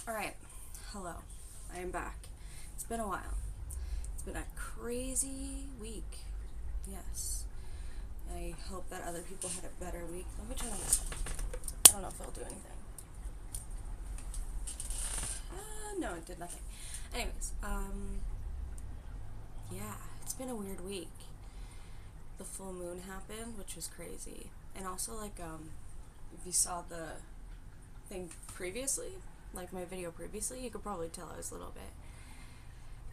Alright, hello. I am back. It's been a while. It's been a crazy week. Yes. I hope that other people had a better week. Let me turn on this one. I don't know if it'll do anything. No, it did nothing. Anyways, yeah, it's been a weird week. The full moon happened, which was crazy. And also, if you saw the thing previously, like my video previously, you could probably tell I was a little bit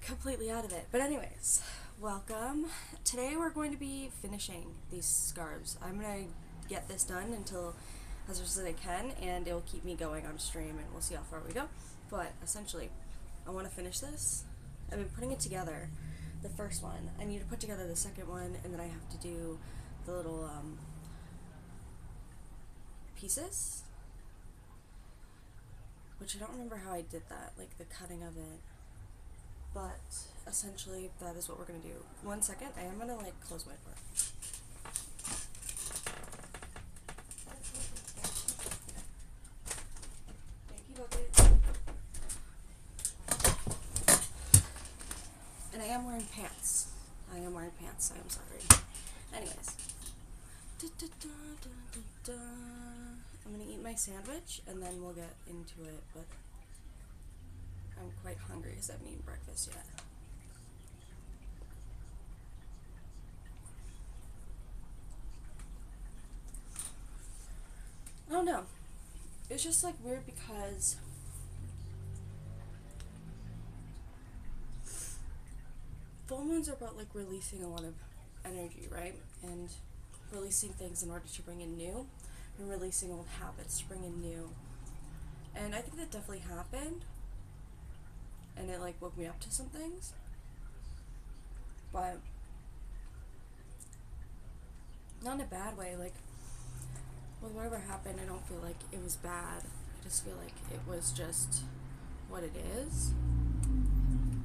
completely out of it. But anyways, welcome. Today we're going to be finishing these scarves. I'm going to get this done until as much as I can, and it will keep me going on stream, and we'll see how far we go. But essentially, I want to finish this. I've been putting it together, the first one. I need to put together the second one, and then I have to do the little pieces, which I don't remember how I did that, like the cutting of it. But essentially, that is what we're gonna do. 1 second, I am gonna close my door. Thank you, Bucket. And I am wearing pants. I am sorry. Anyways. I'm gonna eat my sandwich and then we'll get into it, but I'm quite hungry because I haven't eaten breakfast yet. I don't know. It's just weird because full moons are about releasing a lot of energy, right? And releasing things in order to bring in new, and releasing old habits to bring in new. And I think that definitely happened, and it woke me up to some things. But not in a bad way. With whatever happened, I don't feel like it was bad. I just feel like it was just what it is.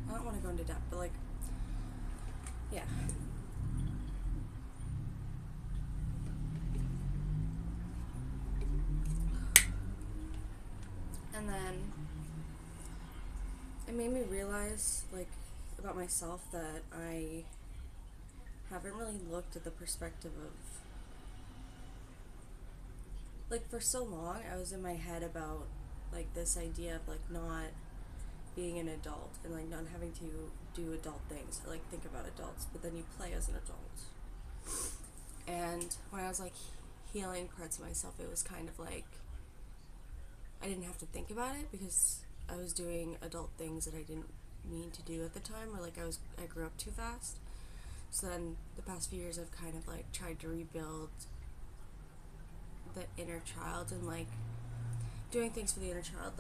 I don't want to go into depth, but yeah. And then it made me realize about myself that I haven't really looked at the perspective of for so long I was in my head about this idea of not being an adult and not having to do adult things or think about adults, but then you play as an adult. And when I was healing parts of myself, it was kind of I didn't have to think about it because I was doing adult things that I didn't mean to do at the time, or I grew up too fast. So then the past few years I've kind of tried to rebuild the inner child and doing things for the inner child,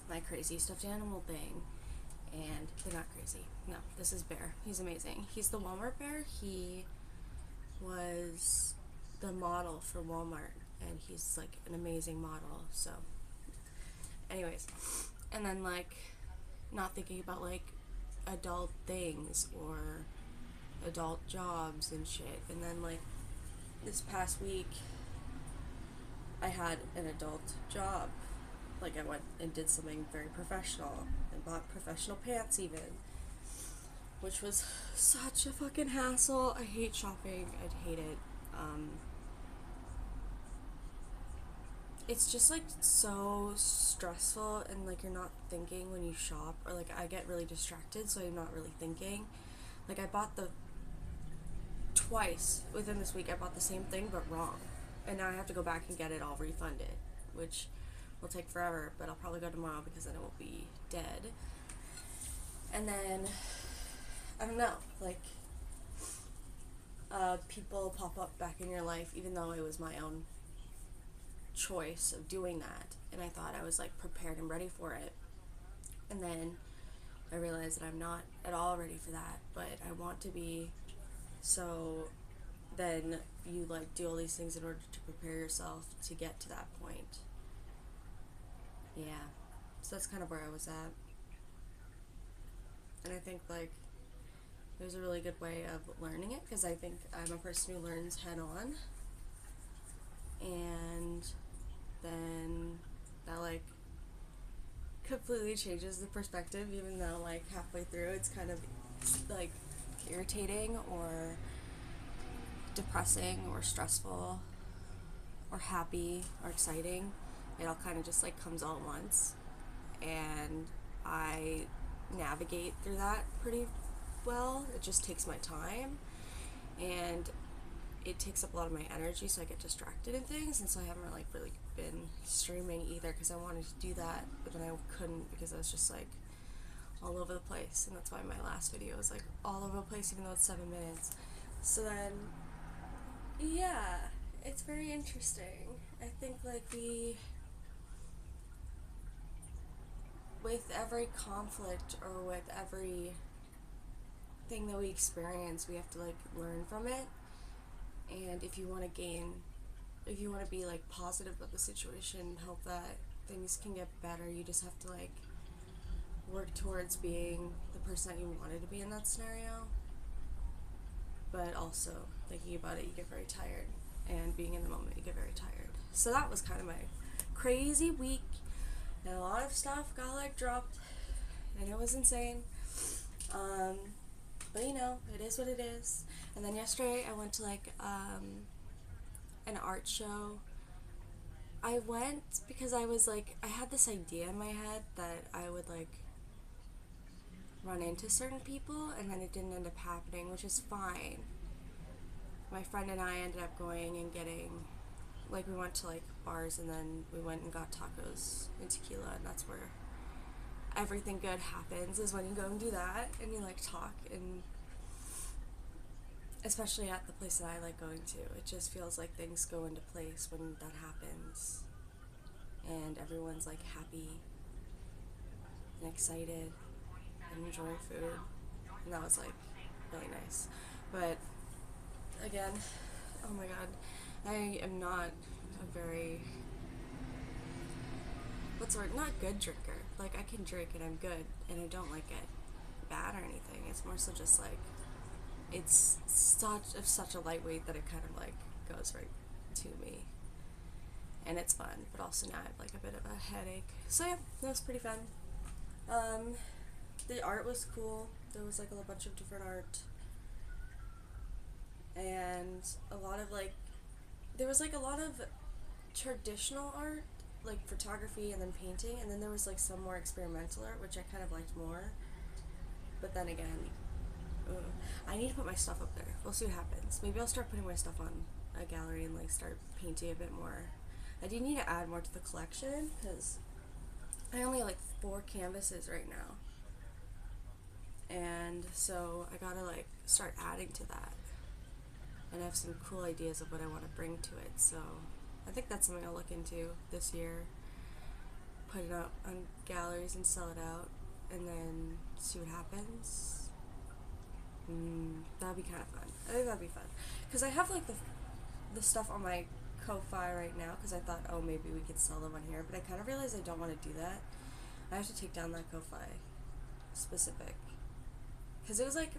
my crazy stuffed animal thing. And they're not crazy. No, this is Bear. He's amazing. He's the Walmart bear. He was the model for Walmart, and he's an amazing model. So anyways, and then not thinking about adult things or adult jobs and shit. And then this past week I had an adult job. I went and did something very professional and bought professional pants even, which was such a fucking hassle. I hate shopping. I hate it. It's just so stressful, and you're not thinking when you shop, or I get really distracted, so I'm not really thinking. I bought twice within this week I bought the same thing but wrong, and now I have to go back and get it all refunded, which will take forever, but I'll probably go tomorrow because then it will be dead. And then I don't know, people pop up back in your life, even though it was my own choice of doing that, and I thought I was prepared and ready for it, and then I realized that I'm not at all ready for that, but I want to be. So then you do all these things in order to prepare yourself to get to that point. Yeah, so that's kind of where I was at, and I think it was a really good way of learning it, because I think I'm a person who learns head on, and then that completely changes the perspective, even though like halfway through it's kind of like irritating or depressing or stressful or happy or exciting. It all kind of just like comes all at once, and I navigate through that pretty well. It just takes my time, and it takes up a lot of my energy, so I get distracted in things, and so I haven't really been streaming either, because I wanted to do that, but then I couldn't because I was just like all over the place, and that's why my last video was like all over the place, even though it's 7 minutes. So then, yeah, it's very interesting. I think like with every conflict or with every thing that we experience, we have to like learn from it. And if you want to be like positive about the situation, hope that things can get better, you just have to like work towards being the person that you wanted to be in that scenario. But also thinking about it, you get very tired, and being in the moment, you get very tired. So that was kind of my crazy week, and a lot of stuff got like dropped, and it was insane. But you know, it is what it is. And then yesterday I went to like an art show. I went because I was like, I had this idea in my head that I would like run into certain people, and then it didn't end up happening, which is fine. My friend and I ended up going and getting, like, we went to like bars, and then we went and got tacos and tequila, and that's where everything good happens, is when you go and do that and you like talk, and especially at the place that I like going to, it just feels like things go into place when that happens, and everyone's like happy and excited and enjoying food, and that was like really nice. But again, oh my god, I am not a very, what's the word, not good drinker. Like, I can drink and I'm good, and I don't like it bad or anything. It's more so just like, it's such a lightweight that it kind of like goes right to me, and it's fun, but also now I have like a bit of a headache. So yeah, that was pretty fun. The art was cool. There was like a bunch of different art, and a lot of like, there was like a lot of traditional art, like photography and then painting, and then there was like some more experimental art, which I kind of liked more. But then again, I need to put my stuff up there. We'll see what happens. Maybe I'll start putting my stuff on a gallery and like start painting a bit more. I do need to add more to the collection, because I only have like 4 canvases right now, and so I gotta like start adding to that, and I have some cool ideas of what I want to bring to it. So I think that's something I'll look into this year, put it up on galleries and sell it out, and then see what happens. That'd be kind of fun. I think that'd be fun, because I have like the stuff on my Ko-Fi right now, because I thought, oh, maybe we could sell them on here, but I kind of realized I don't want to do that. I have to take down that Ko-Fi specific, because it was like,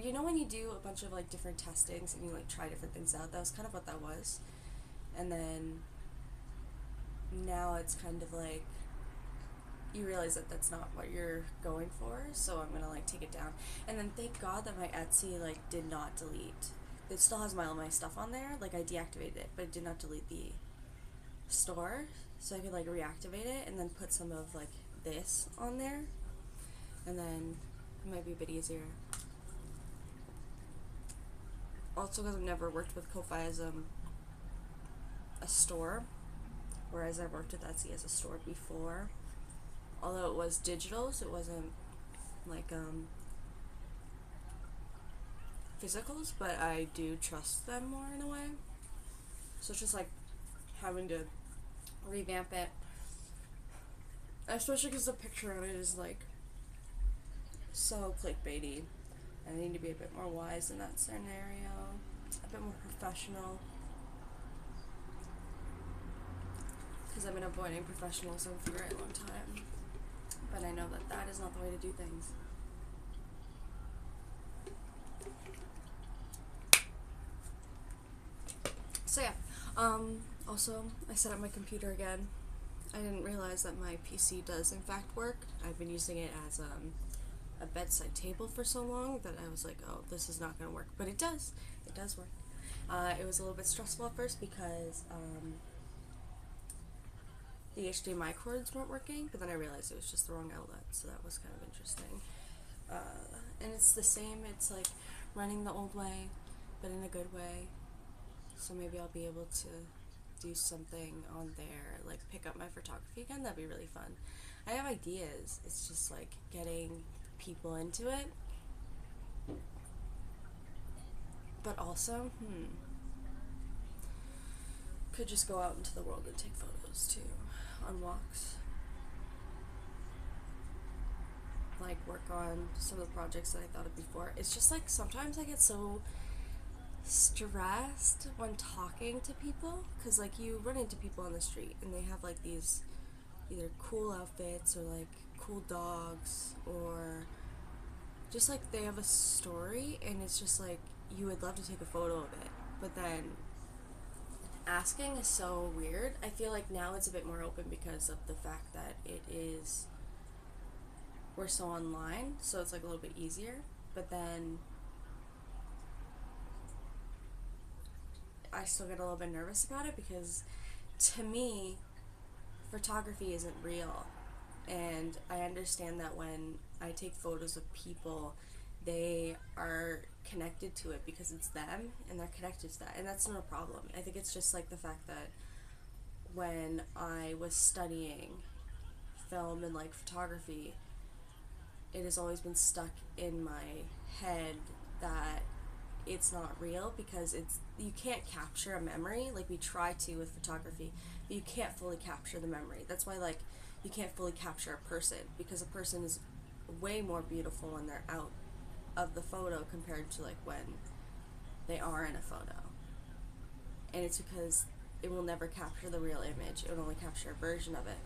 you know, when you do a bunch of like different testings and you like try different things out, that was kind of what that was. And then now it's kind of like, you realize that that's not what you're going for, so I'm gonna like take it down. And then thank God that my Etsy like did not delete. It still has all my stuff on there. Like, I deactivated it, but it did not delete the store, so I could like reactivate it and then put some of like this on there, and then it might be a bit easier. Also, because I've never worked with Ko-Fi as a store, whereas I've worked with Etsy as a store before. Although it was digital, so it wasn't like physicals, but I do trust them more in a way. So it's just like having to revamp it, especially because the picture of it is like so clickbaity. I need to be a bit more wise in that scenario, a bit more professional, because I've been avoiding professionalism for a very long time, but I know that that is not the way to do things. So yeah, also I set up my computer again. I didn't realize that my PC does in fact work. I've been using it as a bedside table for so long that I was like, oh, this is not going to work. But it does. It does work. It was a little bit stressful at first because the HDMI cords weren't working, but then I realized it was just the wrong outlet, so that was kind of interesting. And it's the same, it's like running the old way, but in a good way. So maybe I'll be able to do something on there, like pick up my photography again. That'd be really fun. I have ideas, it's just like getting people into it. But also, could just go out into the world and take photos too, on walks. Like work on some of the projects that I thought of before. It's just like sometimes I get so stressed when talking to people, because like you run into people on the street and they have like these either cool outfits or like cool dogs, or just like they have a story, and it's just like you would love to take a photo of it, but then asking is so weird. I feel like now it's a bit more open because of the fact that we're so online, so it's like a little bit easier. But then I still get a little bit nervous about it because to me, photography isn't real. And I understand that when I take photos of people, they are connected to it because it's them and they're connected to that. And that's not a problem. I think it's just like the fact that when I was studying film and like photography, it has always been stuck in my head that it's not real because you can't capture a memory like we try to with photography, but you can't fully capture the memory. That's why like you can't fully capture a person, because a person is way more beautiful when they're out of the photo compared to like when they are in a photo. And it's because it will never capture the real image, it will only capture a version of it,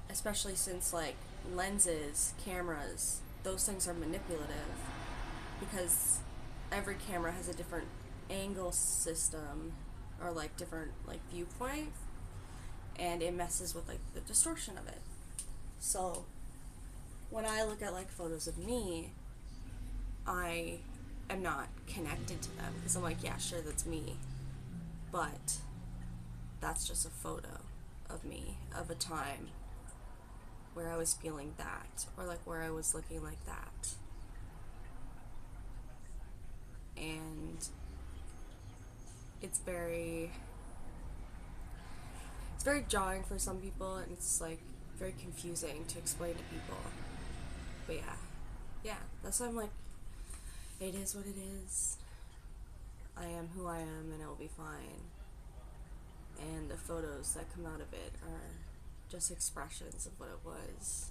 especially since like lenses, cameras, those things are manipulative because every camera has a different angle system or like different like viewpoint, and it messes with like the distortion of it. So when I look at like photos of me, I am not connected to them because I'm like, yeah, sure, that's me, but that's just a photo of me, of a time where I was feeling that, or like where I was looking like that. And it's very jarring for some people, and it's like very confusing to explain to people. But yeah, that's why I'm like, it is what it is. I am who I am, and it will be fine. And the photos that come out of it are just expressions of what it was.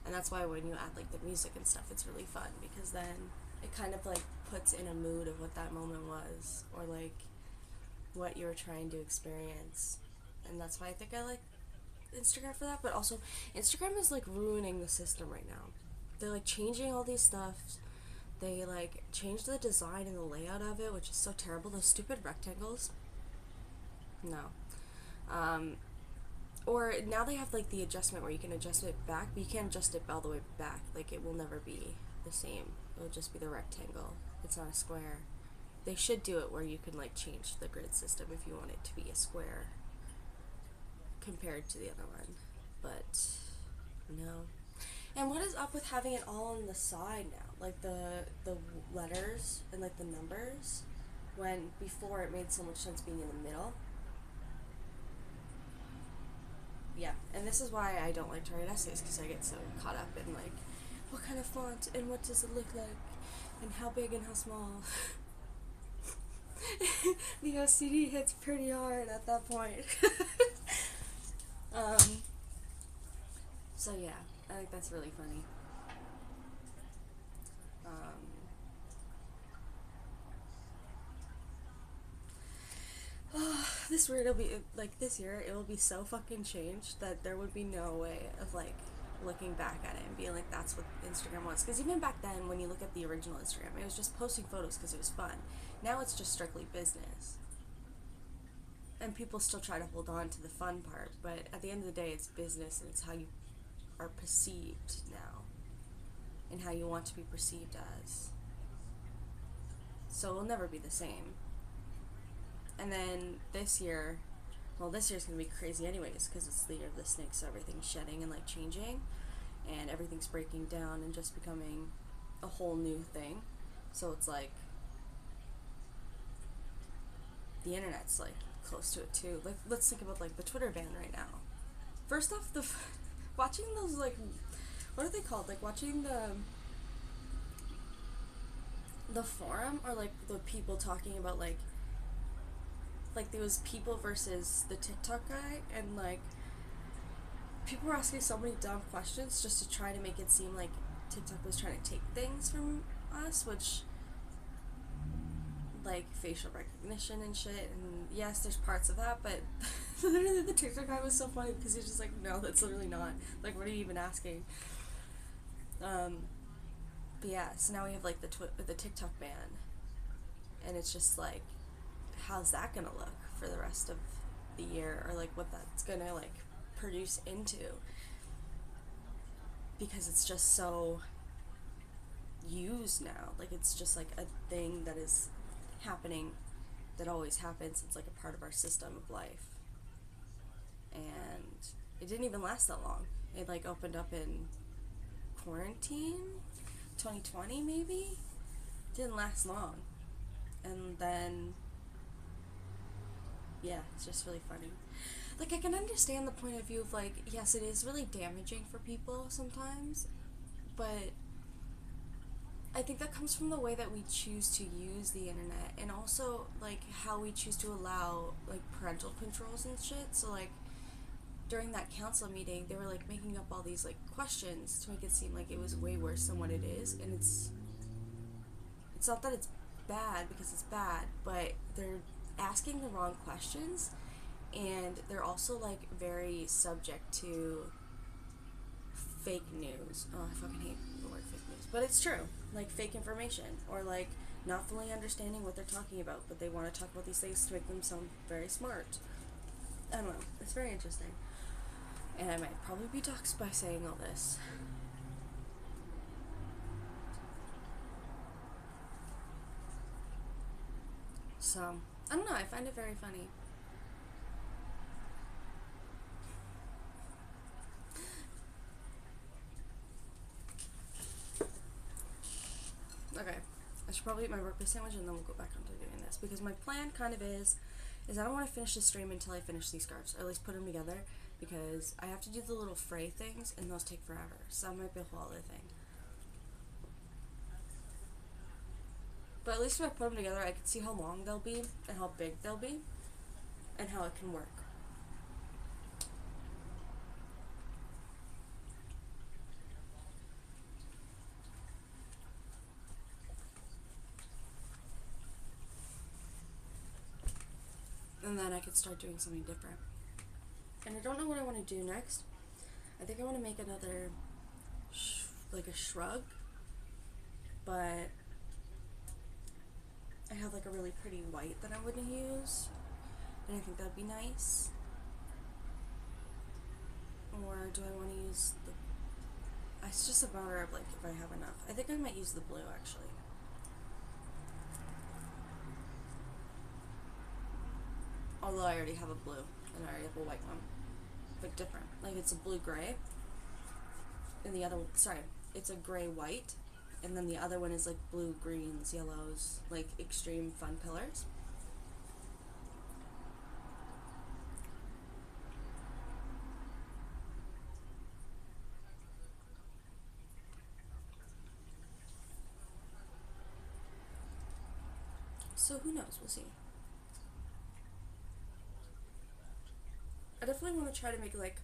And that's why when you add like the music and stuff, it's really fun, because then it kind of like puts in a mood of what that moment was, or like what you were trying to experience. And that's why I think I like Instagram for that. But also Instagram is like ruining the system right now. They're like changing all these stuff. They like changed the design and the layout of it, which is so terrible. Those stupid rectangles. No. Or now they have like the adjustment where you can adjust it back, but you can't adjust it all the way back. Like it will never be the same. It'll just be the rectangle. It's not a square. They should do it where you can like change the grid system if you want it to be a square compared to the other one. But no. And what is up with having it all on the side now? Like the letters and like the numbers, when before it made so much sense being in the middle. Yeah, and this is why I don't like to write essays, because I get so caught up in like, what kind of font and what does it look like and how big and how small. The OCD hits pretty hard at that point. So yeah, I think that's really funny. This year it'll be like this year it will be so fucking changed that there would be no way of like looking back at it and being like that's what Instagram was. Because even back then, when you look at the original Instagram, it was just posting photos because it was fun. Now it's just strictly business. and people still try to hold on to the fun part, but at the end of the day, it's business, and it's how you are perceived now and how you want to be perceived as. So it'll never be the same. And then this year, well, this year's gonna be crazy anyways, because it's the year of the snake, so everything's shedding and like changing, and everything's breaking down and just becoming a whole new thing. So it's like the internet's like close to it too. Like, let's think about like the Twitter ban right now. First off, watching those, like, what are they called? Like watching the forum, or like the people talking about like there was people versus the TikTok guy, and like people were asking so many dumb questions just to try to make it seem like TikTok was trying to take things from us, which, like, facial recognition and shit, and yes, there's parts of that, but literally the TikTok guy was so funny because he's just like, no, that's literally not, like, what are you even asking? But yeah, so now we have like the TikTok ban, and it's just like, how's that gonna look for the rest of the year, or like what that's gonna like produce into, because it's just so used now. Like, it's just like a thing that is happening, that always happens. It's like a part of our system of life, and it didn't even last that long. It like opened up in quarantine 2020 maybe. It didn't last long, and then yeah, it's just really funny. Like, I can understand the point of view of like, yes, it is really damaging for people sometimes, but I think that comes from the way that we choose to use the internet, and also like how we choose to allow like parental controls and shit. So like during that council meeting, they were like making up all these like questions to make it seem like it was way worse than what it is, and it's not that it's bad, because it's bad, but they're asking the wrong questions, and they're also like very subject to fake news. Oh, I fucking hate the word fake news, but it's true. Like fake information, or like not fully understanding what they're talking about, but they want to talk about these things to make them sound very smart. I don't know. It's very interesting. And I might probably be doxxed by saying all this. So, I don't know, I find it very funny. Okay, I should probably eat my breakfast sandwich and then we'll go back onto doing this, because my plan kind of is I don't want to finish the stream until I finish these scarves, or at least put them together, because I have to do the little fray things, and those take forever, so that might be a whole other thing. But at least if I put them together, I can see how long they'll be, and how big they'll be, and how it can work. And then I could start doing something different. And I don't know what I want to do next. I think I want to make another, like a shrug, but I have like a really pretty white that I wouldn't use, and I think that'd be nice. Or do I want to use the, it's just a matter of like if I have enough. I think I might use the blue actually. Although I already have a blue, and I already have a white one, but different. Like, it's a blue-gray, and the other, sorry, it's a gray-white, and then the other one is like blue, greens, yellows, like extreme fun pillars. So who knows, we'll see. I definitely want to try to make like,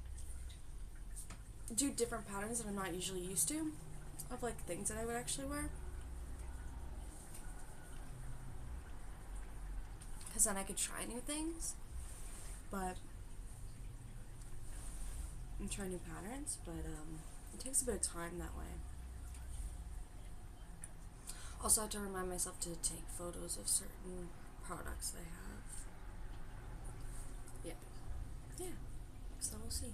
do different patterns that I'm not usually used to, of like things that I would actually wear. Because then I could try new things, but, and try new patterns, but it takes a bit of time that way. Also, I have to remind myself to take photos of certain products that I have. So we'll see.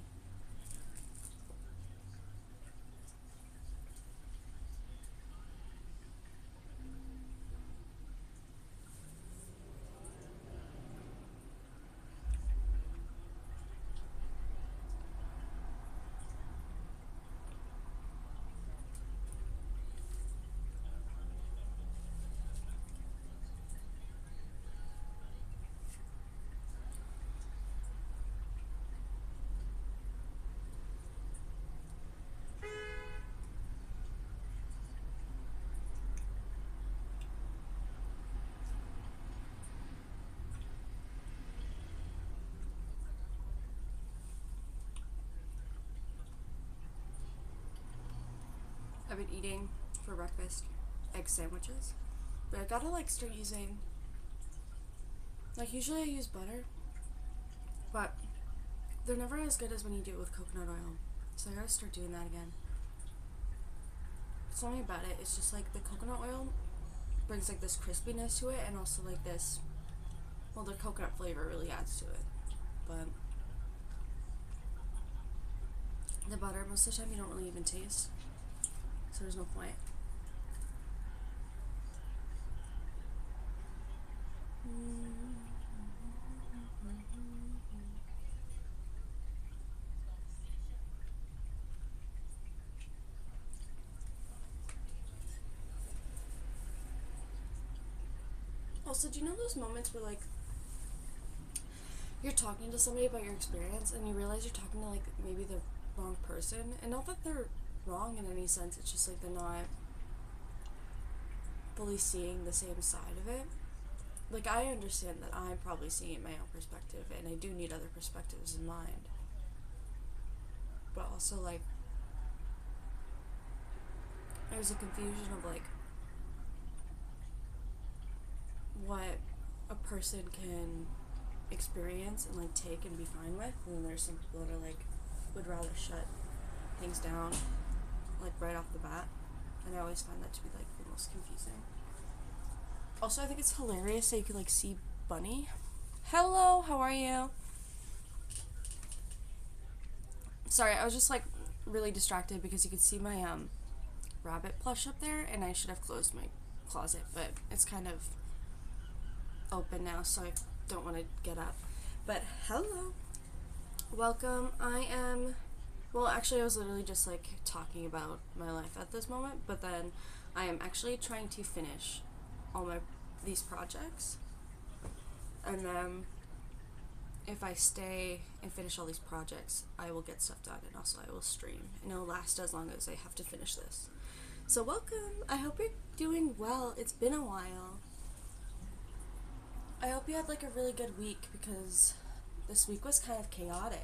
I've been eating for breakfast egg sandwiches, but I gotta like start using, like usually I use butter, but they're never as good as when you do it with coconut oil, so I gotta start doing that again. Something about it, it's just like the coconut oil brings like this crispiness to it, and also like this, well, the coconut flavor really adds to it, but the butter most of the time you don't really even taste, so there's no point. Also, do you know those moments where like you're talking to somebody about your experience and you realize you're talking to like maybe the wrong person, and not that they're wrong in any sense, it's just like they're not fully seeing the same side of it. Like, I understand that I'm probably seeing it my own perspective, and I do need other perspectives in mind. But also, like, there's a confusion of, like, what a person can experience and, like, take and be fine with, and then there's some people that are, like, would rather shut things down, like, right off the bat. And I always find that to be, like, the most confusing. Also, I think it's hilarious that you could, like, see Bunny. Hello, how are you? Sorry, I was just, like, really distracted because you could see my, rabbit plush up there, and I should have closed my closet, but it's kind of open now, so I don't want to get up. But, hello. Welcome. Well, actually, I was literally just, like, talking about my life at this moment, but then I am actually trying to finish all these projects, and then if I stay and finish all these projects, I will get stuff done, and also I will stream, and it'll last as long as I have to finish this. So welcome. I hope you're doing well. It's been a while. I hope you had like a really good week, because this week was kind of chaotic.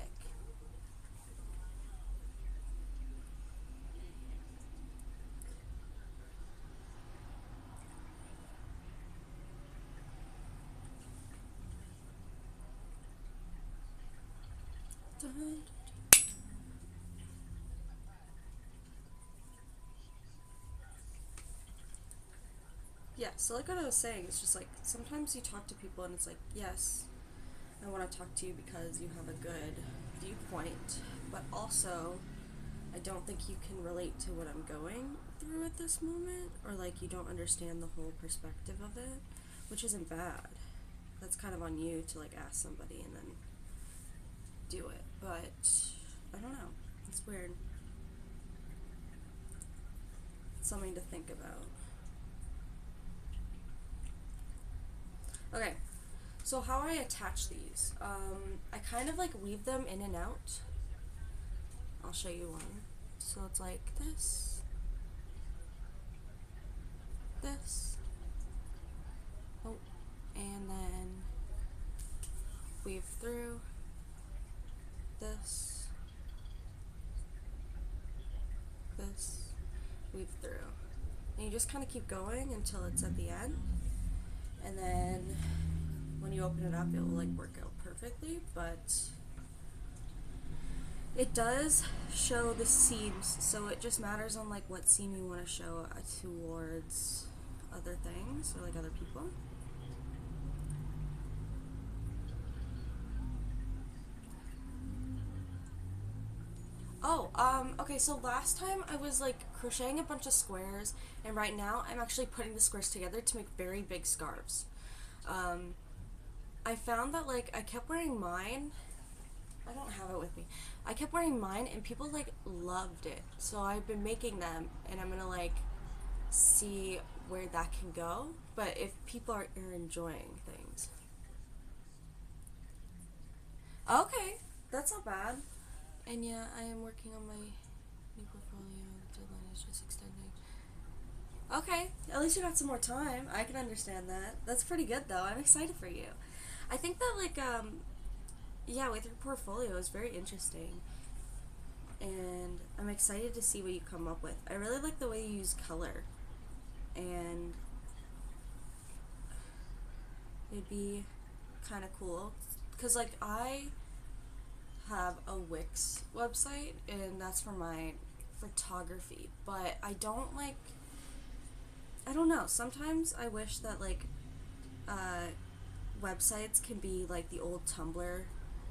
Yeah, so like what I was saying, it's just like sometimes you talk to people and it's like, yes, I want to talk to you because you have a good viewpoint, but also I don't think you can relate to what I'm going through at this moment, or like you don't understand the whole perspective of it, which isn't bad. That's kind of on you to like ask somebody and then do it, but I don't know. It's weird. It's something to think about. Okay, so how I attach these, I kind of like weave them in and out. I'll show you one. So it's like this, oh, and then weave through this, weave through. And you just kind of keep going until it's at the end. And then when you open it up, it will like work out perfectly, but it does show the seams, so it just matters on like what seam you want to show towards other things or like other people. Oh, okay, so last time I was like crocheting a bunch of squares, and right now I'm actually putting the squares together to make very big scarves. Um, I found that like I kept wearing mine. I don't have it with me. I kept wearing mine, and people like loved it. So I've been making them, and I'm gonna like see where that can go. But if people are enjoying things, okay, that's not bad. And yeah, I am working on my new portfolio. The deadline is just extending. Okay, at least you got some more time. I can understand that. That's pretty good though. I'm excited for you. I think that like yeah, with your portfolio is very interesting, and I'm excited to see what you come up with. I really like the way you use color, and it'd be kind of cool because like I have a Wix website, and that's for my photography, but I don't know. Sometimes I wish that like uh, websites can be like the old Tumblr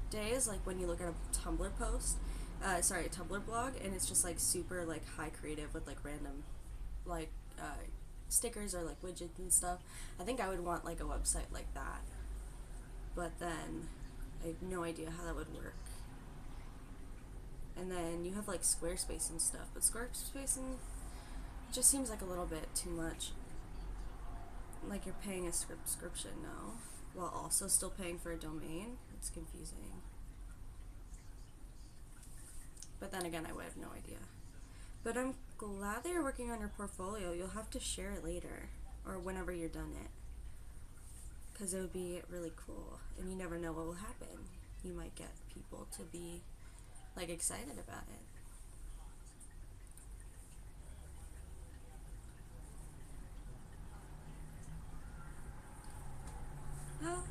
days, like when you look at a Tumblr post, sorry, a Tumblr blog, and it's just like super like high creative with like random like stickers or like widgets and stuff. I think I would want like a website like that, but then I have no idea how that would work. And then you have like Squarespace and stuff, but Squarespace and just seems like a little bit too much. Like you're paying a subscription now, while also still paying for a domain. It's confusing. But then again, I would have no idea. But I'm glad that you're working on your portfolio. You'll have to share it later, or whenever you're done it, because it would be really cool. And you never know what will happen. You might get people to be like excited about it. Oh,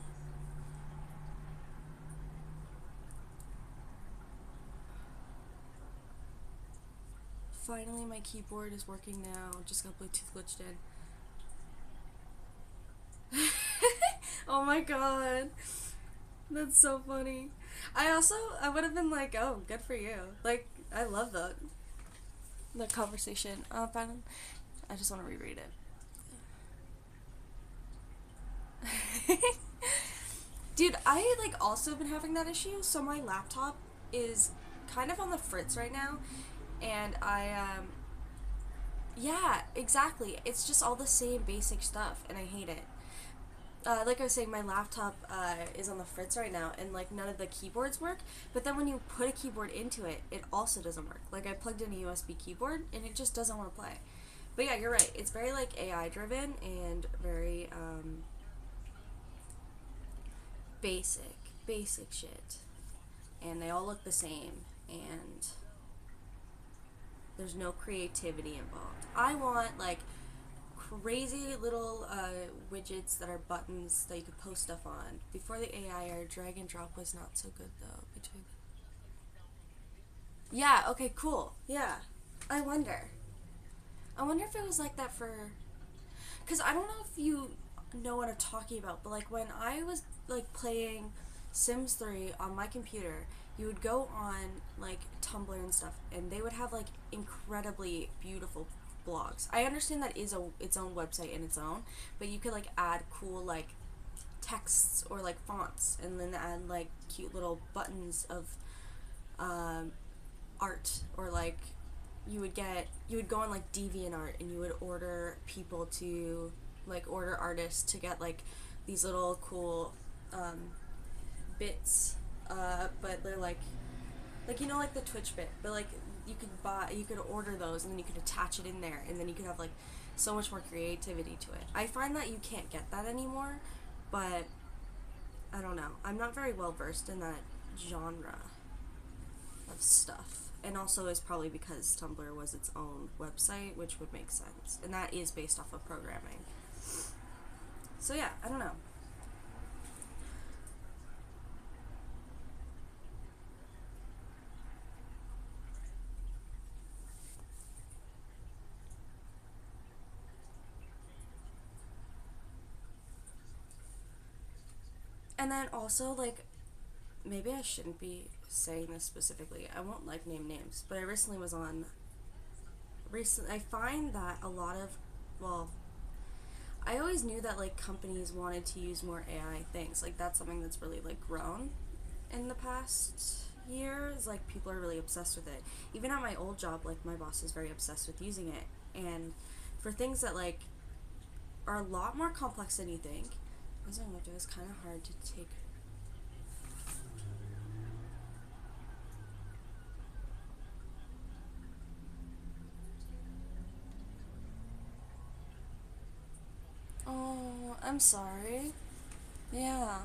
finally my keyboard is working now. Just got Bluetooth glitched in. Oh my god. That's so funny. I would have been like, oh, good for you. Like, I love the conversation. But I just want to reread it. Dude, I like also been having that issue. So my laptop is kind of on the fritz right now, and yeah, exactly. It's just all the same basic stuff, and I hate it. Like I was saying, my laptop is on the fritz right now, and like none of the keyboards work. But then when you put a keyboard into it, it also doesn't work. Like I plugged in a USB keyboard, and it just doesn't want to play. But yeah, you're right. It's very like AI driven and very basic, basic shit, and they all look the same, and there's no creativity involved. I want like crazy little widgets that are buttons that you could post stuff on. Before the AI era, drag and drop was not so good though. Between yeah, okay, cool. Yeah, I wonder. I wonder if it was like that for, because I don't know if you know what I'm talking about, but like when I was like playing Sims 3 on my computer, you would go on like Tumblr and stuff, and they would have like incredibly beautiful blogs. I understand that is its own website in its own, but you could like add cool like texts or like fonts, and then add like cute little buttons of um, art, or like you would go on like DeviantArt, and you would order people to like order artists to get like these little cool um, bits, but they're like you know like the Twitch bit, but like you could order those, and then you could attach it in there, and then you could have like so much more creativity to it. I find that you can't get that anymore, but I don't know. I'm not very well versed in that genre of stuff. And also is probably because Tumblr was its own website, which would make sense. And that is based off of programming. So yeah, I don't know. And then also like maybe I shouldn't be saying this specifically. I won't like name names, but I recently was on. I find that a lot of, well, I always knew that like companies wanted to use more AI things. Like that's something that's really like grown in the past years. Like people are really obsessed with it. Even at my old job, like my boss is very obsessed with using it. And for things that like are a lot more complex than you think. As I looked, it was kind of hard to take. Oh, I'm sorry. Yeah.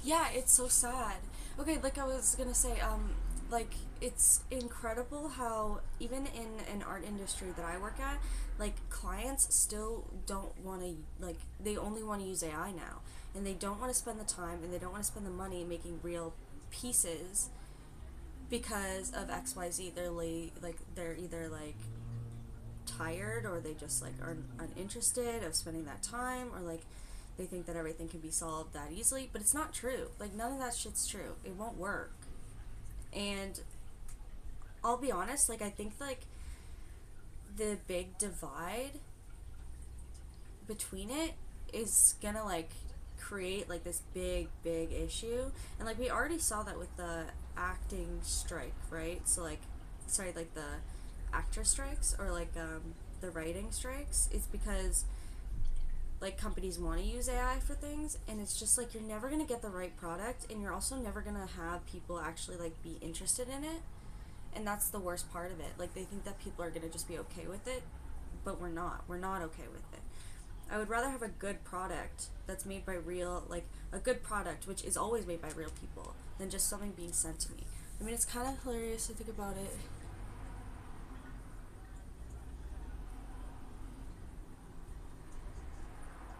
Yeah, it's so sad. Okay, like I was gonna say, like it's incredible how even in an art industry that I work at, like clients still don't want to like they only want to use AI now, and they don't want to spend the time and they don't want to spend the money making real pieces because of XYZ. Like they're either like tired or they just like are uninterested of spending that time or like they think that everything can be solved that easily, but it's not true. Like none of that shit's true. It won't work. And I'll be honest, like I think like the big divide between it is gonna like create like this big issue. And like we already saw that with the acting strike, right? So like sorry, like the actor strikes or like the writing strikes. It's because like companies want to use AI for things, and it's just like you're never going to get the right product, and you're also never going to have people actually like be interested in it. And that's the worst part of it. Like they think that people are going to just be okay with it, but we're not okay with it. I would rather have a good product that's made by real, like a good product which is always made by real people, than just something being sent to me. I mean, it's kind of hilarious to think about it.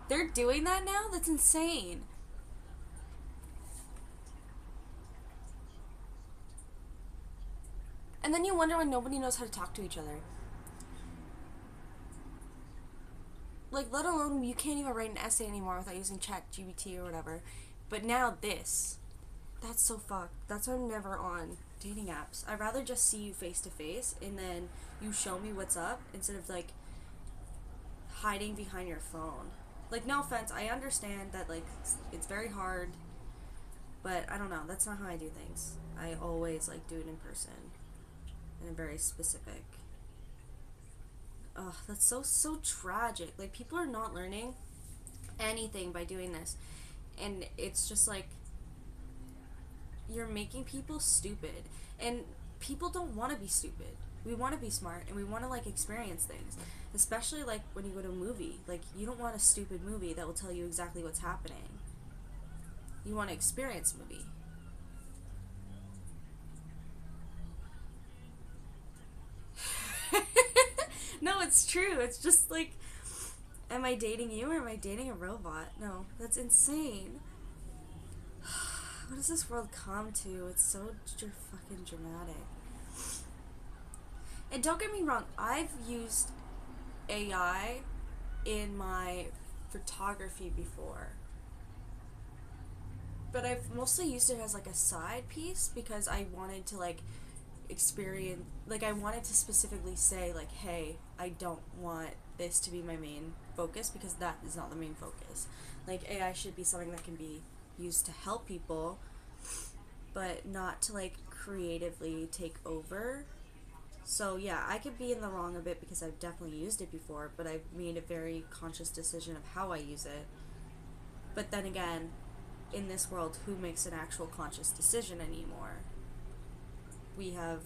They're doing that now? That's insane. And then you wonder why nobody knows how to talk to each other. Like, let alone you can't even write an essay anymore without using Chat GBT or whatever. But now this. That's so fucked. That's why I'm never on dating apps. I'd rather just see you face to face and then you show me what's up instead of like hiding behind your phone. Like, no offense, I understand that like it's very hard, but I don't know. That's not how I do things. I always like do it in person and I'm very specific. Ugh, that's so tragic. Like people are not learning anything by doing this, and it's just like you're making people stupid, and people don't want to be stupid. We want to be smart and we want to like experience things, especially like when you go to a movie. Like you don't want a stupid movie that will tell you exactly what's happening. You want to experience a movie. No, it's true. It's just like, am I dating you or am I dating a robot? No, that's insane. What does this world come to? It's so fucking dramatic. And don't get me wrong, I've used AI in my photography before. But I've mostly used it as like a side piece because I wanted to like experience, like I wanted to specifically say like, hey, I don't want this to be my main focus because that is not the main focus. Like AI should be something that can be used to help people, but not to like creatively take over. So yeah, I could be in the wrong a bit because I've definitely used it before, but I've made a very conscious decision of how I use it. But then again, in this world, who makes an actual conscious decision anymore? We have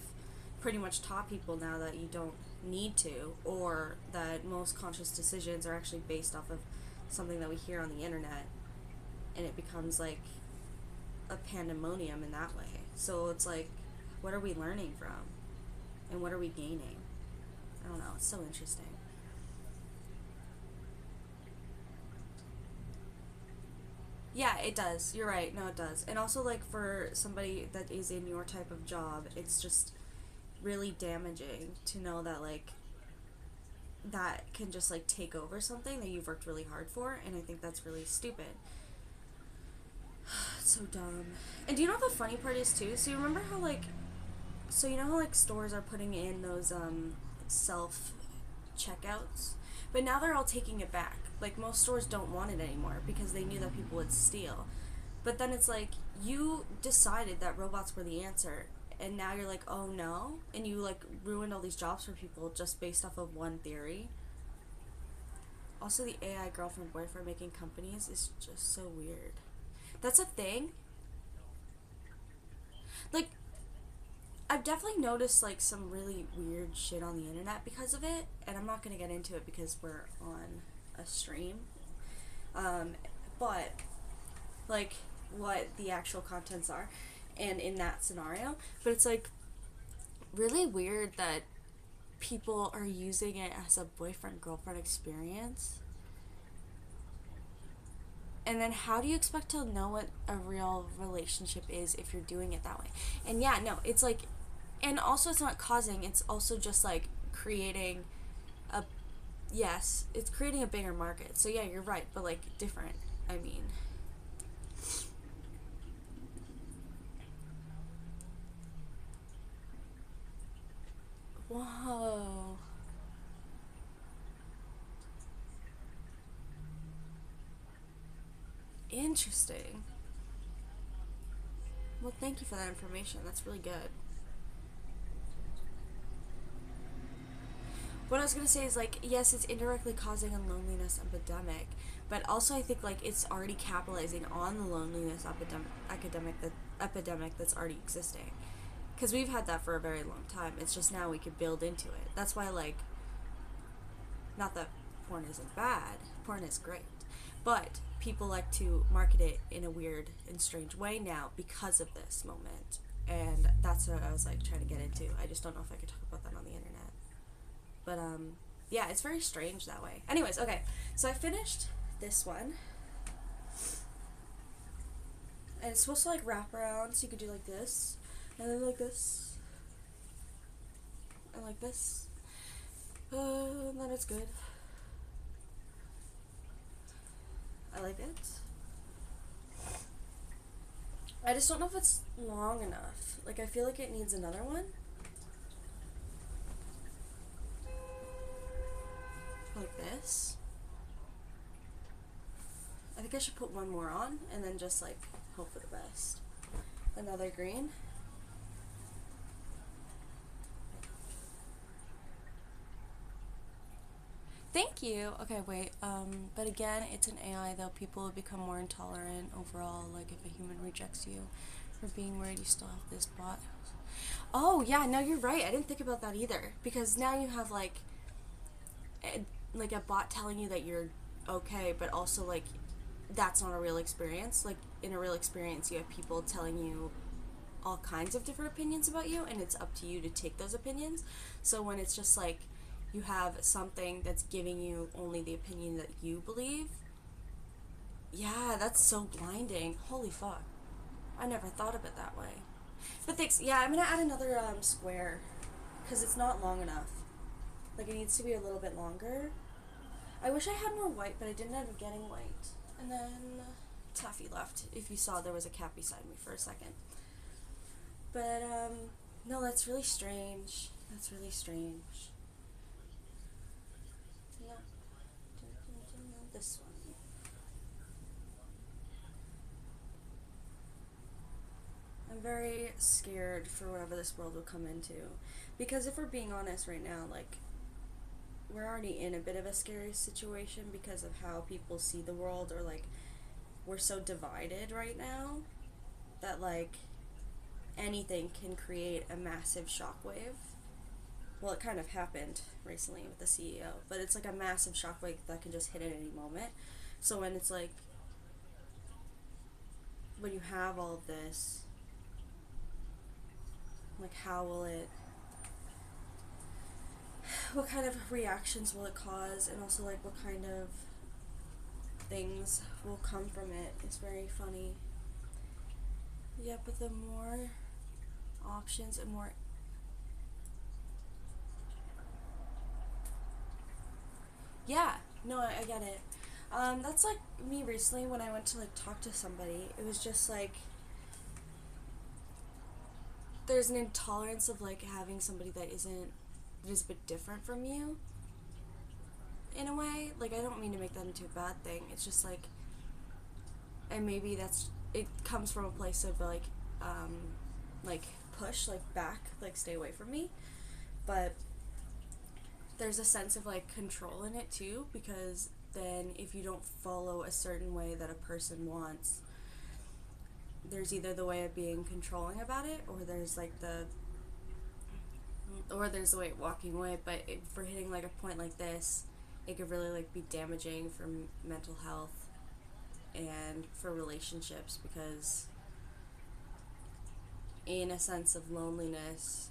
pretty much taught people now that you don't need to, or that most conscious decisions are actually based off of something that we hear on the internet, and it becomes like a pandemonium in that way. So it's like, what are we learning from? And what are we gaining? I don't know, it's so interesting. Yeah, it does. You're right. No, it does. And also, like, for somebody that is in your type of job, it's just, really damaging to know that like that can just like take over something that you've worked really hard for, and I think that's really stupid. It's so dumb. And do you know what the funny part is too? So you remember how like, so you know how like stores are putting in those self checkouts, but now they're all taking it back. Like most stores don't want it anymore because they knew that people would steal. But then it's like you decided that robots were the answer, and now you're like, oh no, and you like ruined all these jobs for people just based off of one theory. Also, the AI girlfriend boyfriend making companies is just so weird. That's a thing. Like, I've definitely noticed like some really weird shit on the internet because of it, and I'm not gonna get into it because we're on a stream. Um, but like what the actual contents are, and in that scenario, but it's like really weird that people are using it as a boyfriend girlfriend experience. And then how do you expect to know what a real relationship is if you're doing it that way? And yeah, no, it's like, and also it's not causing, it's also just like creating a, yes, it's creating a bigger market. So yeah, you're right, but like different. I mean, whoa. Interesting. Well, thank you for that information. That's really good. What I was gonna say is like, yes, it's indirectly causing a loneliness epidemic, but also I think like it's already capitalizing on the loneliness epidemic that's already existing. Because we've had that for a very long time. It's just now we could build into it. That's why like, not that porn isn't bad. Porn is great, but people like to market it in a weird and strange way now because of this moment. And that's what I was like trying to get into. I just don't know if I could talk about that on the internet. But yeah, it's very strange that way. Anyways, okay. So I finished this one. And it's supposed to like wrap around, so you could do like this, and then like this, and like this. And then it's good. I like it. I just don't know if it's long enough. Like I feel like it needs another one. Like this. I think I should put one more on and then just like hope for the best. Another green. Thank you. Okay, wait. But again, it's an AI though. People will become more intolerant overall. Like if a human rejects you for being weird, you still have this bot. Oh yeah, no, you're right. I didn't think about that either. Because now you have like a bot telling you that you're okay, but also like that's not a real experience. Like in a real experience, you have people telling you all kinds of different opinions about you, and it's up to you to take those opinions. So when it's just like you have something that's giving you only the opinion that you believe, yeah, that's so blinding. Holy fuck. I never thought of it that way. But thanks. Yeah, I'm gonna add another square because it's not long enough. Like it needs to be a little bit longer. I wish I had more white, but I didn't end up getting white. And then Taffy left. If you saw, there was a cat beside me for a second. But no, that's really strange. That's really strange. No, this one. I'm very scared for whatever this world will come into. Because if we're being honest right now, like, we're already in a bit of a scary situation because of how people see the world, or, like, we're so divided right now that, like, anything can create a massive shockwave. Well, it kind of happened recently with the CEO, but it's like a massive shockwave that can just hit at any moment. So when it's like, when you have all of this, like, how will it, what kind of reactions will it cause, and also like what kind of things will come from it. It's very funny. Yeah, but the more options and more Yeah, no, I get it. That's like me recently when I went to like talk to somebody. It was just like there's an intolerance of like having somebody that is a bit different from you in a way. Like, I don't mean to make that into a bad thing. It's just like, and maybe that's it comes from a place of um, like push, like back, like stay away from me. But there's a sense of like control in it too, because then if you don't follow a certain way that a person wants, there's either the way of being controlling about it, or there's the way of walking away. But for hitting like a point like this, it could really like be damaging for mental health and for relationships, because in a sense of loneliness,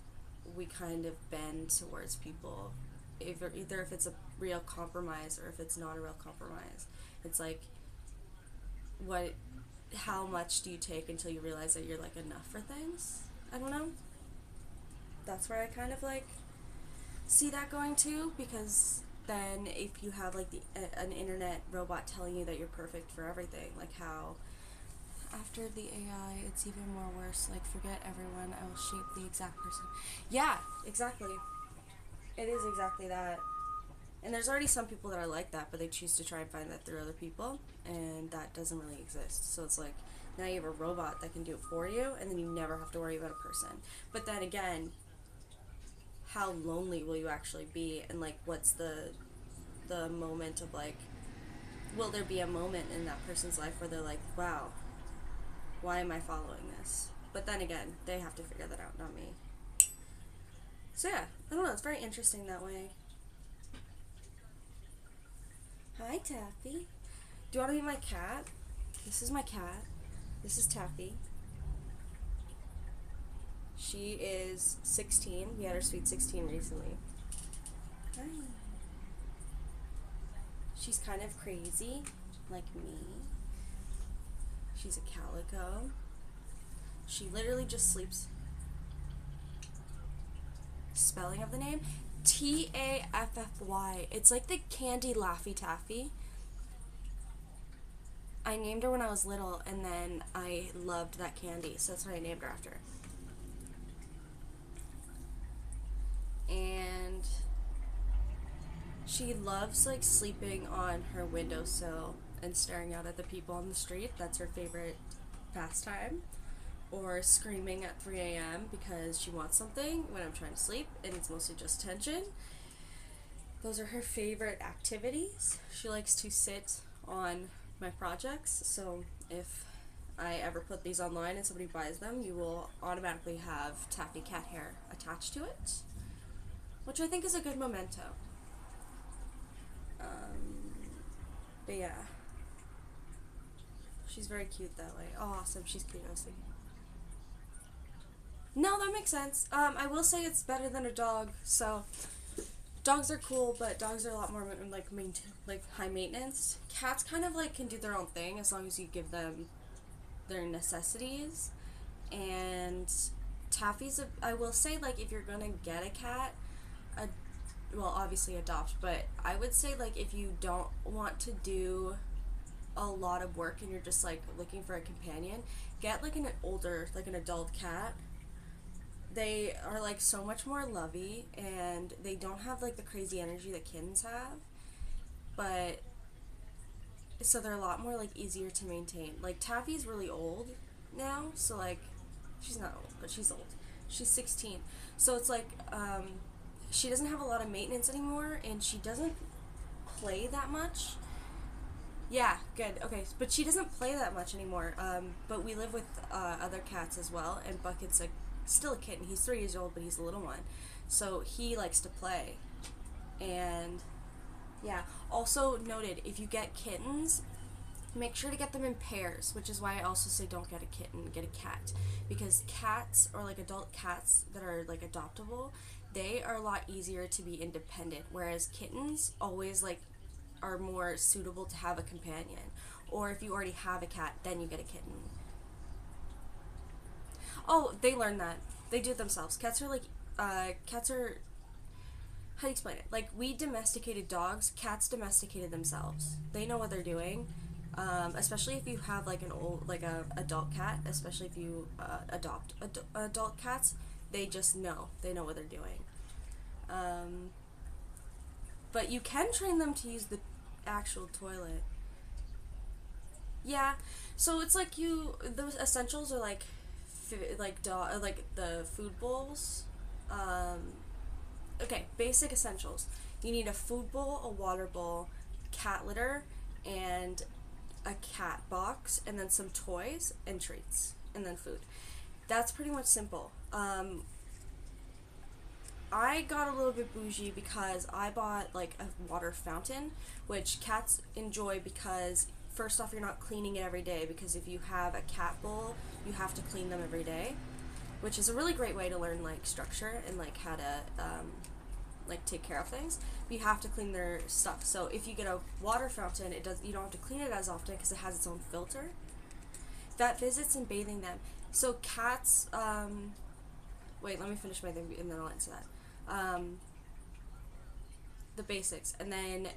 we kind of bend towards people, either if it's a real compromise or if it's not a real compromise. It's like, what, how much do you take until you realize that you're like enough for things? I don't know. That's where I kind of like see that going to, because then if you have like an internet robot telling you that you're perfect for everything, like how after the AI it's even more worse, like forget everyone, I will shape the exact person. Yeah, exactly. It is exactly that. And there's already some people that are like that, but they choose to try and find that through other people, and that doesn't really exist. So it's like, now you have a robot that can do it for you, and then you never have to worry about a person. But then again, how lonely will you actually be, and like what's the moment of like, will there be a moment in that person's life where they're like, wow, why am I following this? But then again, they have to figure that out, not me. So yeah, I don't know, it's very interesting that way. Hi, Taffy. Do you want to meet my cat? This is my cat. This is Taffy. She is 16. We had her sweet 16 recently. Hi. She's kind of crazy, like me. She's a calico. She literally just sleeps. Spelling of the name? Taffy. It's like the candy Laffy Taffy. I named her when I was little, and then I loved that candy, so that's what I named her after. And she loves like sleeping on her windowsill and staring out at the people on the street. That's her favorite pastime. Or screaming at 3 a.m. because she wants something when I'm trying to sleep, and it's mostly just attention. Those are her favorite activities. She likes to sit on my projects, so if I ever put these online and somebody buys them, you will automatically have taffy cat hair attached to it, which I think is a good memento. But yeah, she's very cute that way. Oh, awesome, she's cute. I was thinking. No, that makes sense. I will say it's better than a dog. So, dogs are cool, but dogs are a lot more like high maintenance. Cats kind of like can do their own thing as long as you give them their necessities. And Taffy's I will say, like, if you're gonna get a cat, well, obviously adopt, but I would say, like, if you don't want to do a lot of work and you're just like looking for a companion, get like an older, like an adult cat. They are like so much more lovey, and they don't have like the crazy energy that kittens have, but so they're a lot more like easier to maintain. Like Taffy's really old now, so like she's not old, but she's old. She's 16, so it's like she doesn't have a lot of maintenance anymore, and she doesn't play that much. Yeah, good. Okay, but she doesn't play that much anymore. But we live with other cats as well, and Bucket's like still a kitten. He's 3 years old, but he's a little one, so he likes to play. And yeah, also noted, if you get kittens, make sure to get them in pairs, which is why I also say don't get a kitten, get a cat, because cats, or like adult cats that are like adoptable, they are a lot easier to be independent, whereas kittens always like are more suitable to have a companion. Or if you already have a cat, then you get a kitten. Oh, they learn that. They do it themselves. Cats are like, cats are, how do you explain it? Like, we domesticated dogs, cats domesticated themselves. They know what they're doing. Especially if you have like an old, like a adult cat, especially if you adopt adult cats, they just know. They know what they're doing. Um, but you can train them to use the actual toilet. Yeah, so it's like those essentials are like, like the food bowls. Um, okay, basic essentials. You need a food bowl, a water bowl, cat litter, and a cat box, and then some toys and treats, and then food. That's pretty much simple. I got a little bit bougie because I bought like a water fountain, which cats enjoy because first off, you're not cleaning it every day, because if you have a cat bowl, you have to clean them every day, which is a really great way to learn like structure and like how to like take care of things. You have to clean their stuff. So if you get a water fountain, you don't have to clean it as often because it has its own filter. Vet visits and bathing them. So cats. Wait, let me finish my thing and then I'll answer that. The basics, and then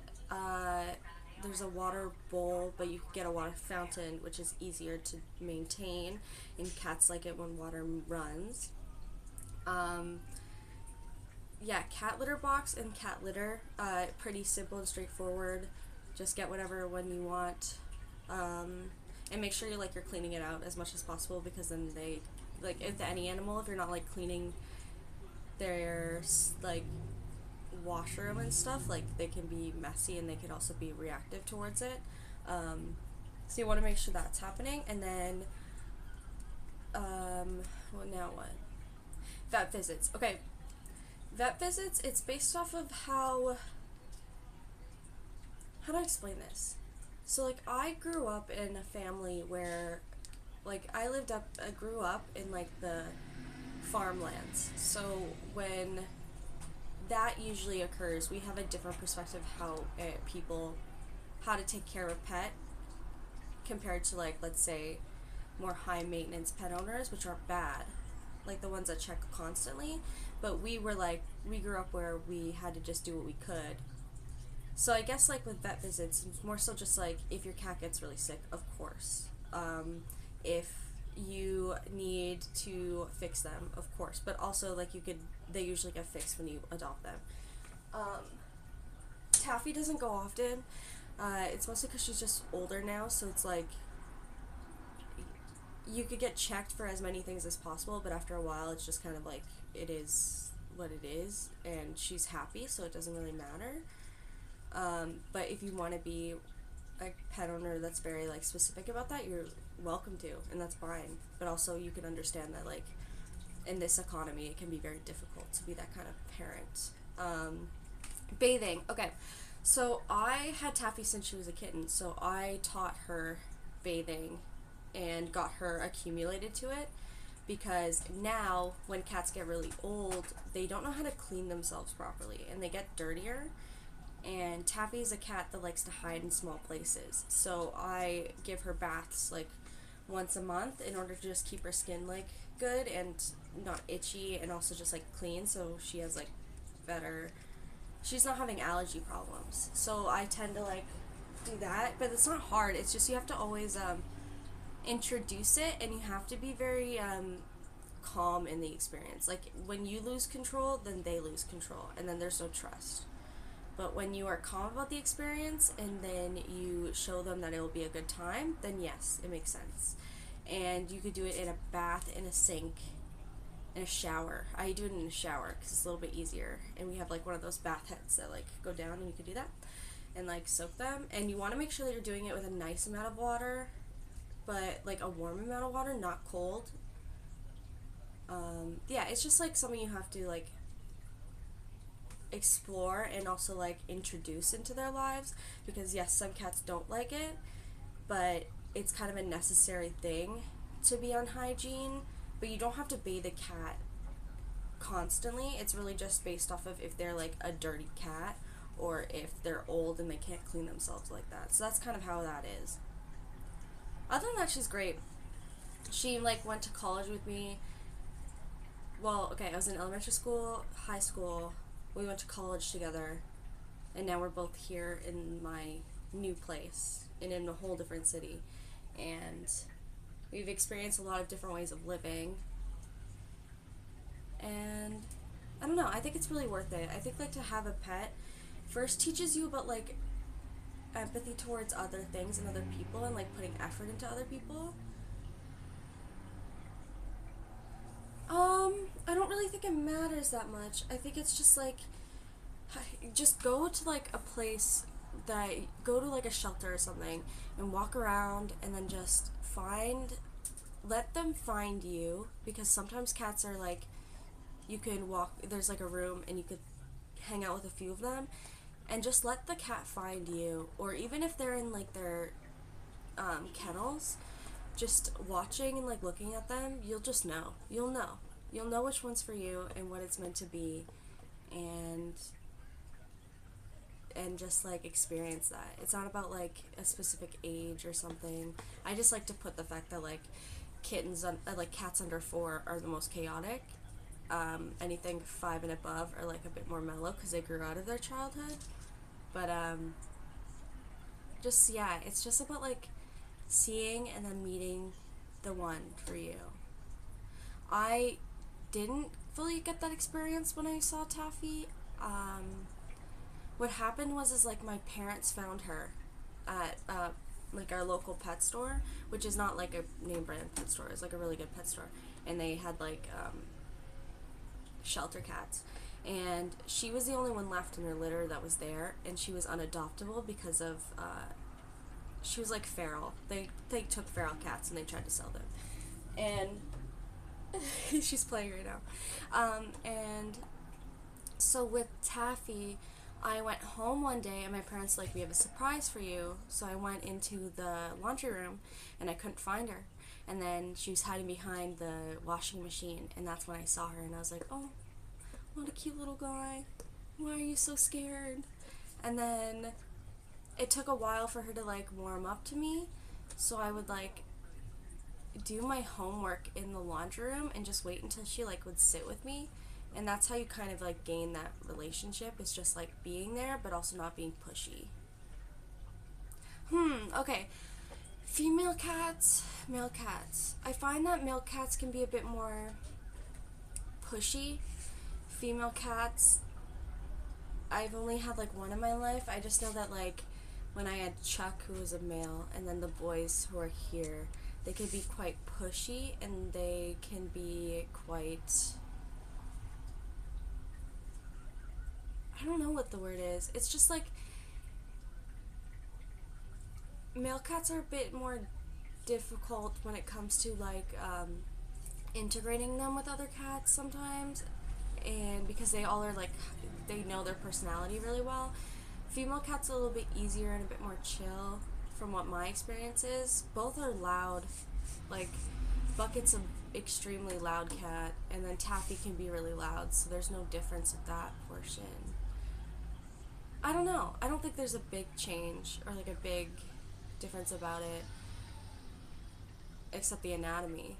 there's a water bowl, but you can get a water fountain, which is easier to maintain, and cats like it when water runs. Yeah, cat litter box and cat litter, pretty simple and straightforward. Just get whatever one you want, and make sure you're cleaning it out as much as possible, because then they, like, if any animal, if you're not like cleaning their like washroom and stuff, like they can be messy and they can also be reactive towards it. So you want to make sure that's happening, and then well, now what? Vet visits. Okay, vet visits. It's based off of how do I explain this? So like I grew up in a family where like I grew up in like the farmlands. So when that usually occurs, we have a different perspective how to take care of a pet compared to, like, let's say more high maintenance pet owners, which aren't bad, like the ones that check constantly. But we grew up where we had to just do what we could. So I guess like with vet visits, it's more so just like if your cat gets really sick, of course. If you need to fix them, of course, but also like they usually get fixed when you adopt them. Taffy doesn't go often. It's mostly because she's just older now, so it's like you could get checked for as many things as possible, but after a while it's just kind of like it is what it is, and she's happy, so it doesn't really matter. But if you want to be a pet owner that's very like specific about that, you're welcome to, and that's fine. But also you can understand that like in this economy it can be very difficult to be that kind of parent. Bathing. Okay, so I had Taffy since she was a kitten, so I taught her bathing and got her accumulated to it, because now when cats get really old, they don't know how to clean themselves properly and they get dirtier. And Taffy is a cat that likes to hide in small places, so I give her baths like once a month in order to just keep her skin like good and not itchy, and also just like clean, so she has like she's not having allergy problems. So I tend to like do that, but it's not hard. It's just you have to always introduce it, and you have to be very calm in the experience. Like when you lose control, then they lose control, and then there's no trust. But when you are calm about the experience and then you show them that it will be a good time, then yes, it makes sense. And you could do it in a bath, in a sink, in a shower. I do it in a shower because it's a little bit easier. And we have like one of those bath heads that like go down, and you could do that and like soak them. And you want to make sure that you're doing it with a nice amount of water, but like a warm amount of water, not cold. Yeah, it's just like something you have to like explore and also like introduce into their lives, because yes, some cats don't like it, but it's kind of a necessary thing to be on hygiene. But you don't have to bathe a cat constantly. It's really just based off of if they're like a dirty cat or if they're old and they can't clean themselves like that. So that's kind of how that is. Other than that, she's great. She like went to college with me. Well, okay, I was in elementary school, high school, We went to college together, and now we're both here in my new place and in a whole different city. And we've experienced a lot of different ways of living. And I don't know, I think it's really worth it. I think like to have a pet first teaches you about like empathy towards other things and other people and like putting effort into other people. I don't really think it matters that much. I think it's just like just go to like a place that go to like a shelter or something and walk around and then just let them find you, because sometimes cats are like you can walk, there's like a room and you could hang out with a few of them, and just let the cat find you. Or even if they're in like their kennels, just watching and like looking at them, you'll know which one's for you and what it's meant to be, and just like experience that. It's not about like a specific age or something. I just like to put the fact that like like cats under 4 are the most chaotic. Anything 5 and above are like a bit more mellow because they grew out of their childhood. But just yeah, it's just about like seeing and then meeting the one for you. I didn't fully get that experience when I saw Taffy. What happened was is like my parents found her at like our local pet store, which is not like a name brand pet store. It's like a really good pet store, and they had like shelter cats, and she was the only one left in her litter that was there, and she was unadoptable because of she was like feral. They took feral cats and they tried to sell them, and she's playing right now. And so with Taffy, I went home one day and my parents were like, we have a surprise for you. So I went into the laundry room and I couldn't find her. And then she was hiding behind the washing machine, and that's when I saw her, and I was like, oh, what a cute little guy. Why are you so scared? And then it took a while for her to like warm up to me, so I would like do my homework in the laundry room and just wait until she like would sit with me. And that's how you kind of like gain that relationship. It's just like being there but also not being pushy. Okay. Female cats, male cats. I find that male cats can be a bit more pushy. Female cats, I've only had like one in my life. I just know that like when I had Chuck, who was a male, and then the boys who are here, they can be quite pushy, and they can be quite, I don't know what the word is. It's just like male cats are a bit more difficult when it comes to like integrating them with other cats sometimes, and because they all are like, they know their personality really well. Female cats are a little bit easier and a bit more chill from what my experience is. Both are loud, like Bucket's an extremely loud cat, and then Taffy can be really loud, so there's no difference with that portion. I don't know. I don't think there's a big change or like a big difference about it, except the anatomy.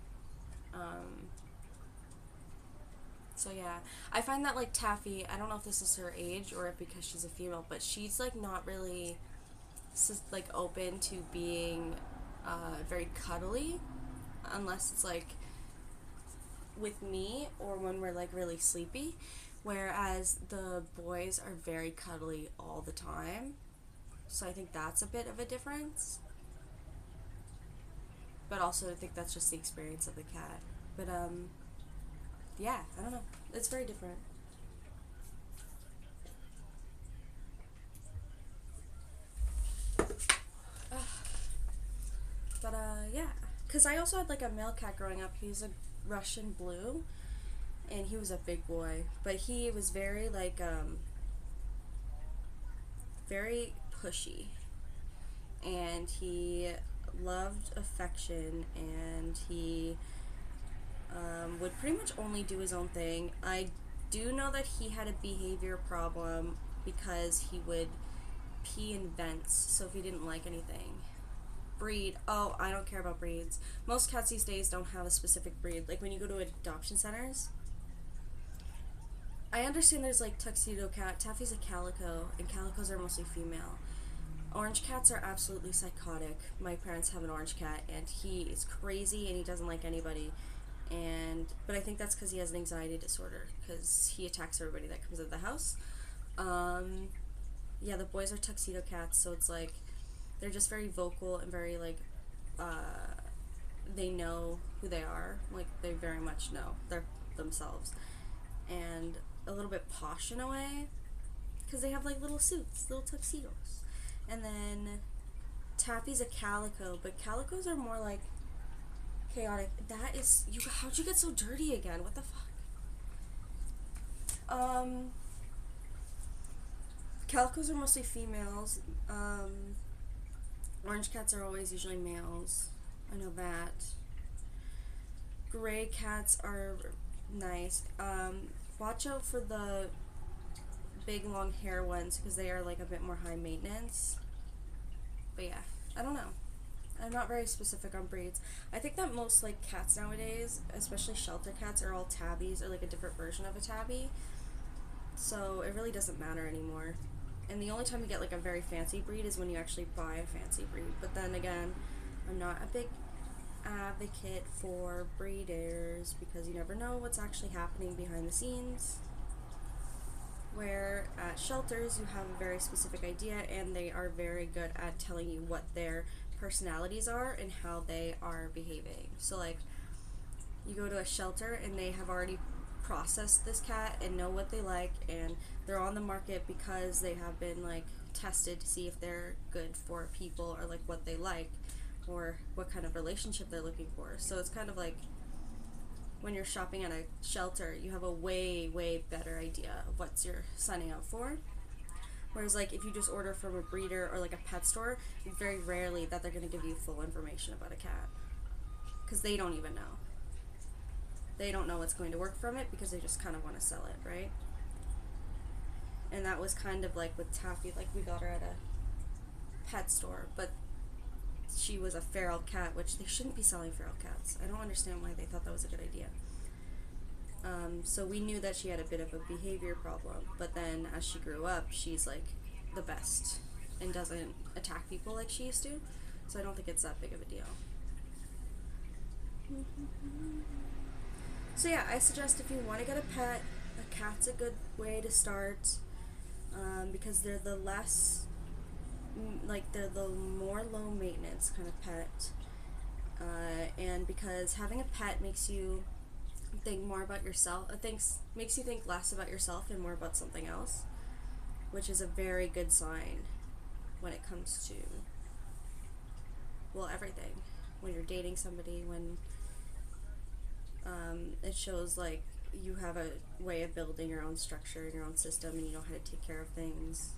So yeah, I find that like Taffy, I don't know if this is her age or if because she's a female, but she's like not really like open to being very cuddly unless it's like with me or when we're like really sleepy, whereas the boys are very cuddly all the time. So I think that's a bit of a difference. But also I think that's just the experience of the cat. But yeah, I don't know. It's very different. But yeah, because I also had like a male cat growing up. He was a Russian blue, and he was a big boy, but he was very like very pushy, and he loved affection, and he would pretty much only do his own thing. I do know that he had a behavior problem because he would pee in vents, so if he didn't like anything. Breed, oh, I don't care about breeds. Most cats these days don't have a specific breed. Like when you go to adoption centers, I understand there's like tuxedo cat. Taffy's a calico, and calicos are mostly female. Orange cats are absolutely psychotic. My parents have an orange cat, and he is crazy, and he doesn't like anybody. But I think that's because he has an anxiety disorder, because he attacks everybody that comes into the house. Um, yeah, the boys are tuxedo cats, so it's like they're just very vocal and very like they know who they are. Like they very much know they're themselves, and a little bit posh in a way, because they have like little suits, little tuxedos. And then Taffy's a calico, but calicos are more like chaotic. That is you. How'd you get so dirty again? What the fuck? Um, Calicos are mostly females. Orange cats are always usually males. I know that. Gray cats are nice. Watch out for the big long hair ones because they are like a bit more high maintenance. But yeah, I don't know. I'm not very specific on breeds. I think that most like cats nowadays, especially shelter cats, are all tabbies or like a different version of a tabby. So it really doesn't matter anymore. And the only time you get like a very fancy breed is when you actually buy a fancy breed. But then again, I'm not a big advocate for breeders because you never know what's actually happening behind the scenes. Where at shelters you have a very specific idea and they are very good at telling you what their personalities are and how they are behaving. So like you go to a shelter and they have already processed this cat and know what they like, and they're on the market because they have been like tested to see if they're good for people or like what they like or what kind of relationship they're looking for. So it's kind of like when you're shopping at a shelter, you have a way better idea of what you're signing up for. Whereas like if you just order from a breeder or like a pet store, it's very rarely that they're going to give you full information about a cat because they don't even know. They don't know what's going to work from it because they just kind of want to sell it, right? And that was kind of like with Taffy, like we got her at a pet store, but she was a feral cat, which they shouldn't be selling feral cats. I don't understand why they thought that was a good idea. So we knew that she had a bit of a behavior problem, but then as she grew up, she's like the best and doesn't attack people like she used to. So I don't think it's that big of a deal. So yeah, I suggest if you want to get a pet, a cat's a good way to start because they're the less, like they're the more low maintenance kind of pet, and because having a pet makes you think more about yourself. Makes you think less about yourself and more about something else, which is a very good sign when it comes to everything. When you're dating somebody, when it shows like you have a way of building your own structure and your own system, and you know how to take care of things,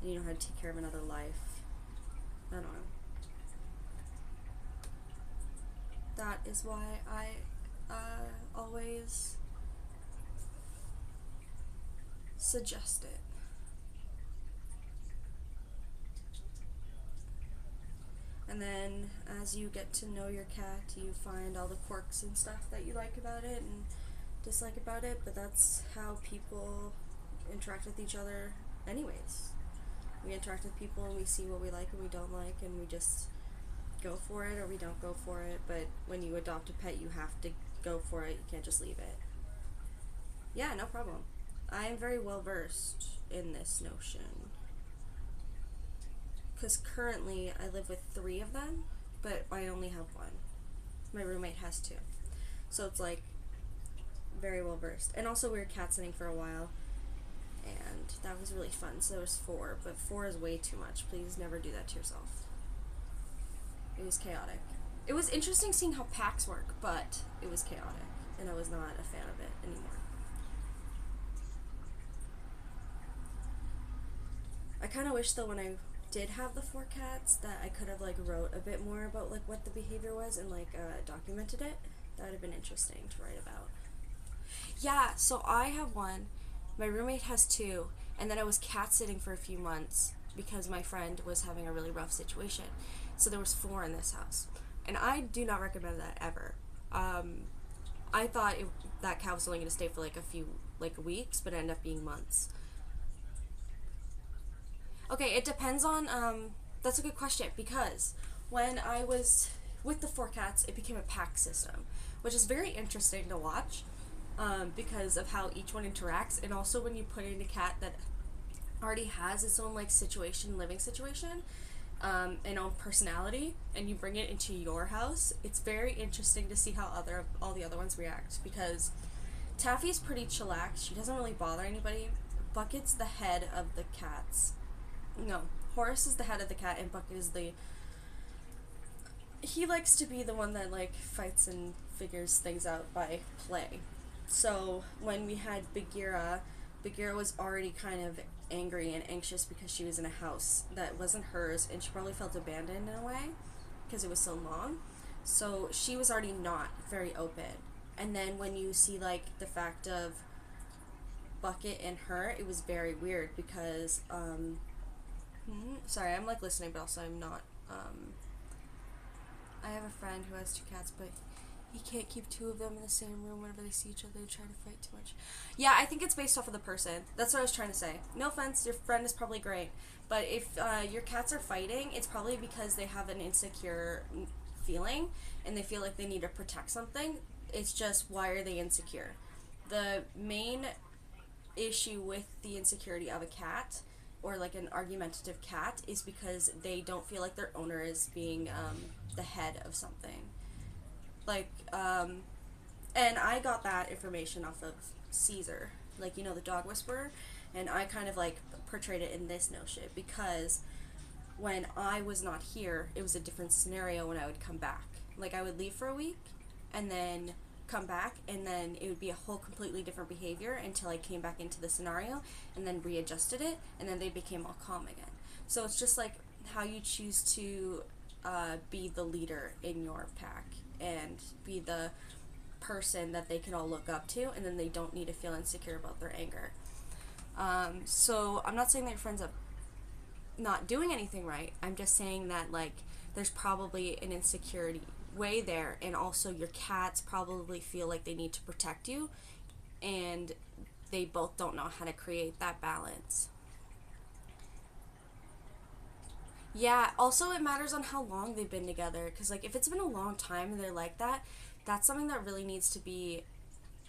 and you know how to take care of another life. I don't know. That is why I always suggest it. And then as you get to know your cat, you find all the quirks and stuff that you like about it and dislike about it, but that's how people interact with each other anyways. We interact with people and we see what we like and we don't like, and we just go for it or we don't go for it. But when you adopt a pet, you have to go for it. You can't just leave it. Yeah, no problem. I am very well versed in this notion because currently I live with 3 of them, but I only have 1. My roommate has 2, so it's like very well versed. And also we were cat sitting for a while, and that was really fun. So there was 4, but 4 is way too much. Please never do that to yourself. It was chaotic. It was interesting seeing how packs work, but it was chaotic, and I was not a fan of it anymore. I kind of wish though when I did have the 4 cats that I could have like wrote a bit more about like what the behavior was and like documented it. That would have been interesting to write about. Yeah, so I have 1. My roommate has 2, and then I was cat sitting for a few months because my friend was having a really rough situation. So there was 4 in this house, and I do not recommend that ever. I thought that cat was only going to stay for like a few like weeks, but end up being months. Okay, it depends on. That's a good question because when I was with the four cats, it became a pack system, which is very interesting to watch because of how each one interacts, and also when you put in a cat that already has its own like situation, living situation, and own personality, and you bring it into your house, it's very interesting to see how all the other ones react because Taffy's pretty chillax. She doesn't really bother anybody. Bucket's the head of the cats. No, Horace is the head of the cat, and Bucket is the. He likes to be the one that like fights and figures things out by play. So when we had Bagheera, Bagheera was already kind of angry and anxious because she was in a house that wasn't hers, and she probably felt abandoned in a way because it was so long. So she was already not very open. And then when you see like the fact of Bucket and her, it was very weird because sorry, I'm like listening, but also I'm not. I have a friend who has two cats, but he can't keep two of them in the same room. Whenever they see each other, they try to fight too much. Yeah, I think it's based off of the person. That's what I was trying to say. No offense, your friend is probably great, but if your cats are fighting, it's probably because they have an insecure feeling and they feel like they need to protect something. It's just, why are they insecure? The main issue with the insecurity of a cat or like an argumentative cat is because they don't feel like their owner is being the head of something. Like, and I got that information off of Caesar, like, you know, the dog whisperer, and I kind of like portrayed it in this notion because when I was not here, it was a different scenario when I would come back. Like, I would leave for a week and then come back, and then it would be a whole completely different behavior until I came back into the scenario and then readjusted it, and then they became all calm again. So it's just like how you choose to be the leader in your pack and be the person that they can all look up to, and then they don't need to feel insecure about their anger. So I'm not saying that your friend's not doing anything right. I'm just saying that like there's probably an insecurity way there, and also your cats probably feel like they need to protect you, and they both don't know how to create that balance. Yeah, also it matters on how long they've been together, because like if it's been a long time and they're like that, that's something that really needs to be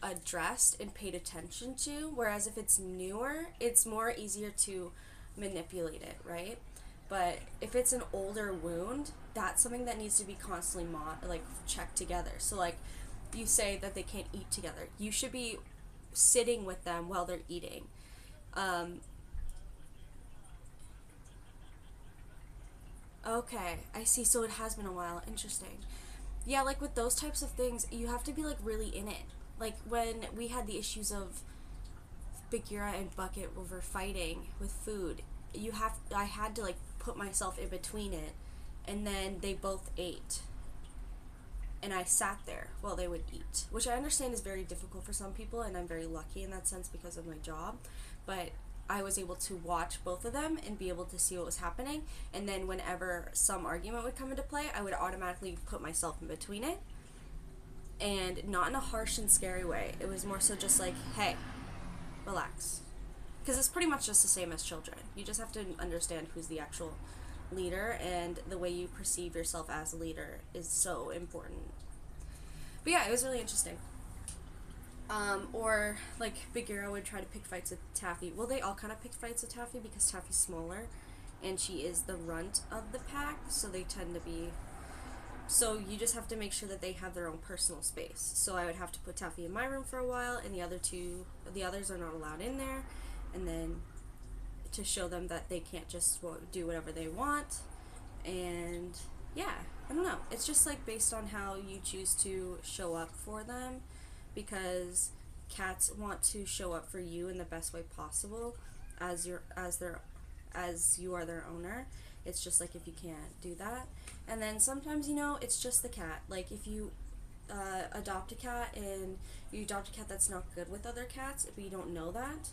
addressed and paid attention to, whereas if it's newer, it's more easier to manipulate it, right? But if it's an older wound, that's something that needs to be constantly like checked together. So like you say that they can't eat together, you should be sitting with them while they're eating. um, okay, I see. So it has been a while. Interesting. Yeah, like with those types of things, you have to be like really in it. Like when we had the issues of Bagheera and Bucket over fighting with food, I had to like put myself in between it, and then they both ate, and I sat there while they would eat, which I understand is very difficult for some people, and I'm very lucky in that sense because of my job. But I was able to watch both of them and be able to see what was happening, and then whenever some argument would come into play, I would automatically put myself in between it, and not in a harsh and scary way. It was more so just like, hey, relax. Because it's pretty much just the same as children. You just have to understand who's the actual leader, and the way you perceive yourself as a leader is so important. But yeah, it was really interesting. Or like Bagheera would try to pick fights with Taffy. Well, they all kind of pick fights with Taffy because Taffy's smaller, and she is the runt of the pack, so they tend to be. So you just have to make sure that they have their own personal space. So I would have to put Taffy in my room for a while, and the others are not allowed in there, and then to show them that they can't just do whatever they want. And yeah, I don't know. It's just like based on how you choose to show up for them, because cats want to show up for you in the best way possible as you are their owner. It's just like if you can't do that. And then sometimes, it's just the cat. Like if you adopt a cat and you adopt a cat that's not good with other cats, but you don't know that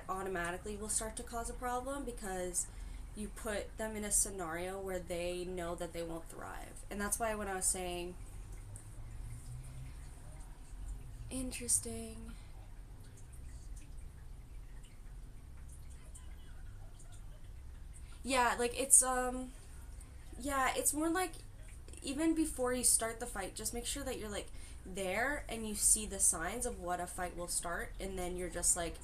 automatically will start to cause a problem because you put them in a scenario where they know that they won't thrive. And that's why when I was saying, interesting. Yeah, like yeah, it's more like even before you start the fight, just make sure that you're like there and you see the signs of what a fight will start, and then you're just like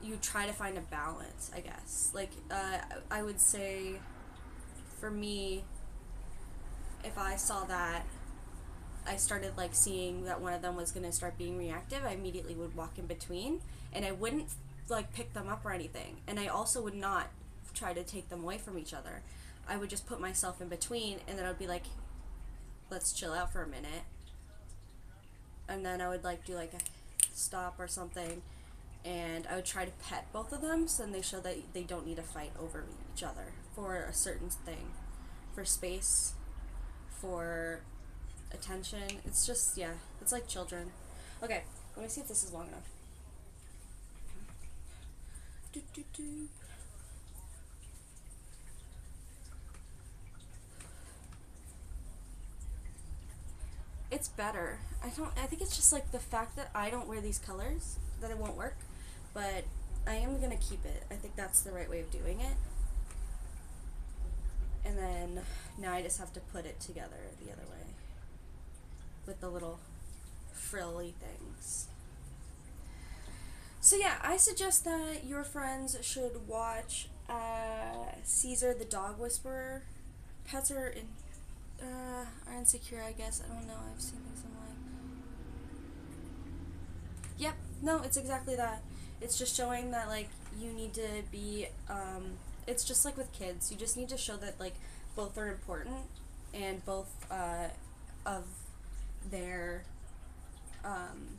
you try to find a balance, I guess. Like I would say for me, if I saw that I started like seeing that one of them was going to start being reactive, I immediately would walk in between, and I wouldn't like pick them up or anything. And I also would not try to take them away from each other. I would just put myself in between, and then I'd be like, let's chill out for a minute. And then I would like do like a stop or something, and I would try to pet both of them so then they show that they don't need to fight over each other for a certain thing, for space, for attention. It's just, yeah, it's like children. Okay, let me see if this is long enough. Do, do, do. It's better. I think it's just like the fact that I don't wear these colors that it won't work, but I am gonna keep it. I think that's the right way of doing it. And then now I just have to put it together the other way with the little frilly things. So yeah, I suggest that your friends should watch Caesar the Dog Whisperer. Pets are insecure, I guess. I don't know. I've seen things online. Yep. No, it's exactly that. It's just showing that like you need to be. It's just like with kids. You just need to show that like both are important and both of their um,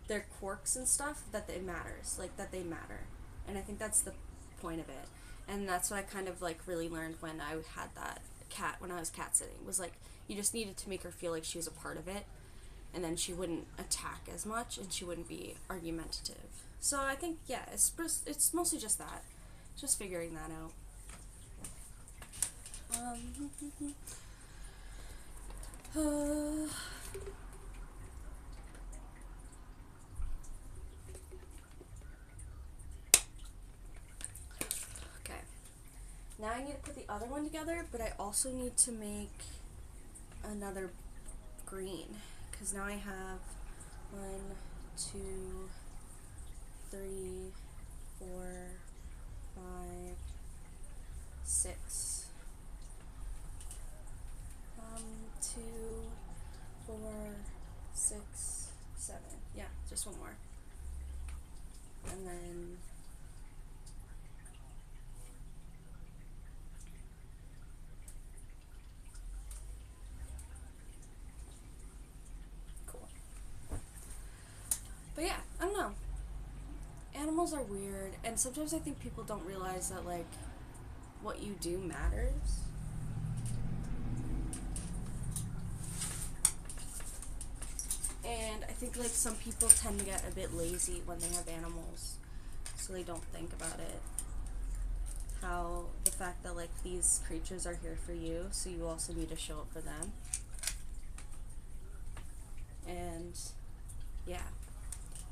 their quirks and stuff, that it matters, like that they matter. And I think that's the point of it. And that's what I kind of like really learned when I had that cat, when I was cat sitting, was like you just needed to make her feel like she was a part of it, and then she wouldn't attack as much and she wouldn't be argumentative. So I think, yeah, it's mostly just that, just figuring that out. Okay. Now I need to put the other one together, but I also need to make another green, because now I have 1, 2, 3, 4, 5, 6. 2, 4, 6, 7. Yeah, just one more. And then cool. But yeah, I don't know. Animals are weird, and sometimes I think people don't realize that like what you do matters. And I think like some people tend to get a bit lazy when they have animals, so they don't think about it. How the fact that like these creatures are here for you, so you also need to show up for them. And yeah,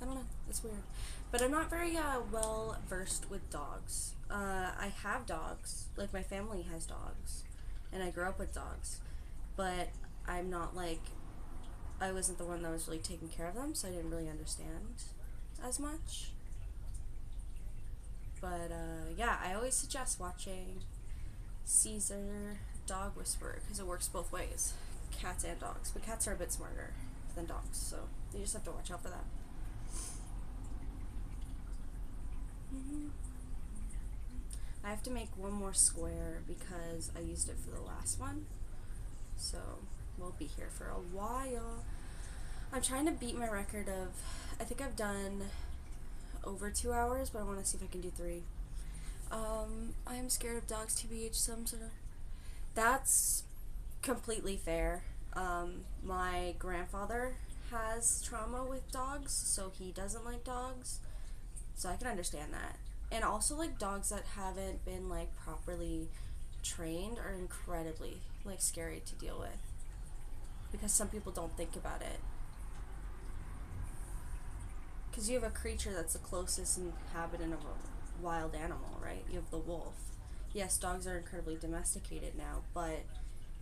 I don't know, it's weird. But I'm not very well versed with dogs. I have dogs, like my family has dogs, and I grew up with dogs, but I'm not like, I wasn't the one that was really taking care of them, so I didn't really understand as much. But yeah, I always suggest watching Caesar Dog Whisperer, because it works both ways, cats and dogs. But cats are a bit smarter than dogs, so you just have to watch out for that. I have to make one more square because I used it for the last one, so we'll be here for a while. I'm trying to beat my record of, I think I've done over 2 hours, but I want to see if I can do 3. I'm scared of dogs, TBH, some sort of. That's completely fair. My grandfather has trauma with dogs, so he doesn't like dogs, so I can understand that. And also, like, dogs that haven't been like properly trained are incredibly like scary to deal with, because some people don't think about it. Because you have a creature that's the closest inhabitant of a wild animal, right? You have the wolf. yes, dogs are incredibly domesticated now, but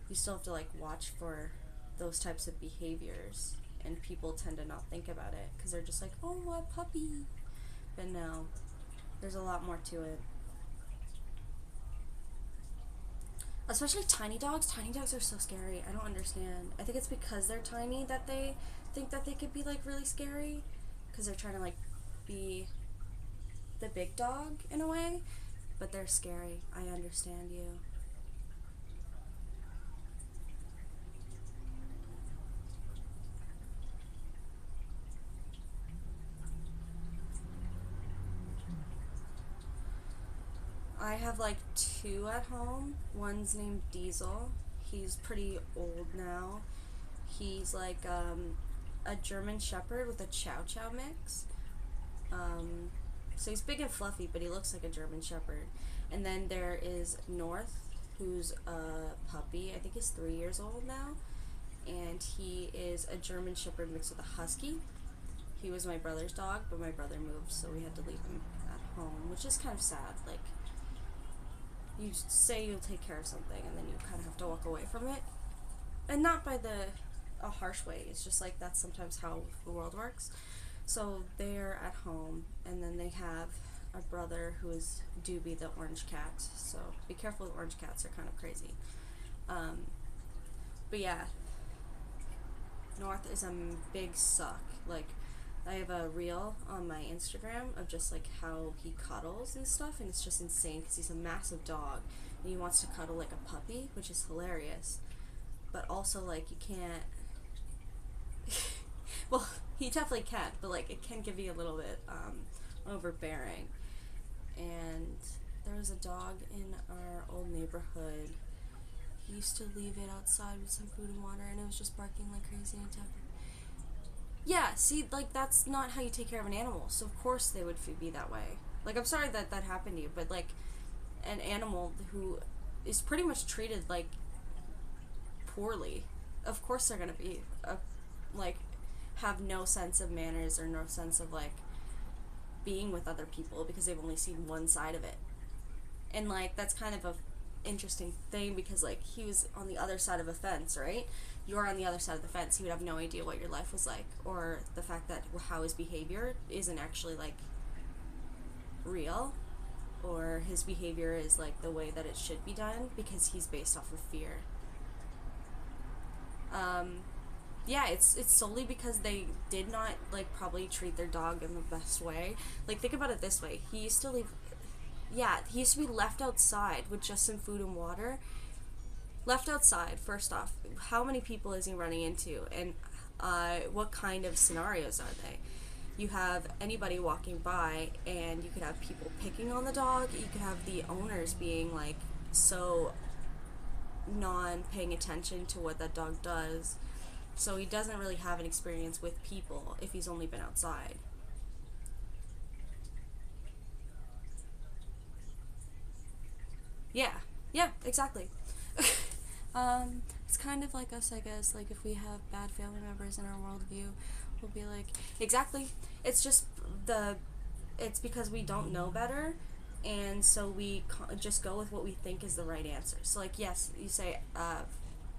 you still have to like watch for those types of behaviors, and people tend to not think about it because they're just like, oh, a puppy. But no, there's a lot more to it. Especially tiny dogs. Tiny dogs are so scary. I don't understand. I think it's because they're tiny that they think that they could be like really scary, because they're trying to like be the big dog in a way, but they're scary. I understand you. I have like two at home. One's named Diesel. He's pretty old now. He's like a German Shepherd with a Chow Chow mix. Um, so he's big and fluffy, but he looks like a German Shepherd. And then there is North, who's a puppy. I think he's 3 years old now. And he is a German Shepherd mixed with a Husky. He was my brother's dog, but my brother moved, so we had to leave him at home, which is kind of sad. Like, you say you'll take care of something, and then you kind of have to walk away from it. And not by a harsh way. It's just like that's sometimes how the world works. So they're at home, and then they have a brother who is Doobie, the orange cat. So be careful with orange cats; they're kind of crazy. Um, but yeah, North is a big suck. Like, I have a reel on my Instagram of just like how he cuddles and stuff, and it's just insane because he's a massive dog and he wants to cuddle like a puppy, which is hilarious. But also, like, you can't. Well, he definitely can, but like it can give you a little bit overbearing. And there was a dog in our old neighborhood. He used to leave it outside with some food and water, and it was just barking like crazy and stuff. Yeah, see, like, that's not how you take care of an animal, so of course they would be that way. Like, I'm sorry that that happened to you, but like, an animal who is pretty much treated like poorly, of course they're gonna be like, have no sense of manners or no sense of like being with other people because they've only seen one side of it. And like, that's kind of a interesting thing because like, he was on the other side of a fence, right? You're on the other side of the fence. He would have no idea what your life was like, or the fact that how his behavior isn't actually like real, or his behavior is like the way that it should be done because he's based off of fear. um yeah, it's solely because they did not like probably treat their dog in the best way. Like, think about it this way: he used to leave, yeah, he used to be left outside with just some food and water. Left outside, first off, how many people is he running into, and what kind of scenarios are they? You have anybody walking by, and you could have people picking on the dog. You could have the owners being like so non paying attention to what that dog does. So he doesn't really have an experience with people if he's only been outside. Yeah, yeah, exactly. It's kind of like us, I guess. Like, if we have bad family members in our worldview, we'll be like, exactly. It's just the, it's because we don't know better, and so we just go with what we think is the right answer. So, like, yes, you say,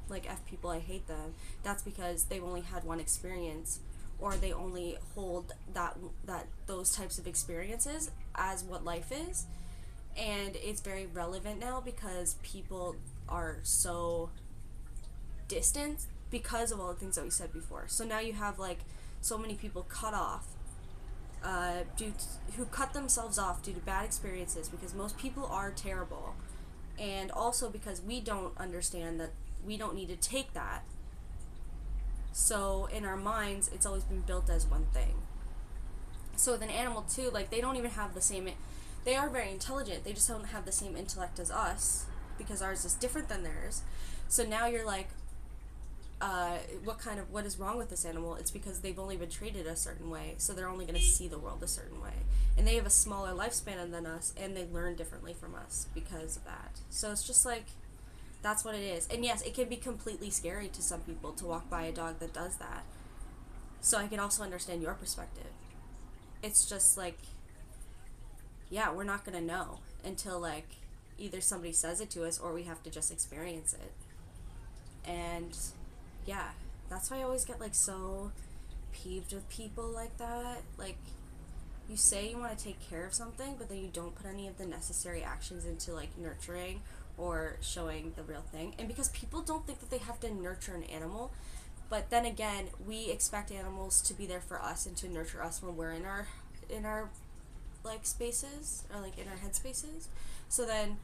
like, F people, I hate them. That's because they've only had one experience, or they only hold that those types of experiences as what life is, and it's very relevant now because people are so distant because of all the things that we said before. So now you have like so many people cut off, who cut themselves off due to bad experiences, because most people are terrible, and also because we don't understand that we don't need to take that. So in our minds, it's always been built as one thing. So with an animal too, like, they don't even have the same. They are very intelligent. They just don't have the same intellect as us because ours is different than theirs. So now you're like, what is wrong with this animal? It's because they've only been treated a certain way, so they're only going to see the world a certain way, and they have a smaller lifespan than us, and they learn differently from us because of that. So it's just like, that's what it is. And yes, it can be completely scary to some people to walk by a dog that does that. So I can also understand your perspective. It's just like, yeah, we're not gonna know until like either somebody says it to us or we have to just experience it. And yeah, that's why I always get like so peeved with people like that. Like, you say you want to take care of something, but then you don't put any of the necessary actions into like nurturing or showing the real thing. And because people don't think that they have to nurture an animal, but then again, we expect animals to be there for us and to nurture us when we're in our like spaces, or like in our head spaces. So then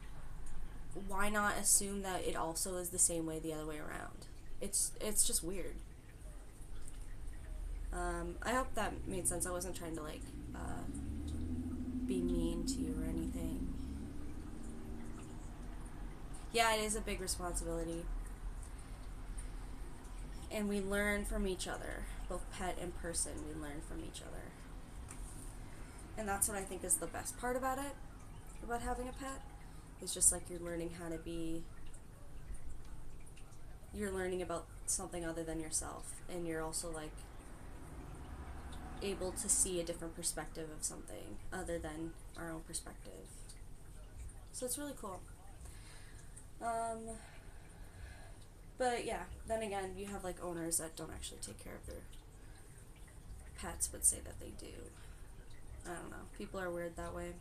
why not assume that it also is the same way the other way around? It's just weird. I hope that made sense. I wasn't trying to like be mean to you or anything. Yeah, it is a big responsibility. And we learn from each other, both pet and person. We learn from each other. And that's what I think is the best part about it, about having a pet. It's just like you're learning how to be, you're learning about something other than yourself. And you're also like able to see a different perspective of something other than our own perspective. So it's really cool. But yeah, then again, you have like owners that don't actually take care of their pets but say that they do. I don't know. People are weird that way.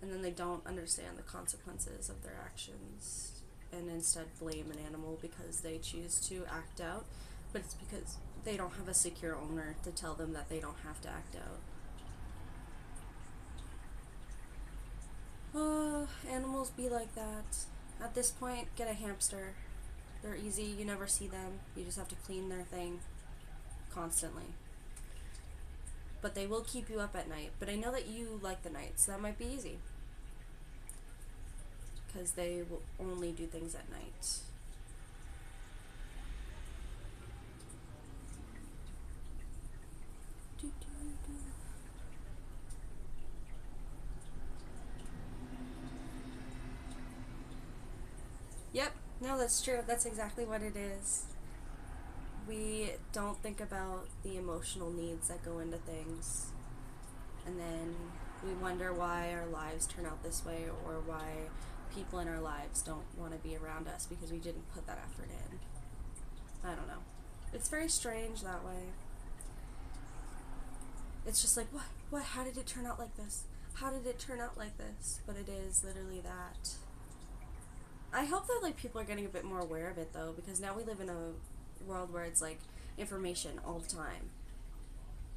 And then they don't understand the consequences of their actions and instead blame an animal because they choose to act out. But it's because they don't have a secure owner to tell them that they don't have to act out. Animals be like that. At this point, get a hamster. They're easy, you never see them. You just have to clean their thing constantly. But they will keep you up at night. But I know that you like the night, so that might be easy. Because they will only do things at night. Yep, no, that's true. That's exactly what it is. We don't think about the emotional needs that go into things. And then we wonder why our lives turn out this way, or why people in our lives don't want to be around us because we didn't put that effort in. I don't know. It's very strange that way. It's just like, what, how did it turn out like this? How did it turn out like this? But it is literally that. I hope that like people are getting a bit more aware of it though, because now we live in a world where it's like information all the time.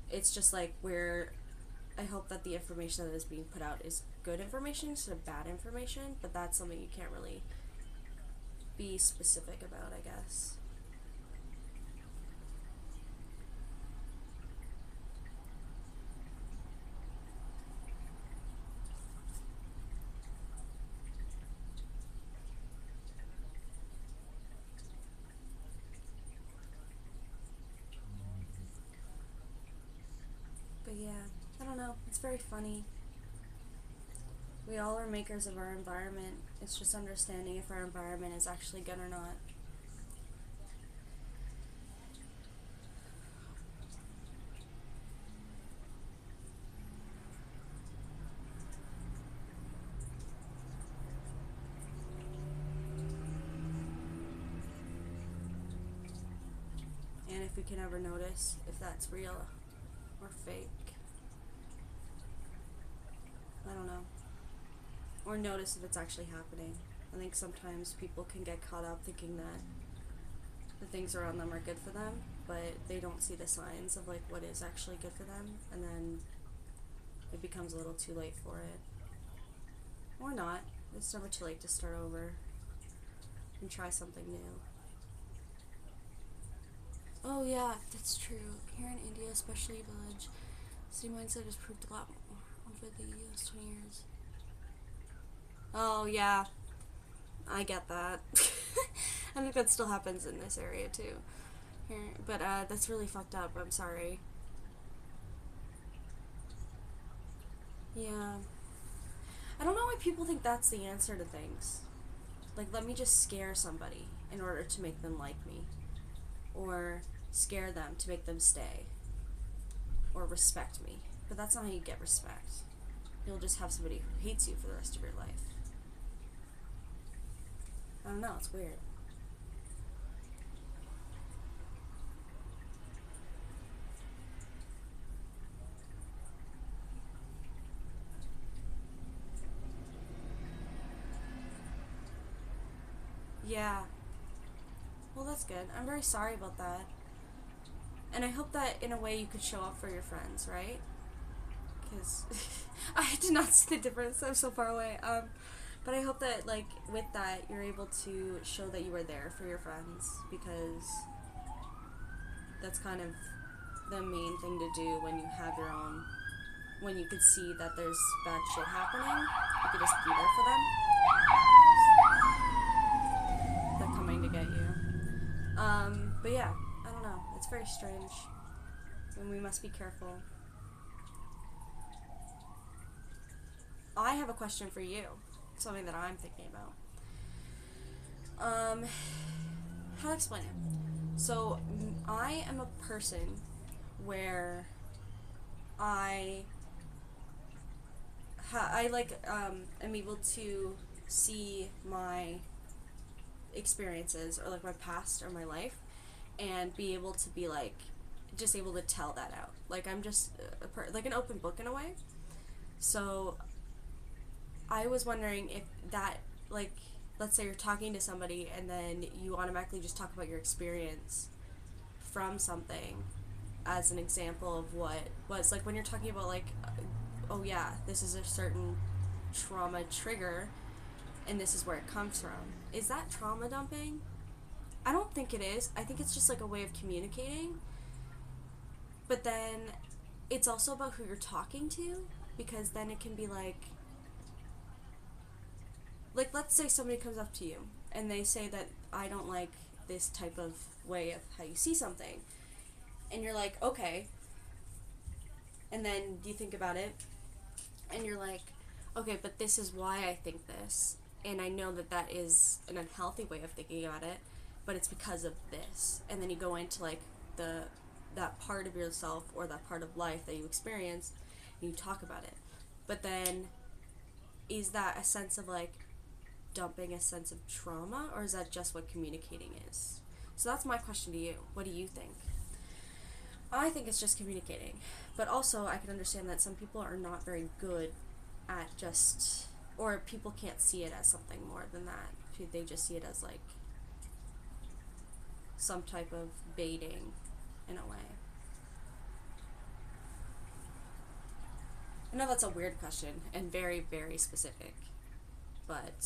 It's just like I hope that the information that is being put out is good information instead of bad information, but that's something you can't really be specific about, I guess. But yeah, I don't know. It's very funny. We all are makers of our environment. It's just understanding if our environment is actually good or not. And if we can ever notice if that's real or fake. I don't know. Or notice if it's actually happening. I think sometimes people can get caught up thinking that the things around them are good for them, but they don't see the signs of like what is actually good for them, and then it becomes a little too late for it. Or not. It's never too late to start over and try something new. Oh yeah, that's true. Here in India, especially village, city mindset has proved a lot more over the last 20 years. Oh yeah, I get that. I think that still happens in this area too. Here, but that's really fucked up. I'm sorry. Yeah. I don't know why people think that's the answer to things. Like, let me just scare somebody in order to make them like me. Or scare them to make them stay. Or respect me. But that's not how you get respect. You'll just have somebody who hates you for the rest of your life. don't know, it's weird. Yeah. Well, that's good. I'm very sorry about that. And I hope that in a way you could show up for your friends, right? Because I did not see the difference. I'm so far away. But I hope that, like, with that, you're able to show that you were there for your friends, because that's kind of the main thing to do when you have your own, when you could see that there's bad shit happening. You could just be there for them. They're coming to get you. But yeah, I don't know. It's very strange. And we must be careful. I have a question for you. Something that I'm thinking about. How to explain it? So, I am a person where I am able to see my experiences, or like my past or my life, and be able to be like, just able to tell that out. Like, I'm just like an open book in a way. So I was wondering if that, like, let's say you're talking to somebody and then you automatically just talk about your experience from something as an example of what was, like, when you're talking about, like, oh yeah, this is a certain trauma trigger and this is where it comes from. Is that trauma dumping? I don't think it is. I think it's just like a way of communicating. But then it's also about who you're talking to, because then it can be like, let's say somebody comes up to you and they say that I don't like this type of way of how you see something. And you're like, okay. And then you think about it and you're like, okay, but this is why I think this. And I know that that is an unhealthy way of thinking about it, but it's because of this. And then you go into like that part of yourself or that part of life that you experienced and you talk about it. But then is that a sense of like dumping a sense of trauma, or is that just what communicating is? So that's my question to you. What do you think? I think it's just communicating, but also I can understand that some people are not very good at just, or people can't see it as something more than that. They just see it as like some type of baiting in a way. I know that's a weird question and very, very specific, but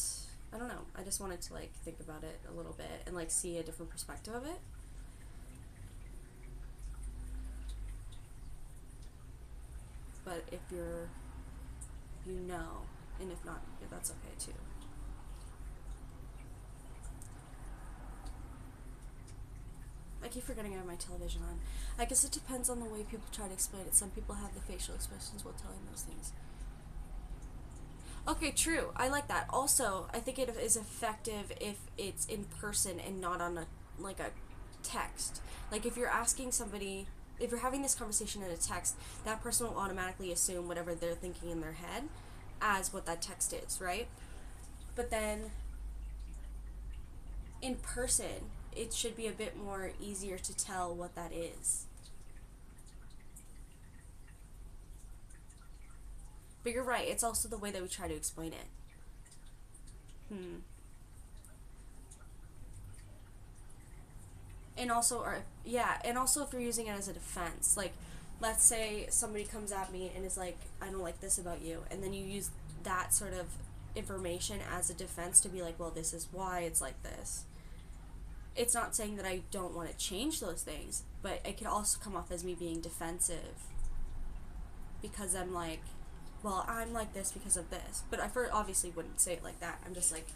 I don't know. I just wanted to like think about it a little bit and like see a different perspective of it. But if you're, you know, and if not, that's okay too. I keep forgetting I have my television on. I guess it depends on the way people try to explain it. Some people have the facial expressions while telling those things. Okay, true. I like that. Also, I think it is effective if it's in person and not on a text. Like if you're asking somebody, if you're having this conversation in a text, that person will automatically assume whatever they're thinking in their head as what that text is, right? But then in person, it should be a bit more easier to tell what that is. But you're right, it's also the way that we try to explain it. And also, and also if you're using it as a defense, like, let's say somebody comes at me and is like, I don't like this about you, and then you use that sort of information as a defense to be like, well, this is why it's like this. It's not saying that I don't want to change those things, but it could also come off as me being defensive because I'm like, well, I'm like this because of this. But I obviously wouldn't say it like that. I'm just like,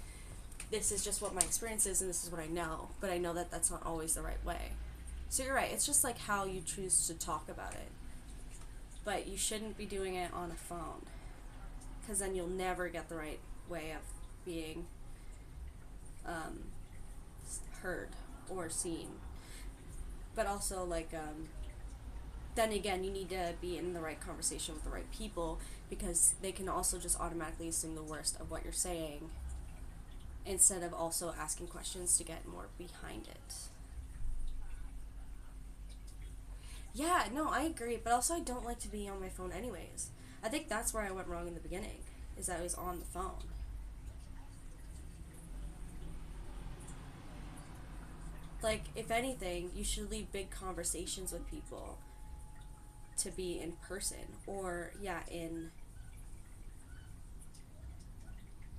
this is just what my experience is and this is what I know. But I know that that's not always the right way. So you're right. It's just like how you choose to talk about it. But you shouldn't be doing it on a phone, because then you'll never get the right way of being heard or seen. But also, like, then again, you need to be in the right conversation with the right people, because they can also just automatically assume the worst of what you're saying instead of also asking questions to get more behind it. Yeah, no, I agree, but also I don't like to be on my phone anyways. I think that's where I went wrong in the beginning, is I was on the phone. Like, if anything, you should leave big conversations with people to be in person, or yeah, in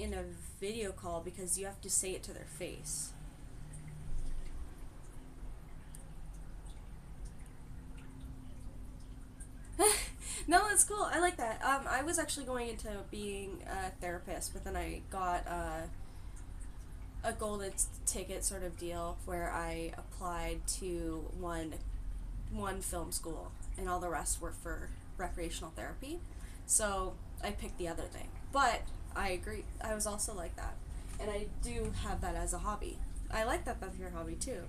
a video call, because you have to say it to their face. No, that's cool. I like that. I was actually going into being a therapist, but then I got a golden ticket sort of deal where I applied to one film school, and all the rest were for recreational therapy. So I picked the other thing. But I agree. I was also like that, and I do have that as a hobby. I like that that's your hobby too.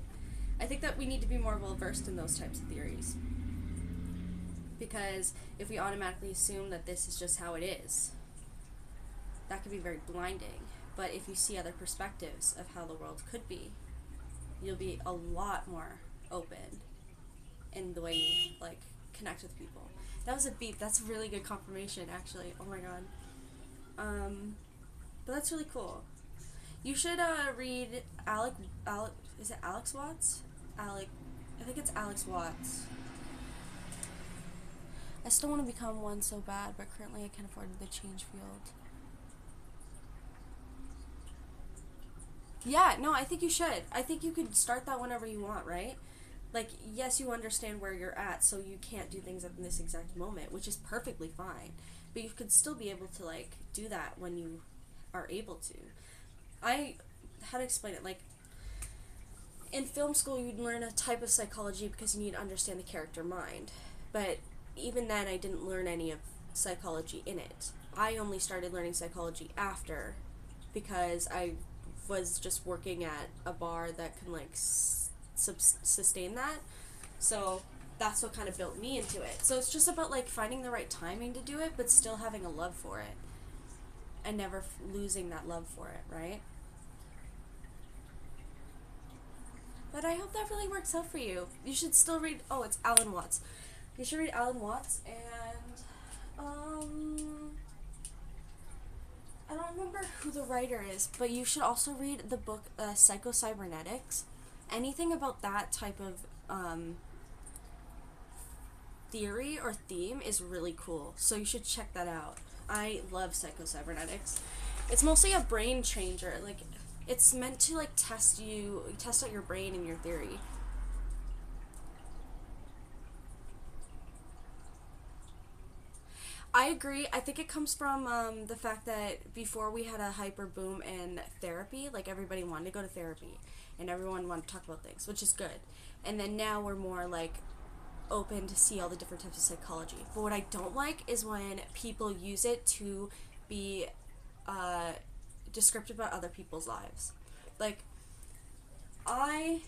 I think that we need to be more well versed in those types of theories, because if we automatically assume that this is just how it is, that could be very blinding. But if you see other perspectives of how the world could be, you'll be a lot more open in the way you like connect with people. That was a beep. That's really good confirmation, actually. Oh my god. But that's really cool. You should read Alec. Is it Alex Watts? I think it's Alex Watts. I still want to become one so bad, but currently I can't afford the change field. Yeah, no, I think you should. I think you could start that whenever you want, right? Like, yes, you understand where you're at, so you can't do things at this exact moment, which is perfectly fine. But you could still be able to, like, do that when you are able to. How to explain it? Like, in film school, you'd learn a type of psychology because you need to understand the character mind. But even then, I didn't learn any of psychology in it. I only started learning psychology after, because I was just working at a bar that can, like, sustain that. So that's what kind of built me into it. So it's just about, like, finding the right timing to do it, but still having a love for it, and never losing that love for it, right? But I hope that really works out for you. You should still read. Oh, it's Alan Watts. You should read Alan Watts, and I don't remember who the writer is, but you should also read the book Psycho-Cybernetics. Anything about that type of theory or theme is really cool, so you should check that out. I love Psycho-Cybernetics. It's mostly a brain changer. Like, it's meant to, like, test out your brain and your theory. I agree. I think it comes from the fact that before we had a hyper boom in therapy, like, everybody wanted to go to therapy and everyone wanted to talk about things, which is good. And then now we're more, like, open to see all the different types of psychology. But what I don't like is when people use it to be descriptive about other people's lives. Like, I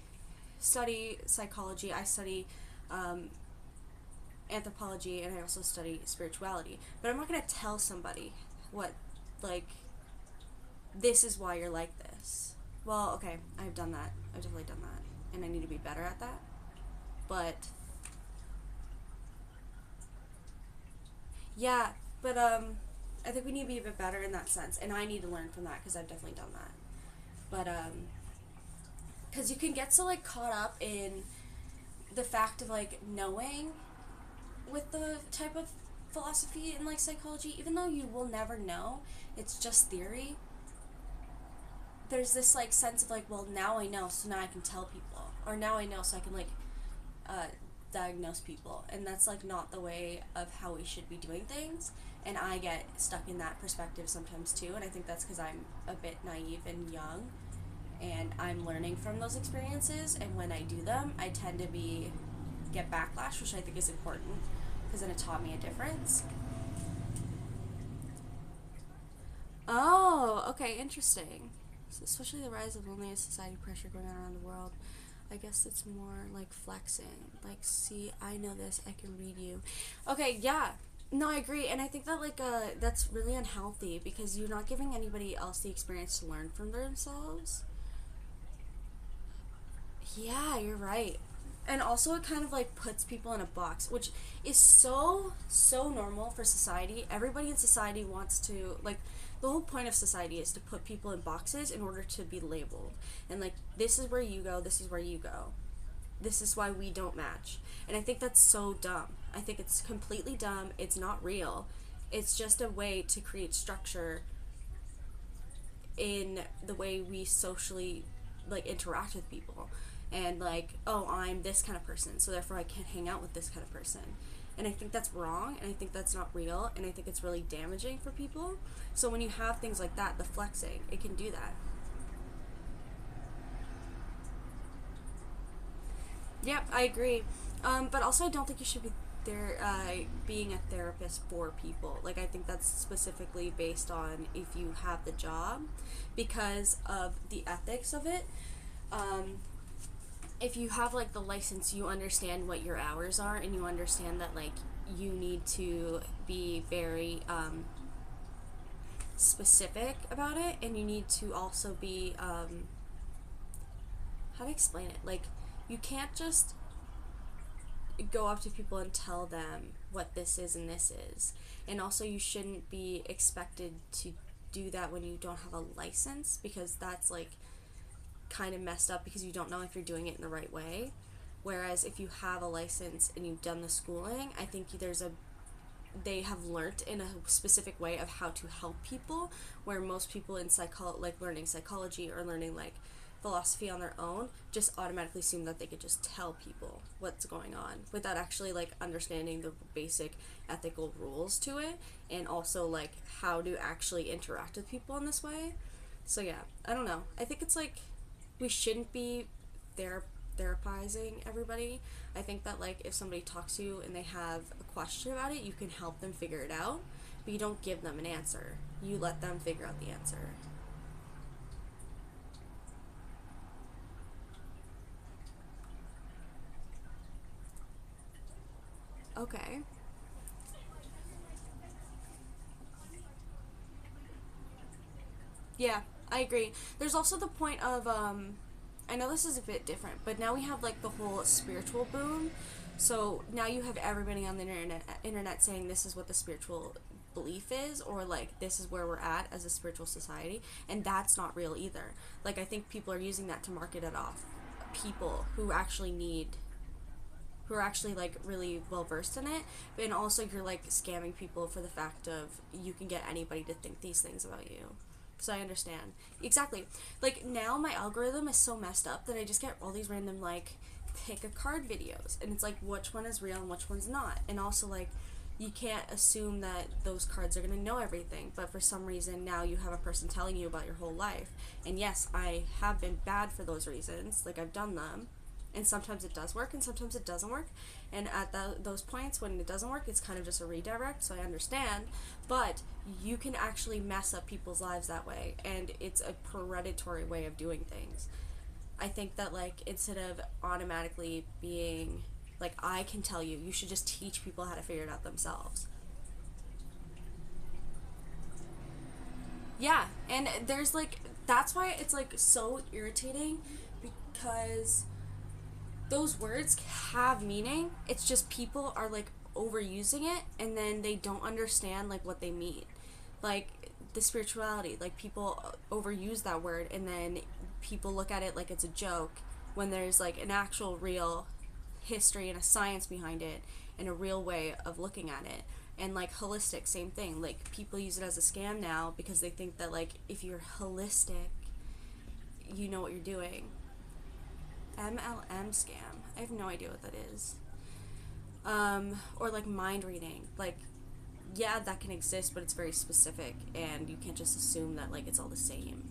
study psychology, I study anthropology, and I also study spirituality. But I'm not going to tell somebody what, like, this is why you're like this. Well, okay, I've done that. I've definitely done that. And I need to be better at that. But yeah, but I think we need to be a bit better in that sense, and I need to learn from that because I've definitely done that. But because you can get so, like, caught up in the fact of, like, knowing with the type of philosophy and, like, psychology, even though you will never know, it's just theory. There's this, like, sense of, like, well, now I know, so now I can tell people, or now I know, so I can, like, diagnose people, and that's, like, not the way of how we should be doing things. And I get stuck in that perspective sometimes too, and I think that's because I'm a bit naive and young, and I'm learning from those experiences, and when I do them, I tend to get backlash, which I think is important, because then it taught me a difference. Oh, okay, interesting. So especially the rise of loneliness, society pressure going on around the world. I guess it's more like flexing. Like, see, I know this, I can read you. Okay, yeah. No, I agree, and I think that like that's really unhealthy because you're not giving anybody else the experience to learn from themselves. Yeah, you're right. And also, it kind of like puts people in a box, which is so normal for society. Everybody in society wants to, like, the whole point of society is to put people in boxes in order to be labeled. And, like, this is where you go, this is where you go. This is why we don't match. And I think that's so dumb. I think it's completely dumb. It's not real. It's just a way to create structure in the way we socially like interact with people, and like, oh, I'm this kind of person, so therefore I can't hang out with this kind of person. And I think that's wrong, and I think that's not real, and I think it's really damaging for people. So when you have things like that, the flexing, it can do that. Yep, I agree. But also, I don't think you should be there being a therapist for people. Like, I think that's specifically based on if you have the job, because of the ethics of it. Um, if you have like the license, you understand what your hours are, and you understand that like you need to be very specific about it, and you need to also be how to explain it, like you can't just go up to people and tell them what this is and this is. And also, you shouldn't be expected to do that when you don't have a license, because that's like kind of messed up, because you don't know if you're doing it in the right way. Whereas if you have a license and you've done the schooling, I think they have learned in a specific way of how to help people, where most people in like learning psychology or learning like philosophy on their own just automatically assume that they could just tell people what's going on without actually like understanding the basic ethical rules to it, and also like how to actually interact with people in this way. So yeah, I don't know. I think it's like we shouldn't be therapizing everybody. I think that like if somebody talks to you and they have a question about it, you can help them figure it out, but you don't give them an answer. You let them figure out the answer. Okay. Yeah, I agree. There's also the point of I know this is a bit different, but now we have like the whole spiritual boom. So now you have everybody on the internet saying this is what the spiritual belief is, or like this is where we're at as a spiritual society, and that's not real either. Like, I think people are using that to market it off people who are actually like really well versed in it, and also you're like scamming people for the fact of you can get anybody to think these things about you. So I understand exactly. Like, now my algorithm is so messed up that I just get all these random like pick a card videos, and it's like which one is real and which one's not. And also, like, you can't assume that those cards are going to know everything, but for some reason now you have a person telling you about your whole life. And yes, I have been bad for those reasons, like I've done them, and sometimes it does work and sometimes it doesn't work. And at those points when it doesn't work, it's kind of just a redirect, so I understand. But you can actually mess up people's lives that way, and it's a predatory way of doing things. I think that like instead of automatically being like, I can tell you, you should just teach people how to figure it out themselves. Yeah, and there's like, that's why it's like so irritating, because those words have meaning. It's just people are like overusing it, and then they don't understand like what they mean. Like the spirituality, like people overuse that word, and then people look at it like it's a joke, when there's like an actual real history and a science behind it, and a real way of looking at it. And like holistic, same thing. Like, people use it as a scam now because they think that like if you're holistic, you know what you're doing. MLM scam. I have no idea what that is. Or like mind reading. Like, yeah, that can exist, but it's very specific, and you can't just assume that like it's all the same.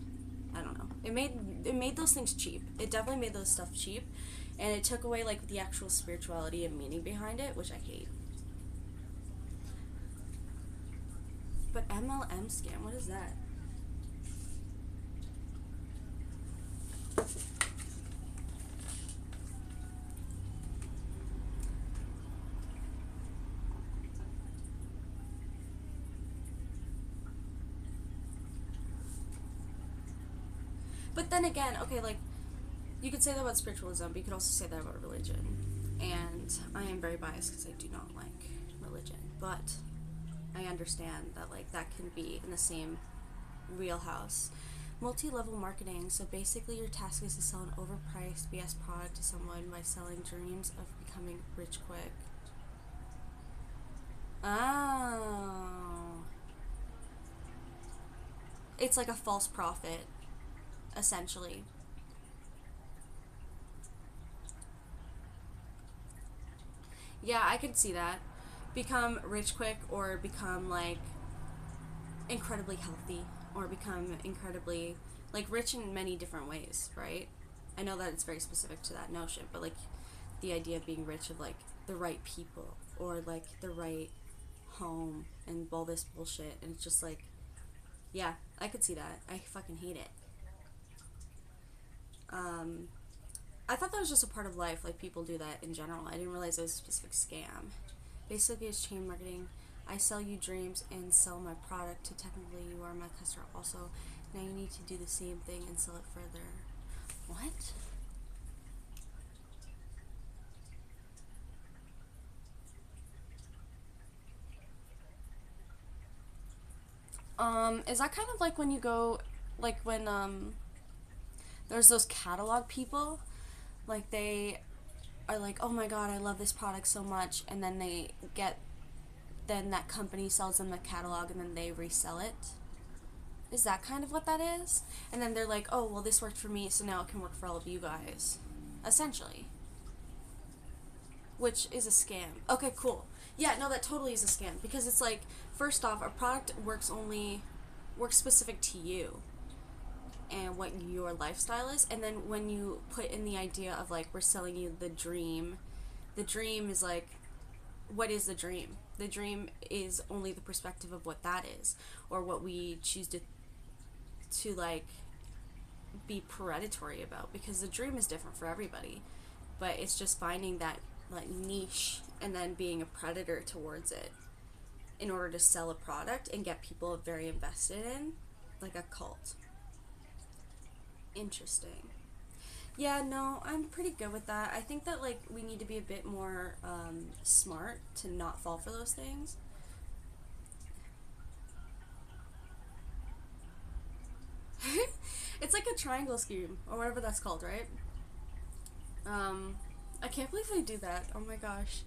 I don't know. It made those things cheap. It definitely made those stuff cheap, and it took away like the actual spirituality and meaning behind it, which I hate. But MLM scam, what is that? But then again, okay, like, you could say that about spiritualism, but you could also say that about religion. And I am very biased because I do not like religion. But I understand that, like, that can be in the same wheelhouse. Multi-level marketing. So basically your task is to sell an overpriced BS product to someone by selling dreams of becoming rich quick. Oh. It's like a false prophet, essentially. Yeah, I could see that. Become rich quick, or become like incredibly healthy, or become incredibly like rich in many different ways, right? I know that it's very specific to that notion, but like the idea of being rich of like the right people, or like the right home and all this bullshit, and it's just like, yeah, I could see that. I fucking hate it. um I thought that was just a part of life, like people do that in general. I didn't realize it was a specific scam. Basically, it's chain marketing. I sell you dreams and sell my product to technically you are my customer also. Now you need to do the same thing and sell it further. What? Is that kind of like when you go, like when there's those catalog people, like they are like, oh my god, I love this product so much, and then they get, then that company sells them the catalog and then they resell it. Is that kind of what that is? And then they're like, oh, well, this worked for me, so now it can work for all of you guys. Essentially. Which is a scam. Okay, cool. Yeah, no, that totally is a scam. Because it's like, first off, a product works specific to you and what your lifestyle is. And then when you put in the idea of like, we're selling you the dream is like, what is the dream? The dream is only the perspective of what that is, or what we choose to like be predatory about, because the dream is different for everybody, but it's just finding that like niche and then being a predator towards it in order to sell a product and get people very invested in, like a cult. Interesting. Yeah, no, I'm pretty good with that. I think that like we need to be a bit more smart to not fall for those things. It's like a triangle scheme or whatever that's called, right? Um, I can't believe they do that. Oh my gosh.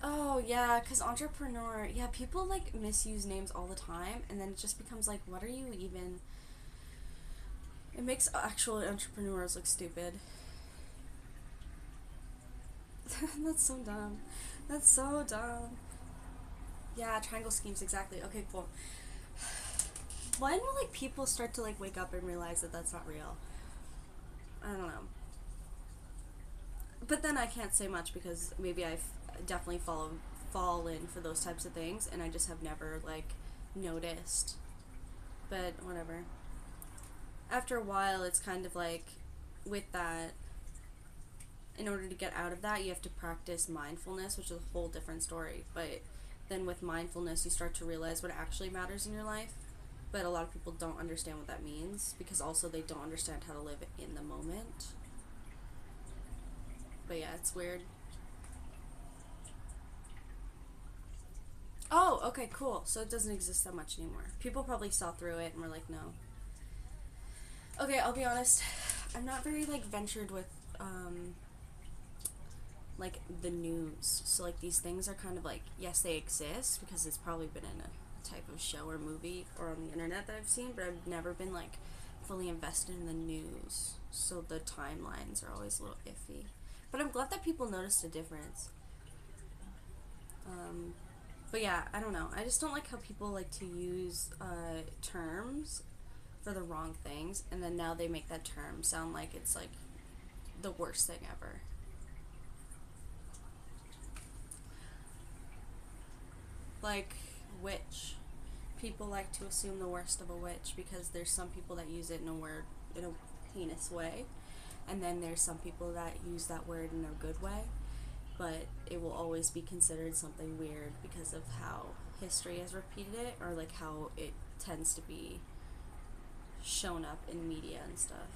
Oh yeah, cause entrepreneur. Yeah, people like misuse names all the time, and then it just becomes like, what are you even? It makes actual entrepreneurs look stupid. That's so dumb. That's so dumb. Yeah, triangle schemes, exactly. Okay, cool. When will like people start to like wake up and realize that that's not real? I don't know. But then I can't say much because maybe I've definitely fallen for those types of things, and I just have never like noticed. But whatever. After a while, it's kind of like with that. In order to get out of that, you have to practice mindfulness, which is a whole different story. But then with mindfulness, you start to realize what actually matters in your life. But a lot of people don't understand what that means, because also they don't understand how to live in the moment. But yeah, it's weird. Oh, okay, cool. So it doesn't exist that much anymore. People probably saw through it and were like, no. Okay, I'll be honest. I'm not very like ventured with like the news. So like these things are kind of like, yes, they exist because it's probably been in a type of show or movie or on the internet that I've seen, but I've never been like fully invested in the news. So the timelines are always a little iffy. But I'm glad that people noticed a difference. Um, but yeah, I don't know. I just don't like how people like to use terms for the wrong things, and then now they make that term sound like it's like the worst thing ever. Like witch. People like to assume the worst of a witch because there's some people that use it in a heinous way, and then there's some people that use that word in a good way, but it will always be considered something weird because of how history has repeated it, or like how it tends to be shown up in media and stuff.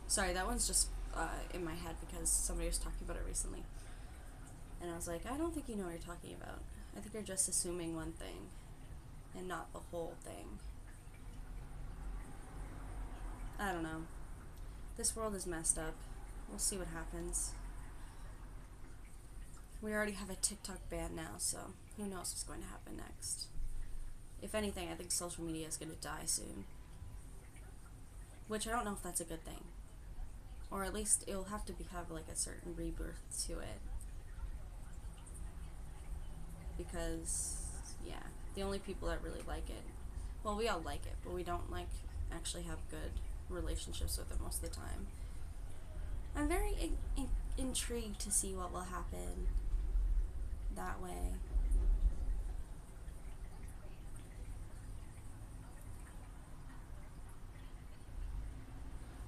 Sorry, that one's just in my head because somebody was talking about it recently. And I was like, I don't think you know what you're talking about. I think you're just assuming one thing and not the whole thing. I don't know. This world is messed up. We'll see what happens. We already have a TikTok ban now, so who knows what's going to happen next. If anything, I think social media is going to die soon. Which I don't know if that's a good thing. Or at least it'll have to have like a certain rebirth to it. Because, yeah, the only people that really like it, well, we all like it, but we don't like actually have good relationships with it most of the time. I'm very intrigued to see what will happen that way.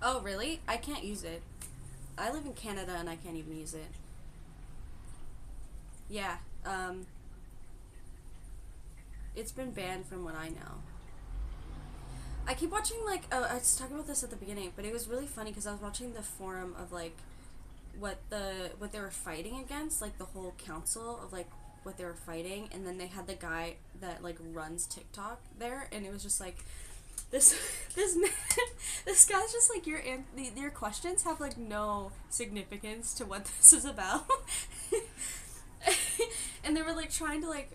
Oh, really? I can't use it. I live in Canada and I can't even use it. Yeah, it's been banned from what I know. I keep watching, like, I was talking about this at the beginning, but it was really funny because I was watching the forum of, like, what they were fighting against, like, the whole council of, like, what they were fighting, and then they had the guy that, like, runs TikTok there, and it was just, like, this man, this guy's just, like, your questions have, like, no significance to what this is about. And they were, like, trying to, like,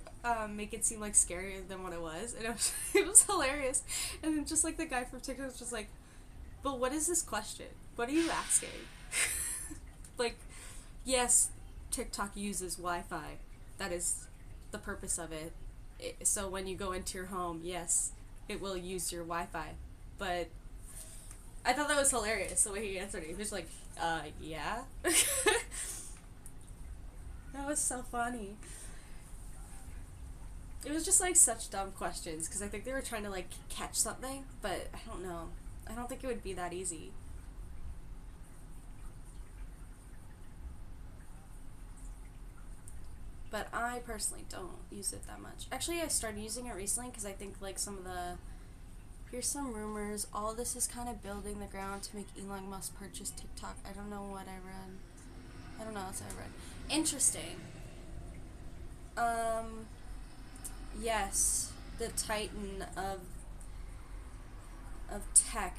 make it seem like scarier than what it was, and it was hilarious. And then just like the guy from TikTok was just like, but what is this question? What are you asking? Like, yes, TikTok uses Wi-Fi. That is the purpose of it. So when you go into your home, yes, it will use your Wi-Fi. But I thought that was hilarious the way he answered it. He was like, yeah. That was so funny. It was just, like, such dumb questions, because I think they were trying to, like, catch something, but I don't know. I don't think it would be that easy. But I personally don't use it that much. Actually, I started using it recently, because I think, like, some of the... Here's some rumors. All of this is kind of building the ground to make Elon Musk purchase TikTok. I don't know what I read. I don't know what I read. Interesting. Yes, the titan of tech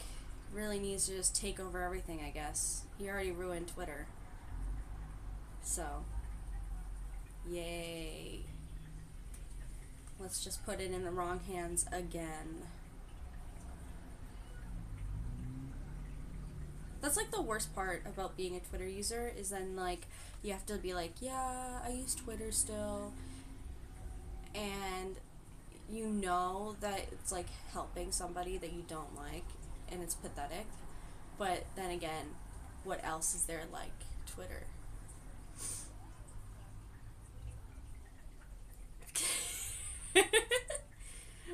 really needs to just take over everything, I guess. He already ruined Twitter. So, yay. Let's just put it in the wrong hands again. That's, like, the worst part about being a Twitter user, is then, like, you have to be like, yeah, I use Twitter still. And you know that it's, like, helping somebody that you don't like, and it's pathetic. But then again, what else is there like Twitter?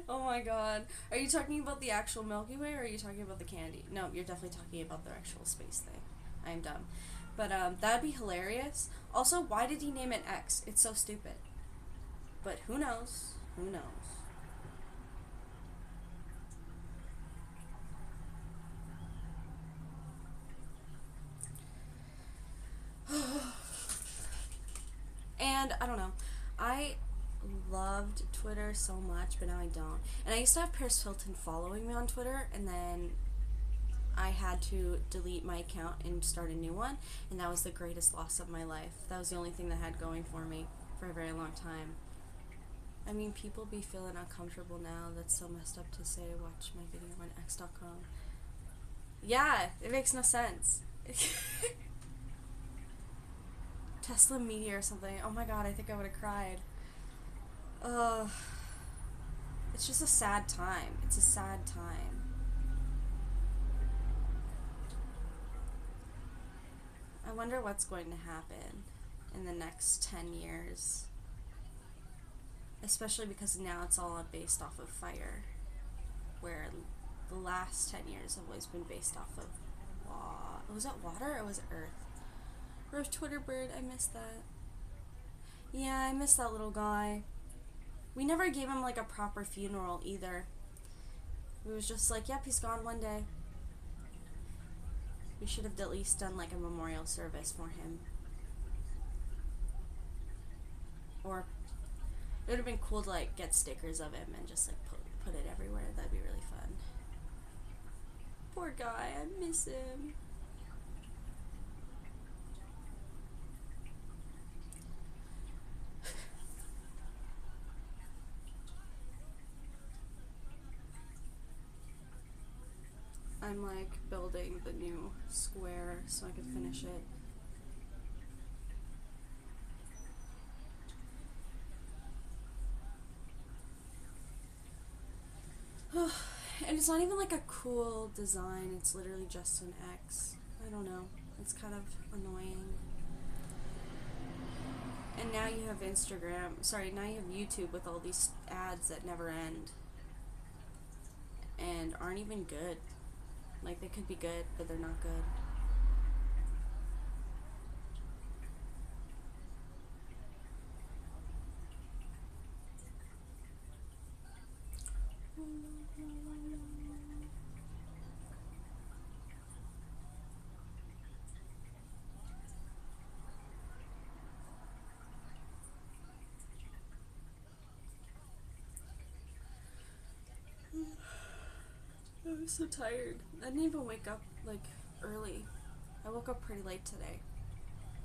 Oh my god. Are you talking about the actual Milky Way, or are you talking about the candy? No, you're definitely talking about the actual space thing. I am dumb. But that'd be hilarious. Also, why did he name it X? It's so stupid. But who knows? Who knows? And I don't know. I loved Twitter so much, but now I don't. And I used to have Paris Hilton following me on Twitter, and then I had to delete my account and start a new one, and that was the greatest loss of my life. That was the only thing that I had going for me for a very long time. I mean, people be feeling uncomfortable now. That's so messed up to say. Watch my video on x.com. Yeah, it makes no sense. Tesla Media or something. Oh my god, I think I would have cried. Ugh. It's just a sad time. It's a sad time. I wonder what's going to happen in the next 10 years. Especially because now it's all based off of fire. Where the last 10 years have always been based off of was it water or was it earth? Earth Twitter bird, I missed that. Yeah, I missed that little guy. We never gave him like a proper funeral either. It was just like, yep, he's gone one day. We should have at least done like a memorial service for him. Or it would have been cool to like get stickers of him and just like put it everywhere. That'd be really fun. Poor guy, I miss him. I'm like building the new square so I can finish it. And it's not even like a cool design, it's literally just an X. I don't know. It's kind of annoying. And now you have now you have YouTube with all these ads that never end. And aren't even good. Like, they could be good, but they're not good. I'm so tired. I didn't even wake up like early. I woke up pretty late today.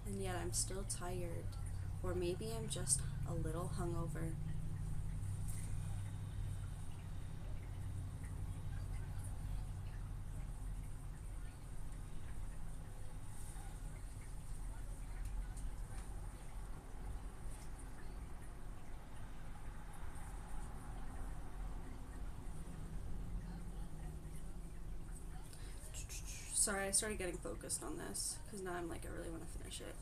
And yet I'm still tired. Or maybe I'm just a little hungover. Sorry, I started getting focused on this because now I'm like, I really want to finish it.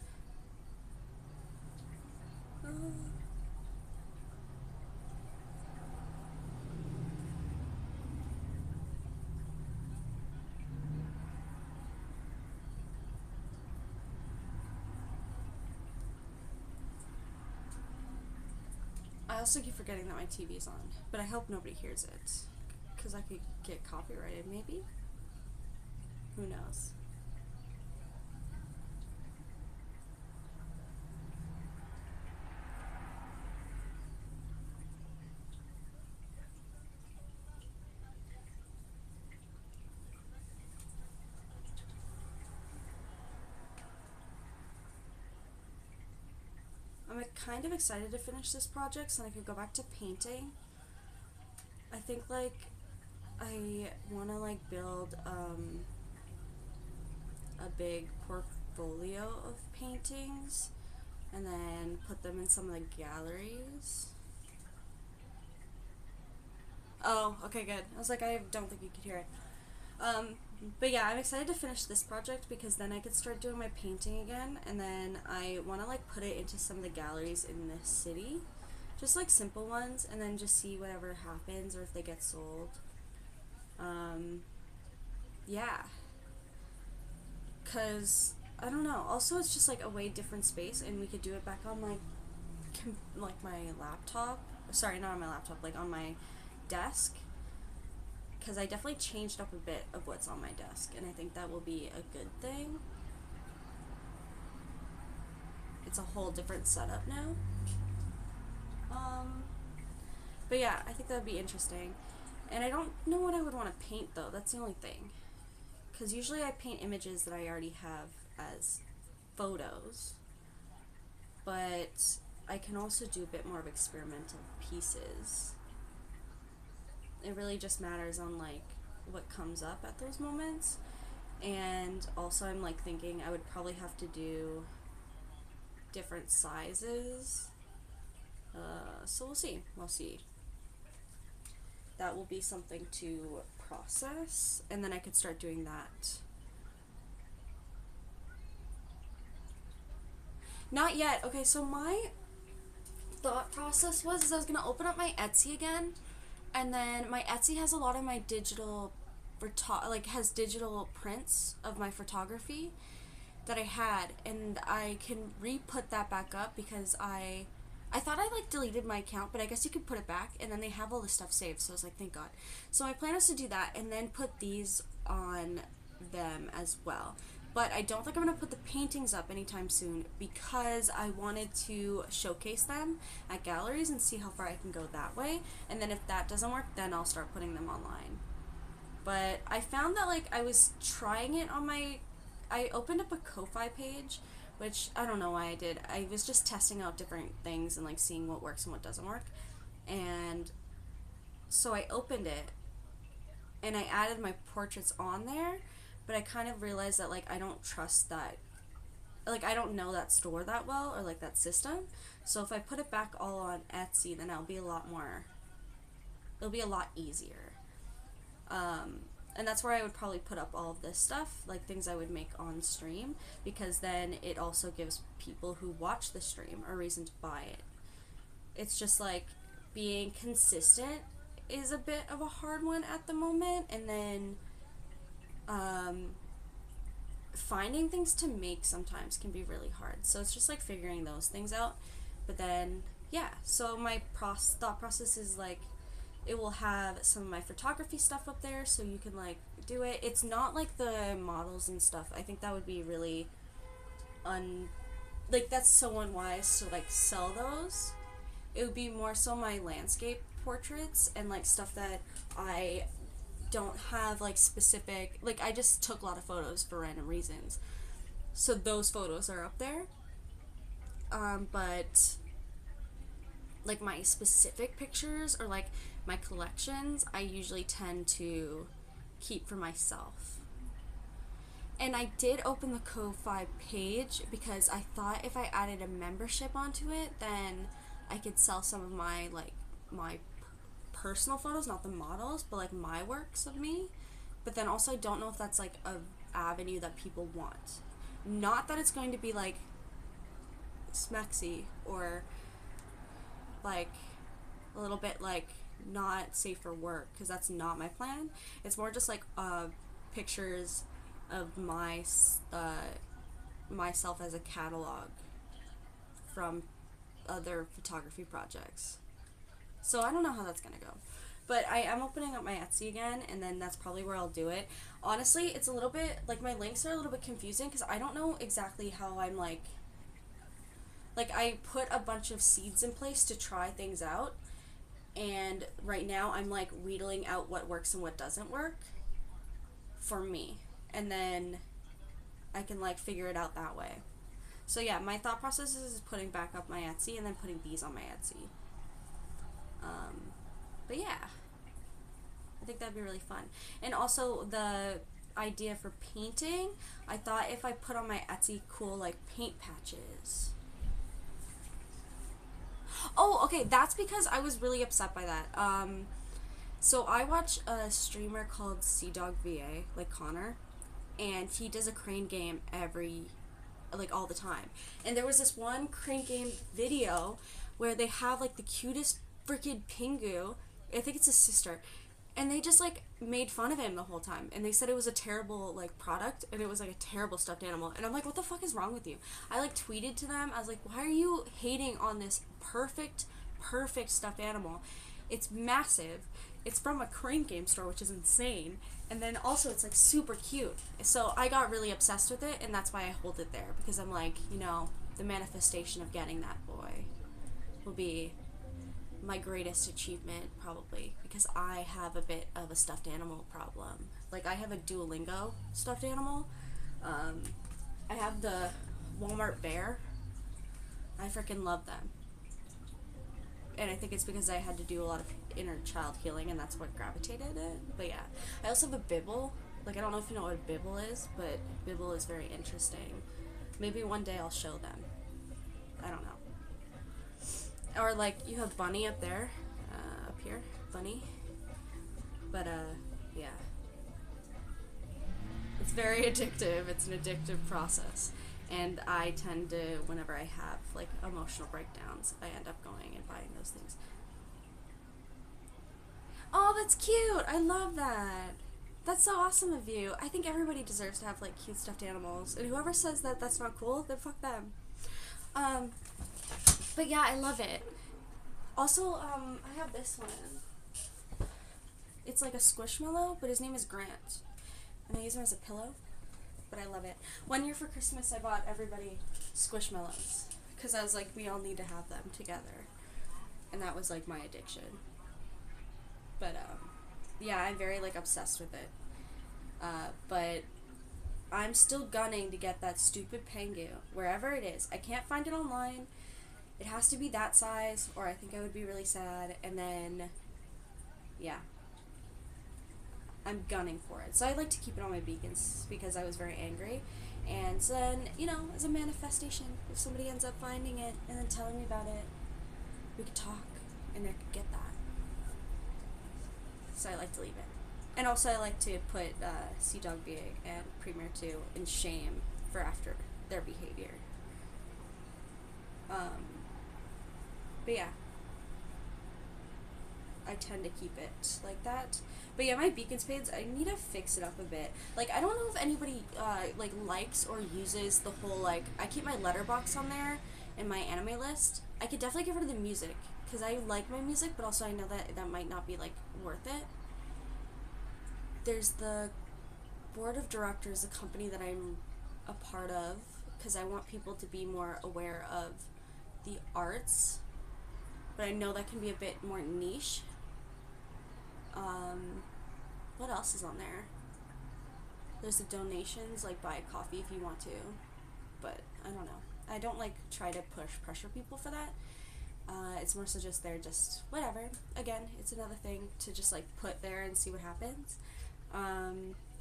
I also keep forgetting that my TV's on, but I hope nobody hears it because I could get copyrighted maybe? Who knows? I'm kind of excited to finish this project so I could go back to painting. I think like I want to like build a big portfolio of paintings and then put them in some of the galleries. Oh, okay, good. I was like, I don't think you could hear it. But yeah, I'm excited to finish this project because then I could start doing my painting again, and then I want to like put it into some of the galleries in the city, just like simple ones, and then just see whatever happens or if they get sold. Yeah, cause I don't know. Also, it's just like a way different space, and we could do it back on like my laptop. Sorry, not on my laptop, like on my desk. Because I definitely changed up a bit of what's on my desk, and I think that will be a good thing. It's a whole different setup now. But yeah, I think that would be interesting. And I don't know what I would want to paint, though. That's the only thing. Because usually I paint images that I already have as photos. But I can also do a bit more of experimental pieces. It really just matters on like what comes up at those moments. And also I'm like thinking I would probably have to do different sizes. So we'll see. That will be something to process, and then I could start doing that. Not yet. Okay, so my thought process was I was gonna open up my Etsy again, and then my Etsy has a lot of my digital has digital prints of my photography that I had, and I can re-put that back up because I I thought I like deleted my account, but I guess you could put it back, and then they have all this stuff saved, so I was like, thank God. So my plan is to do that and then put these on them as well. But I don't think I'm going to put the paintings up anytime soon because I wanted to showcase them at galleries and see how far I can go that way. And then if that doesn't work, then I'll start putting them online. But I found that like I was trying it on I opened up a Ko-Fi page, which I don't know why I did. I was just testing out different things and like seeing what works and what doesn't work. And so I opened it and I added my portraits on there, but I kind of realized that like I don't trust that, like I don't know that store that well or like that system. So if I put it back all on Etsy, then it'll be a lot easier. And that's where I would probably put up all of this stuff, like things I would make on stream, because then it also gives people who watch the stream a reason to buy it. It's just like being consistent is a bit of a hard one at the moment, and then finding things to make sometimes can be really hard. So it's just like figuring those things out. But then, yeah, so my thought process is like, it will have some of my photography stuff up there so you can like do it. It's not like the models and stuff. I think that would be really like that's so unwise to like sell those. It would be more so my landscape portraits and like stuff that I don't have like specific, like I just took a lot of photos for random reasons. So those photos are up there. But like my specific pictures or like my collections, I usually tend to keep for myself. And I did open the Ko-Fi page because I thought if I added a membership onto it, then I could sell some of my like my personal photos, not the models, but like my works of me. But then also I don't know if that's like a avenue that people want. Not that it's going to be like smexy or like a little bit like not safe for work, because that's not my plan. It's more just like pictures of myself as a catalog from other photography projects. So I don't know how that's gonna go, but I am opening up my Etsy again, and then that's probably where I'll do it. Honestly, it's a little bit like my links are a little bit confusing because I don't know exactly how I'm like I put a bunch of seeds in place to try things out, and right now I'm like wheedling out what works and what doesn't work for me, and then I can like figure it out that way. So yeah, my thought process is putting back up my Etsy and then putting these on my Etsy. But yeah, I think that'd be really fun. And also the idea for painting, I thought if I put on my Etsy cool like paint patches. Oh, okay, that's because I was really upset by that. So I watch a streamer called CDogVA, like Connor, and he does a crane game all the time. And there was this one crane game video where they have like the cutest freaking Pingu, I think it's his sister, and they just like made fun of him the whole time, and they said it was a terrible like product and it was like a terrible stuffed animal, and I'm like, what the fuck is wrong with you? I like tweeted to them, I was like, why are you hating on this perfect stuffed animal? It's massive, it's from a crane game store, which is insane, and then also it's like super cute. So I got really obsessed with it, and that's why I hold it there, because I'm like, you know, the manifestation of getting that boy will be my greatest achievement, probably, because I have a bit of a stuffed animal problem. Like, I have a Duolingo stuffed animal. I have the Walmart bear. I freaking love them. And I think it's because I had to do a lot of inner child healing, and that's what gravitated it. But yeah, I also have a Bibble. Like, I don't know if you know what a Bibble is, but Bibble is very interesting. Maybe one day I'll show them. I don't know. Or like you have Bunny up there, up here, Bunny. But yeah, it's very addictive. It's an addictive process, and I tend to, whenever I have like emotional breakdowns, I end up going and buying those things. Oh, that's cute! I love that. That's so awesome of you. I think everybody deserves to have like cute stuffed animals, and whoever says that that's not cool, then fuck them. But yeah, I love it. Also, I have this one. It's like a squishmallow, but his name is Grant. And I use him as a pillow, but I love it. One year for Christmas, I bought everybody squishmallows, because I was like, we all need to have them together. And that was like my addiction. But, yeah, I'm very like obsessed with it. But I'm still gunning to get that stupid Pengu, wherever it is. I can't find it online. It has to be that size, or I think I would be really sad. And then, yeah, I'm gunning for it. So I like to keep it on my beacons because I was very angry. And so then, you know, as a manifestation, if somebody ends up finding it and then telling me about it, we could talk and I could get that. So I like to leave it. And also I like to put Sea Dog Big and Premier 2 in shame for after their behavior. But yeah, I tend to keep it like that. But yeah, my beacons page, I need to fix it up a bit. Like, I don't know if anybody like likes or uses the whole like, I keep my letterbox on there and my anime list. I could definitely get rid of the music because I like my music, but also I know that that might not be like worth it. There's the board of directors, the company that I'm a part of, because I want people to be more aware of the arts, but I know that can be a bit more niche. What else is on there? There's the donations, like buy a coffee if you want to, but I don't know. I don't like try to pressure people for that. It's more so just they're just whatever. Again, it's another thing to just like put there and see what happens.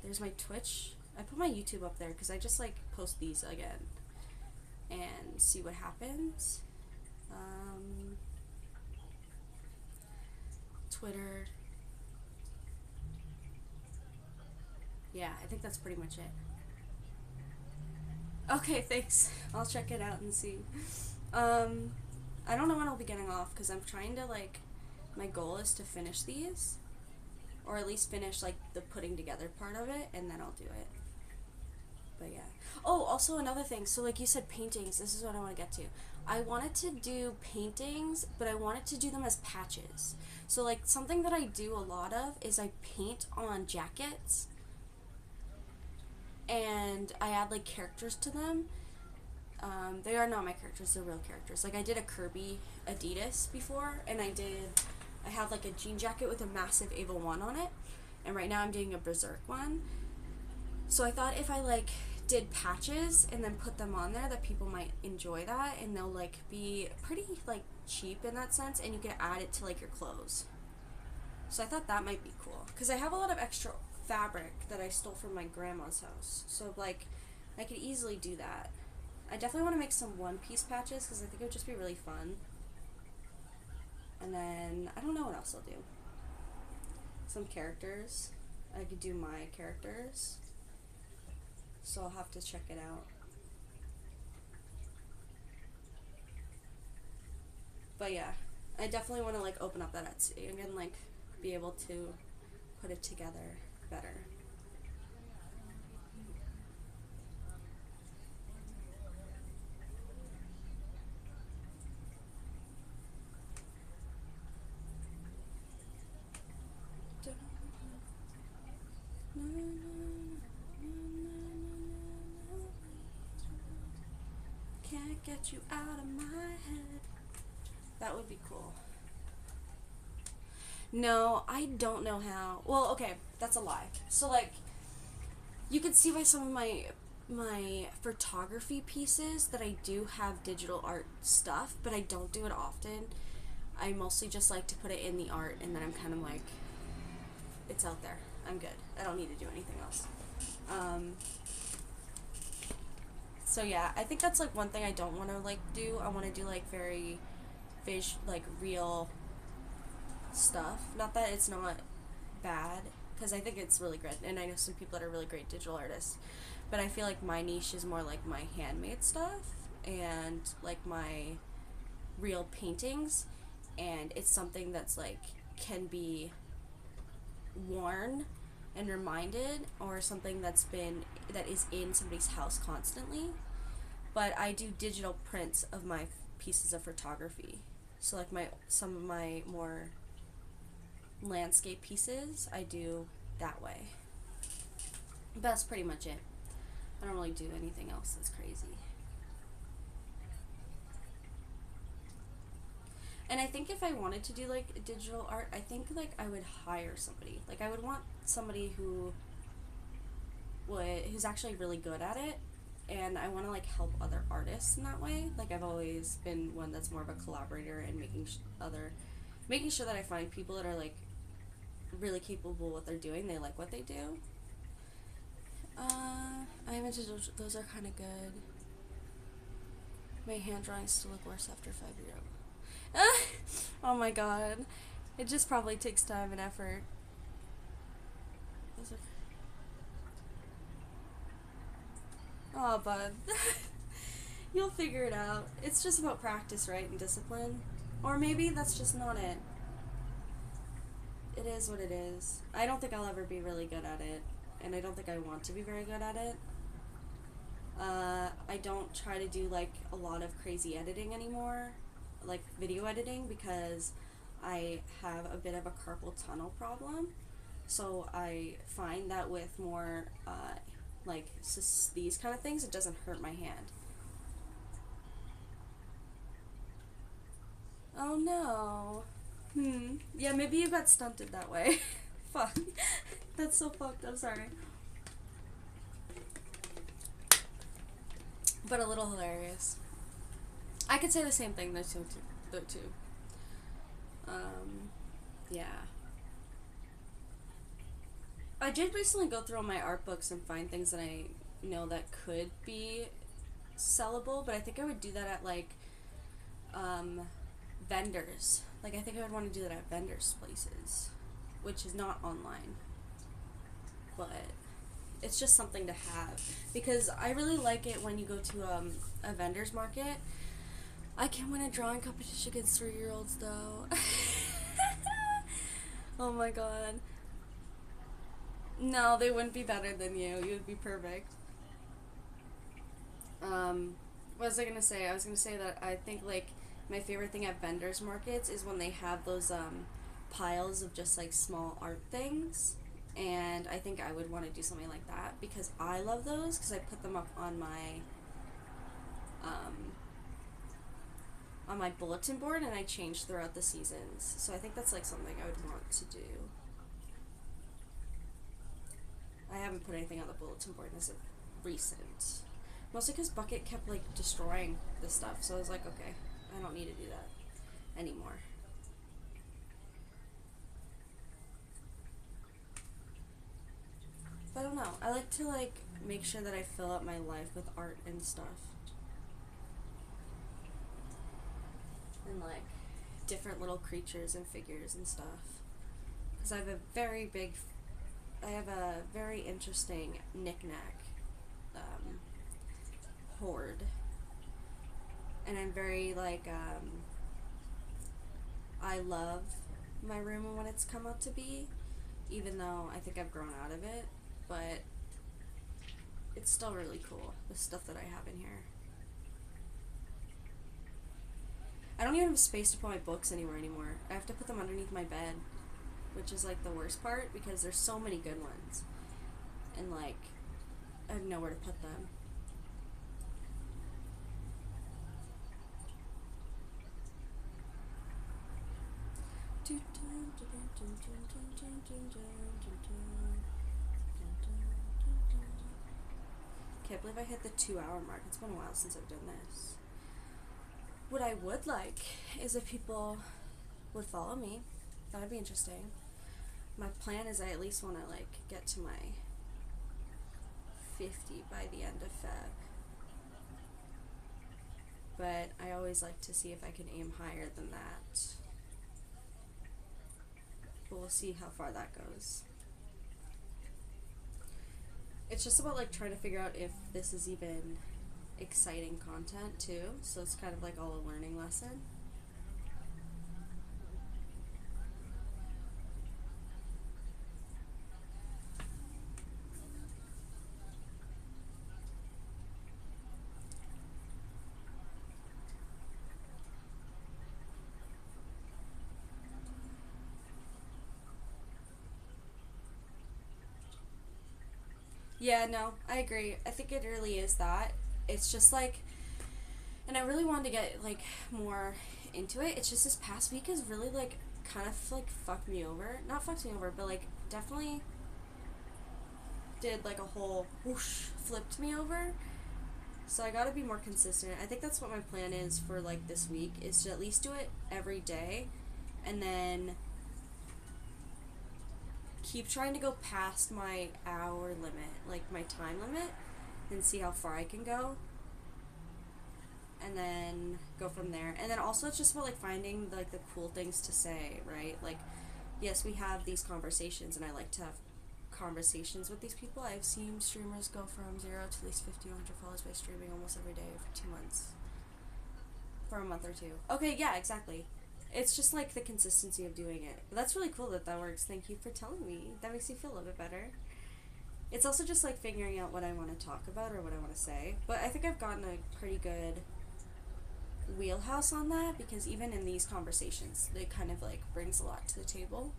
There's my Twitch. I put my YouTube up there because I just like post these again and see what happens. Twitter. Yeah, I think that's pretty much it. Okay, thanks. I'll check it out and see. I don't know when I'll be getting off because I'm trying to like, my goal is to finish these, or at least finish like the putting together part of it, and then I'll do it. But yeah. Oh, also another thing. So like you said, paintings. This is what I want to get to. I wanted to do paintings, but I wanted to do them as patches. So like something that I do a lot of is I paint on jackets and I add like characters to them. They are not my characters, they're real characters. Like I did a Kirby Adidas before, and I have like a jean jacket with a massive Ava 1 on it, and right now I'm doing a Berserk one. So I thought if I like did patches and then put them on there, that people might enjoy that, and they'll like be pretty like cheap in that sense, and you can add it to like your clothes. So I thought that might be cool, because I have a lot of extra fabric that I stole from my grandma's house, so like I could easily do that. I definitely want to make some one-piece patches because I think it would just be really fun. And then I don't know what else I'll do. Some characters. I could do my characters, so I'll have to check it out. But yeah, I definitely want to like open up that Etsy and like be able to put it together better. Can't get you out of my head. That would be cool. No, I don't know how. Well, okay, that's a lie. So like, you can see by some of my photography pieces that I do have digital art stuff, but I don't do it often. I mostly just like to put it in the art, and then I'm kind of like, it's out there. I'm good. I don't need to do anything else. So yeah, I think that's like one thing I don't want to like do. I want to do like very like real stuff. Not that it's not bad, because I think it's really good, and I know some people that are really great digital artists, but I feel like my niche is more like my handmade stuff and like my real paintings, and it's something that's like can be worn and reminded, or something that is in somebody's house constantly. But I do digital prints of my pieces of photography. So like some of my more landscape pieces I do that way. But that's pretty much it. I don't really do anything else that's crazy. And I think if I wanted to do like digital art, I think like I would hire somebody. Like I would want somebody who's actually really good at it, and I want to like help other artists in that way. Like I've always been one that's more of a collaborator and making sure that I find people that are like really capable of what they're doing. They like what they do. I imagine those are kind of good. My hand drawings still look worse after 5 years. Oh my god. It just probably takes time and effort. Those are... Oh, bud. You'll figure it out. It's just about practice, right? And discipline. Or maybe that's just not it. It is what it is. I don't think I'll ever be really good at it. And I don't think I want to be very good at it. I don't try to do like a lot of crazy editing anymore, like video editing, because I have a bit of a carpal tunnel problem. So I find that with more like these kind of things, it doesn't hurt my hand. Oh no. Yeah, maybe you got stunted that way. Fuck. That's so fucked. I'm sorry. But a little hilarious. I could say the same thing though too. Yeah. I did recently go through all my art books and find things that I know that could be sellable, but I think I would do that at like vendors. Like I think I would want to do that at vendors places, which is not online. But it's just something to have, because I really like it when you go to a vendor's market. I can win a drawing competition against 3-year-olds though. Oh my god. No, they wouldn't be better than you. You would be perfect. What was I gonna say? I was gonna say that I think like my favorite thing at vendors markets is when they have those piles of just like small art things. And I think I would want to do something like that because I love those, because I put them up on my bulletin board, and I change throughout the seasons. So I think that's like something I would want to do. I haven't put anything on the bulletin board as of recent. Mostly because Bucket kept like destroying the stuff, so I was like, okay, I don't need to do that anymore. But I don't know. I like to like make sure that I fill up my life with art and stuff. And like different little creatures and figures and stuff. Because I have a very interesting knick-knack hoard. And I'm very like, I love my room and what it's come out to be, even though I think I've grown out of it. But it's still really cool, the stuff that I have in here. I don't even have space to put my books anywhere anymore. I have to put them underneath my bed, which is like the worst part, because there's so many good ones. And like, I have nowhere to put them. Can't believe I hit the 2-hour mark. It's been a while since I've done this. What I would like is if people would follow me. That would be interesting. My plan is I at least want to like get to my 50 by the end of Feb. But I always like to see if I can aim higher than that. But we'll see how far that goes. It's just about like trying to figure out if this is even exciting content too, so it's kind of like all a learning lesson. Yeah, no, I agree. I think it really is that. It's just like, and I really wanted to get like more into it. It's just this past week has really like kind of like fucked me over. Not fucked me over, but like definitely did like a whole whoosh, flipped me over. So I got to be more consistent. I think that's what my plan is for like this week is to at least do it every day and then keep trying to go past my hour limit, like my time limit, and see how far I can go. And then go from there. And then also it's just about like finding like the cool things to say, right? Like yes, we have these conversations and I like to have conversations with these people. I've seen streamers go from 0 to at least 50, 100 followers by streaming almost every day for 2 months. For a month or two. Okay, yeah, exactly. It's just like the consistency of doing it. But that's really cool that that works. Thank you for telling me. That makes me feel a little bit better. It's also just like figuring out what I want to talk about or what I want to say. But I think I've gotten a pretty good wheelhouse on that because even in these conversations, it kind of like brings a lot to the table.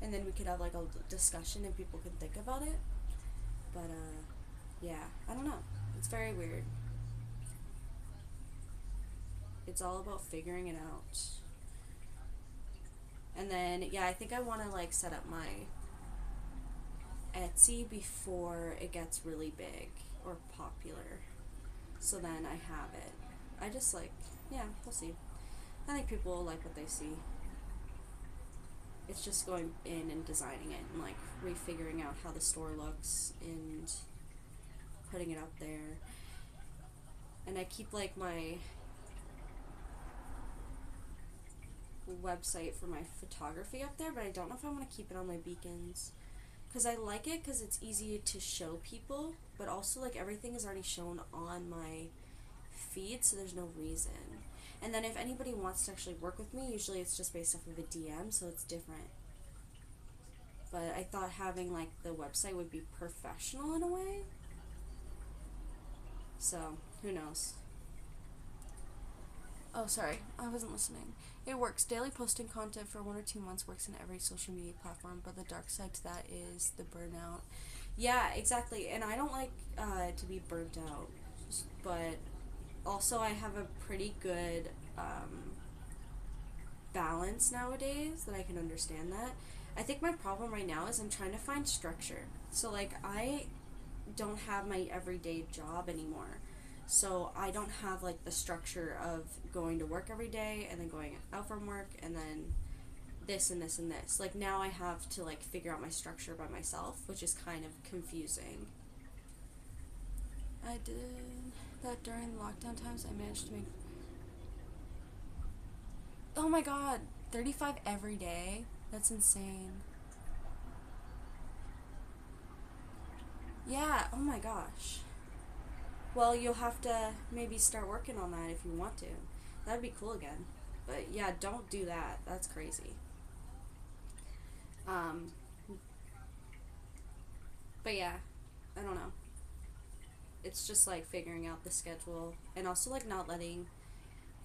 And then we could have like a discussion and people could think about it. But yeah, I don't know. It's very weird. It's all about figuring it out. And then yeah, I think I want to like set up my Etsy before it gets really big or popular. So then I have it. I just like, yeah, we'll see. I think people will like what they see. It's just going in and designing it and like refiguring out how the store looks and putting it up there. And I keep like my website for my photography up there, but I don't know if I want to keep it on my beacons. Because I like it because it's easy to show people, but also like everything is already shown on my feed, so there's no reason. And then if anybody wants to actually work with me, usually it's just based off of a DM, so it's different. But I thought having like the website would be professional in a way. So, who knows? Oh, sorry, I wasn't listening. It works. Daily posting content for 1 or 2 months works in every social media platform, but the dark side to that is the burnout. Yeah, exactly. And I don't like to be burnt out, but also I have a pretty good balance nowadays that I can understand that. I think my problem right now is I'm trying to find structure. So, like, I don't have my everyday job anymore. So I don't have like the structure of going to work every day and then going out from work and then this and this and this. Like now I have to like figure out my structure by myself, which is kind of confusing. I did that during lockdown times. I managed to make, oh my god, 35 every day. That's insane. Yeah, oh my gosh. Well, you'll have to maybe start working on that if you want to. That'd be cool again. But yeah, don't do that. That's crazy. Um, but yeah, I don't know. It's just like figuring out the schedule and also like not letting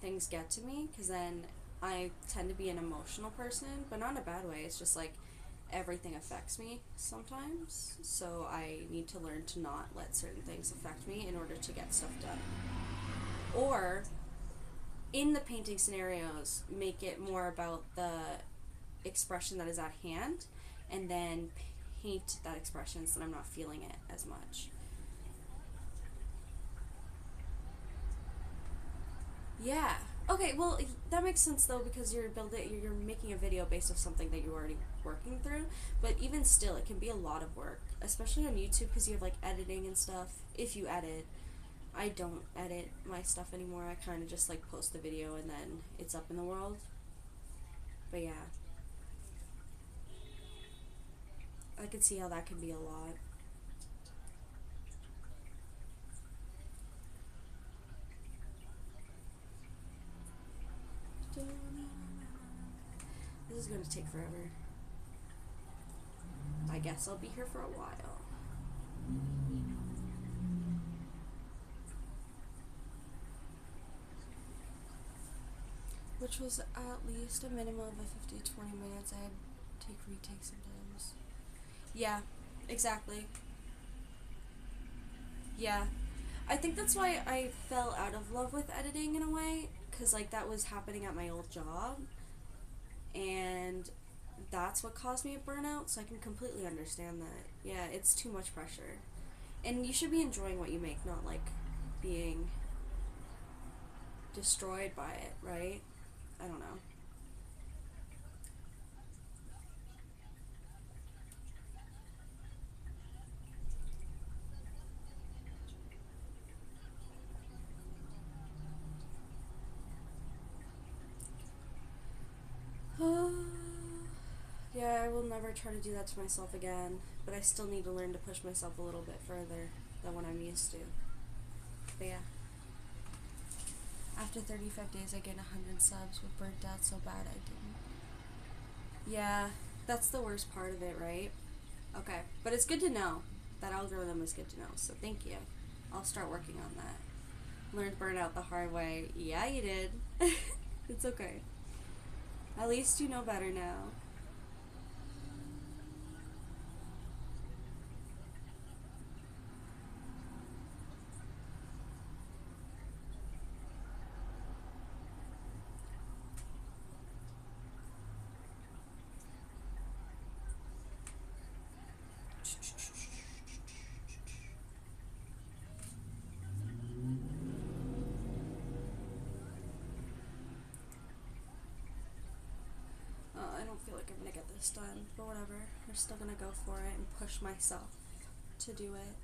things get to me because then I tend to be an emotional person, but not in a bad way. It's just like everything affects me sometimes. So I need to learn to not let certain things affect me in order to get stuff done. Or in the painting scenarios, make it more about the expression that is at hand and then paint that expression so that I'm not feeling it as much. Yeah. Okay, well, that makes sense though because you're making a video based off something that you're already working through, but even still it can be a lot of work, especially on YouTube because you have like editing and stuff. If you edit, I don't edit my stuff anymore. I kind of just like post the video and then it's up in the world. But yeah, I could see how that can be a lot. This is going to take forever. I guess I'll be here for a while. Which was at least a minimum of a 50 to 20 minutes. I had to take retakes sometimes. Yeah, exactly. Yeah. I think that's why I fell out of love with editing in a way, because like that was happening at my old job, and that's what caused me a burnout. So I can completely understand that. Yeah, it's too much pressure, and you should be enjoying what you make, not like being destroyed by it, right? I don't know. Yeah, I will never try to do that to myself again, but I still need to learn to push myself a little bit further than what I'm used to. But yeah, after 35 days, I gained 100 subs, but burnt out so bad I didn't. Yeah, that's the worst part of it, right? Okay, but it's good to know. That algorithm is good to know, so thank you. I'll start working on that. Learned burnout the hard way. Yeah, you did. It's okay. At least you know better now. I don't feel like I'm gonna get this done, but whatever. I'm still gonna go for it and push myself to do it.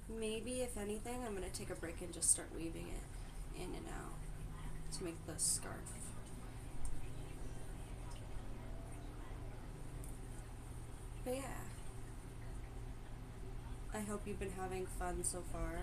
Maybe, if anything, I'm gonna take a break and just start weaving it in and out to make the scarf. But yeah, I hope you've been having fun so far.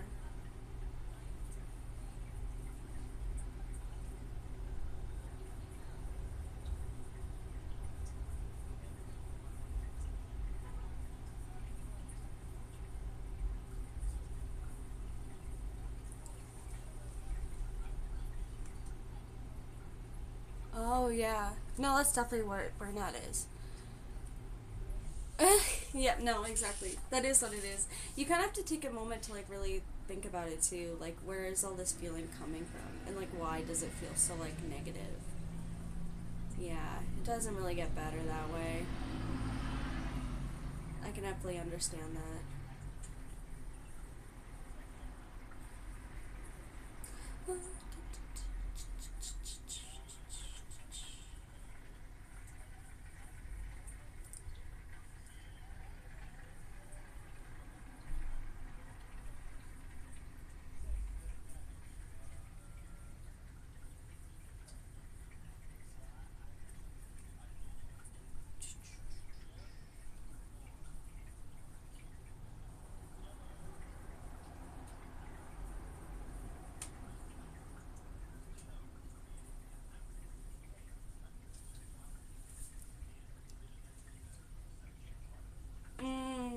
Oh yeah, no, that's definitely what burnout is. Yeah, no, exactly. That is what it is. You kind of have to take a moment to like really think about it too. Like, where is all this feeling coming from, and like, why does it feel so like negative? Yeah, it doesn't really get better that way. I can definitely understand that.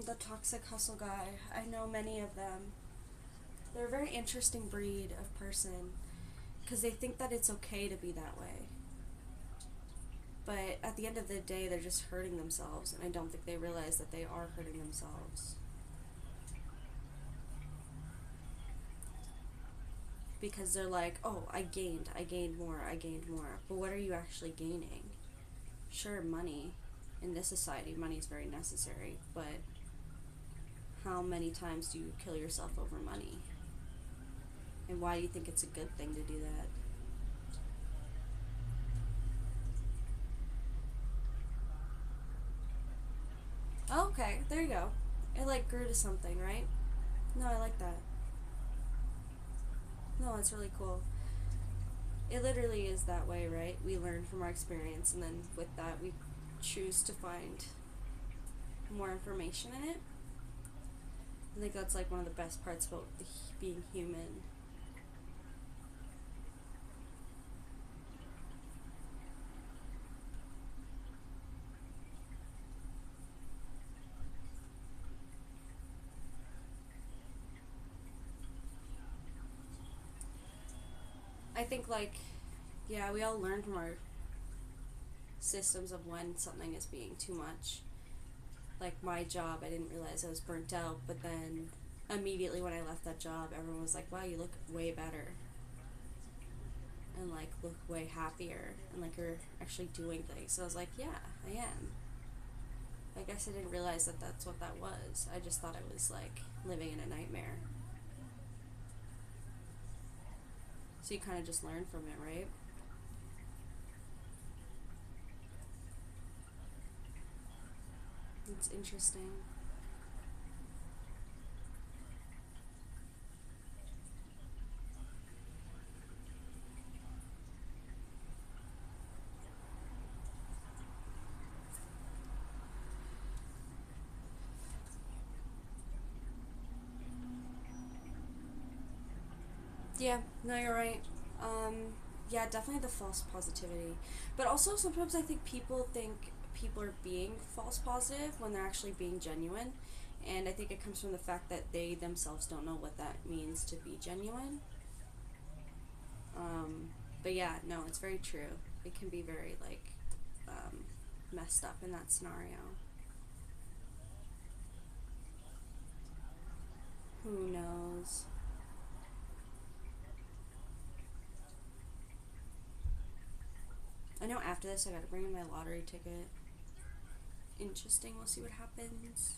The toxic hustle guy. I know many of them. They're a very interesting breed of person because they think that it's okay to be that way. But at the end of the day, they're just hurting themselves, and I don't think they realize that they are hurting themselves. Because they're like, oh, I gained more, I gained more. But what are you actually gaining? Sure, money. In this society, money is very necessary, but how many times do you kill yourself over money? And why do you think it's a good thing to do that? Oh, okay, there you go. It like grew to something, right? No, I like that. No, it's really cool. It literally is that way, right? We learn from our experience, and then with that, we choose to find more information in it. I think that's like one of the best parts about being human. I think like, yeah, we all learn from our systems of when something is being too much. Like my job, I didn't realize I was burnt out, but then immediately when I left that job, everyone was like, wow, you look way better. And, like, look way happier. And, like, you're actually doing things. So I was like, yeah, I am. I guess I didn't realize that that's what that was. I just thought I was, like, living in a nightmare. So you kind of just learn from it, right? It's interesting. Yeah, no, you're right. Yeah, definitely the false positivity. But also sometimes I think people are being false positive when they're actually being genuine. And I think it comes from the fact that they themselves don't know what that means to be genuine. Um, but yeah, no, it's very true. It can be very, like, messed up in that scenario. Who knows? I know after this I gotta bring in my lottery ticket. Interesting, we'll see what happens.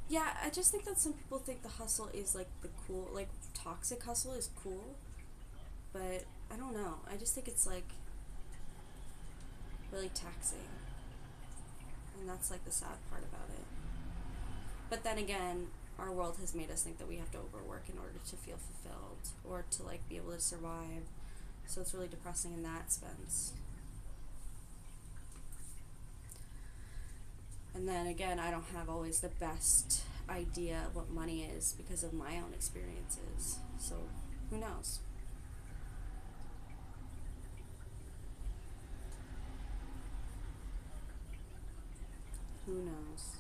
Yeah, I just think that some people think the hustle is like the cool, like toxic hustle is cool, but I don't know. I just think it's like really taxing, and that's like the sad part about it. But then again, our world has made us think that we have to overwork in order to feel fulfilled or to like be able to survive. So it's really depressing in that sense. And then again, I don't have always the best idea of what money is because of my own experiences. So who knows? Who knows?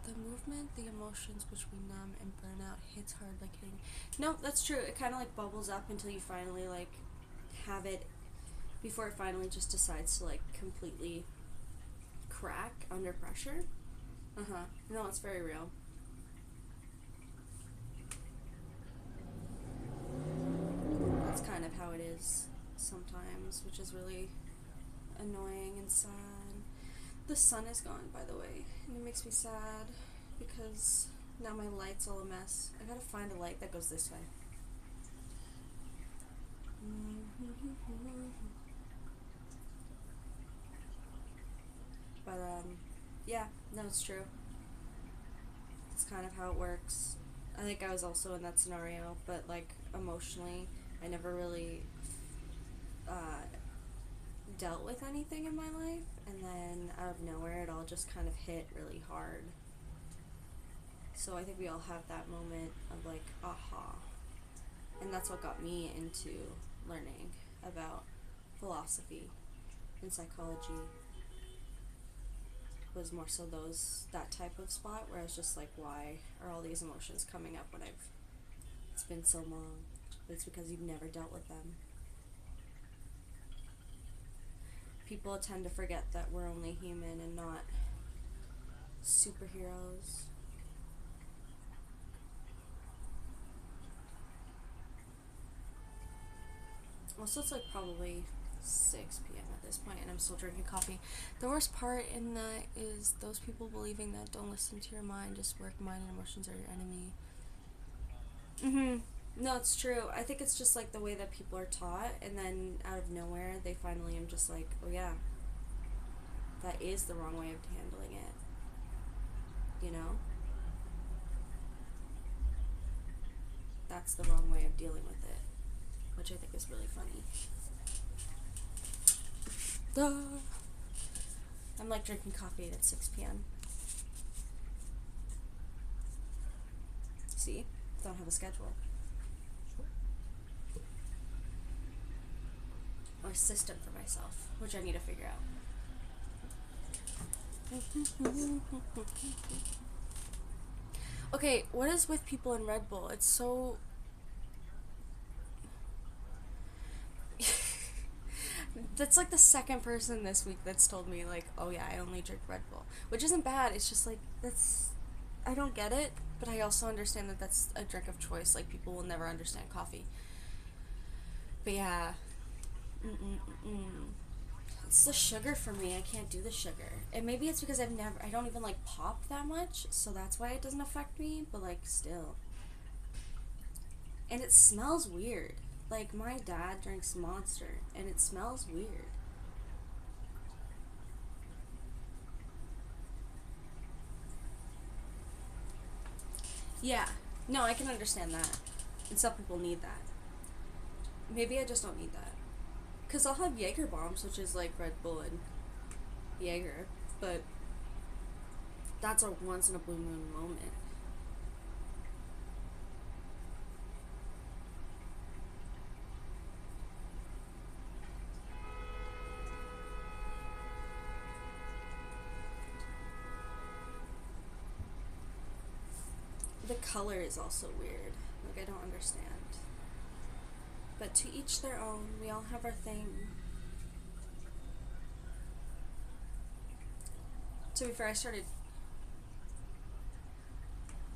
The movement, the emotions which we numb and burn out hits hard like hitting. No, that's true. It kind of like bubbles up until you finally like have it before it finally just decides to like completely crack under pressure. Uh huh. No, it's very real. That's kind of how it is sometimes, which is really annoying and sad. The sun is gone, by the way, and it makes me sad because now my light's all a mess. I gotta find a light that goes this way. But yeah, no, it's true. It's kind of how it works. I think I was also in that scenario, but like emotionally, I never really uh, dealt with anything in my life, and then out of nowhere, it all just kind of hit really hard. So I think we all have that moment of like, aha. And that's what got me into learning about philosophy and psychology. Was more so that type of spot where I was just like, why are all these emotions coming up when it's been so long? But it's because you've never dealt with them. People tend to forget that we're only human and not superheroes. Also, it's like probably 6 p.m. at this point, and I'm still drinking coffee. The worst part in that is those people believing that don't listen to your mind, just work, mind and emotions are your enemy. No, it's true. I think it's just like the way that people are taught, and then out of nowhere, they finally am just like, oh yeah, that is the wrong way of handling it. You know? That's the wrong way of dealing with it, which I think is really funny. I'm like drinking coffee at 6 p.m. See? Don't have a schedule. more system for myself, which I need to figure out. Okay, what is with people in Red Bull? It's so... That's like the second person this week that's told me, like, oh yeah, I only drink Red Bull. Which isn't bad, it's just like, that's... I don't get it, but I also understand that that's a drink of choice. Like, people will never understand coffee. But yeah. It's the sugar for me. I can't do the sugar. And maybe it's because I don't even like pop that much, so that's why it doesn't affect me, but like, still. And it smells weird. Like, my dad drinks Monster, and it smells weird. Yeah. No, I can understand that. And some people need that. Maybe I just don't need that. Because I'll have Jaeger bombs, which is like Red Bull and Jaeger, but that's a once in a blue moon moment. The color is also weird. Like, I don't understand. But to each their own. We all have our thing. To be fair, I started...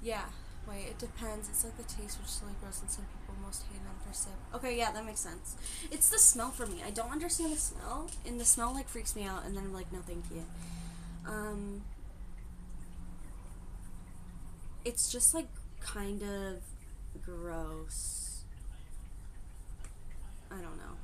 Yeah. Wait, it depends. It's like the taste which slowly grows and some people most hate on first sip. Okay, yeah, that makes sense. It's the smell for me. I don't understand the smell, and the smell like freaks me out, and then I'm like, no thank you. It's just like kind of gross. I don't know.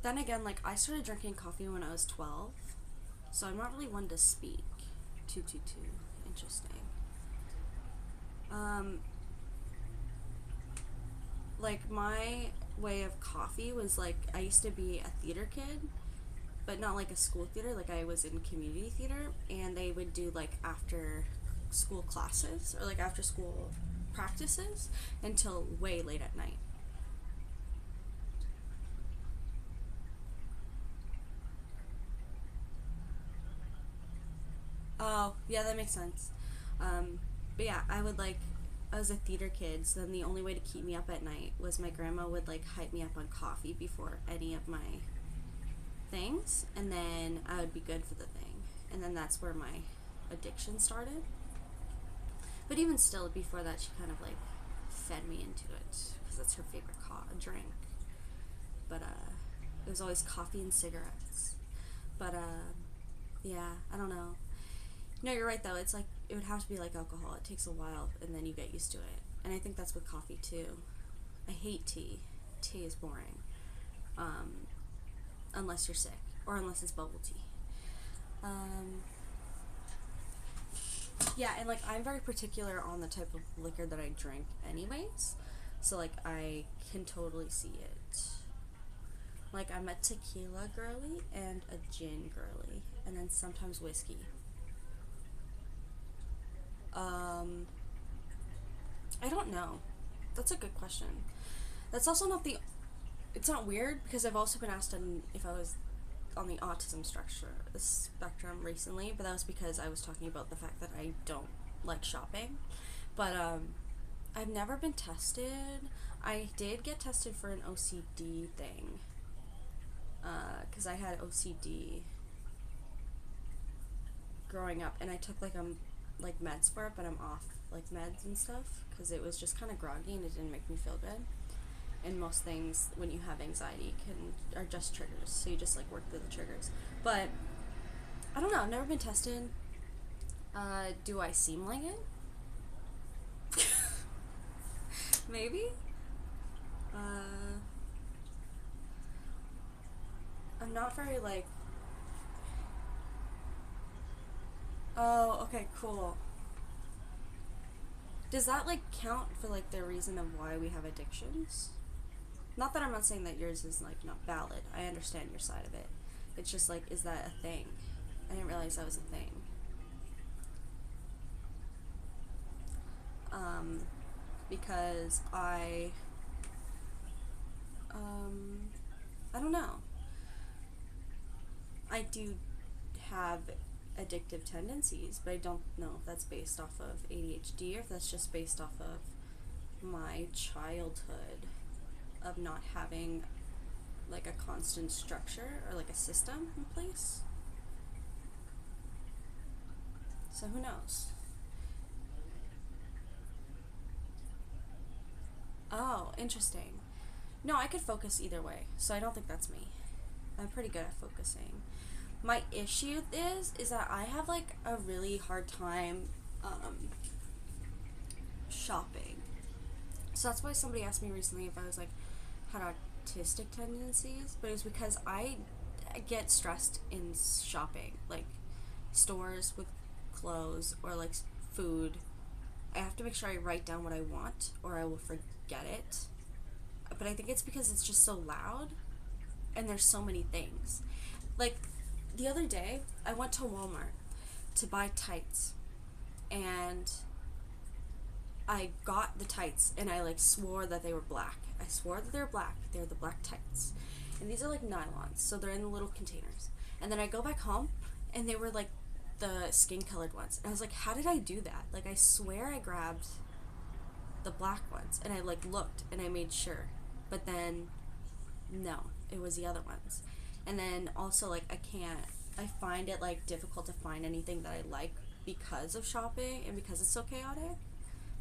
Then again, like, I started drinking coffee when I was 12, so I'm not really one to speak. 222. Interesting. Like, my way of coffee was, like, I used to be a theater kid, but not like a school theater. Like, I was in community theater, and they would do, like, after school classes, or, like, after school practices, until way late at night. Oh, yeah, that makes sense. But yeah, I was a theater kid, so then the only way to keep me up at night was my grandma would, like, hype me up on coffee before any of my things, and then I would be good for the thing. And then that's where my addiction started. But even still, before that, she kind of, like, fed me into it, because that's her favorite drink. But, it was always coffee and cigarettes. But, yeah, I don't know. No, you're right though. It's like it would have to be like alcohol. It takes a while, and then you get used to it. And I think that's with coffee too. I hate tea. Tea is boring, unless you're sick or unless it's bubble tea. Um, yeah, and like I'm very particular on the type of liquor that I drink, anyways. So like I can totally see it. Like I'm a tequila girly and a gin girly, and then sometimes whiskey. Um, I don't know. That's a good question. That's also not the. It's not weird because I've also been asked if I was on the autism spectrum recently, but that was because I was talking about the fact that I don't like shopping. But I've never been tested. I did get tested for an OCD thing because I had OCD growing up, and I took like meds for it, but I'm off like meds and stuff because it was just kind of groggy and it didn't make me feel good. And most things when you have anxiety are just triggers, so you just like work through the triggers. But I don't know. I've never been tested. Do I seem like it? Maybe. I'm not very like. Oh, okay, cool. Does that like count for like the reason of why we have addictions? Not that I'm not saying that yours is like not valid. I understand your side of it. It's just like, is that a thing? I didn't realize that was a thing. Because I don't know. I do have addictive tendencies, but I don't know if that's based off of ADHD or if that's just based off of my childhood of not having like a constant structure or like a system in place. So who knows? Oh, interesting. No, I could focus either way, so I don't think that's me. I'm pretty good at focusing. My issue is that I have like a really hard time shopping. So that's why somebody asked me recently if I was like had autistic tendencies, but it was because I get stressed in shopping, like stores with clothes or like food. I have to make sure I write down what I want or I will forget it. But I think it's because it's just so loud and there's so many things. Like the other day, I went to Walmart to buy tights and I got the tights and I like swore that they were black. I swore that they were black. They're the black tights. And these are like nylons, so they're in the little containers. And then I go back home and they were like the skin colored ones. And I was like, how did I do that? Like I swear I grabbed the black ones and I like looked and I made sure. But then no, it was the other ones. And then also like I find it like difficult to find anything that I like because of shopping and because it's so chaotic.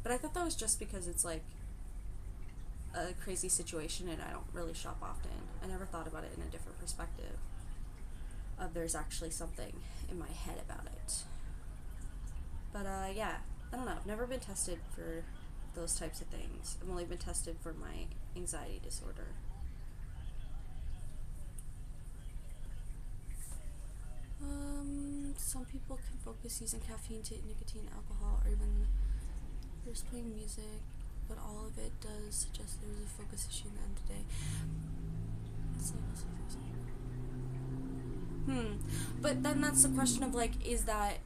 But I thought that was just because it's like a crazy situation and I don't really shop often. I never thought about it in a different perspective of there's actually something in my head about it. But yeah, I don't know. I've never been tested for those types of things. I've only been tested for my anxiety disorder. Some people can focus using caffeine to nicotine, alcohol, or even there's playing music, but all of it does suggest there's a focus issue in the end of the day. But then that's the question of like, is that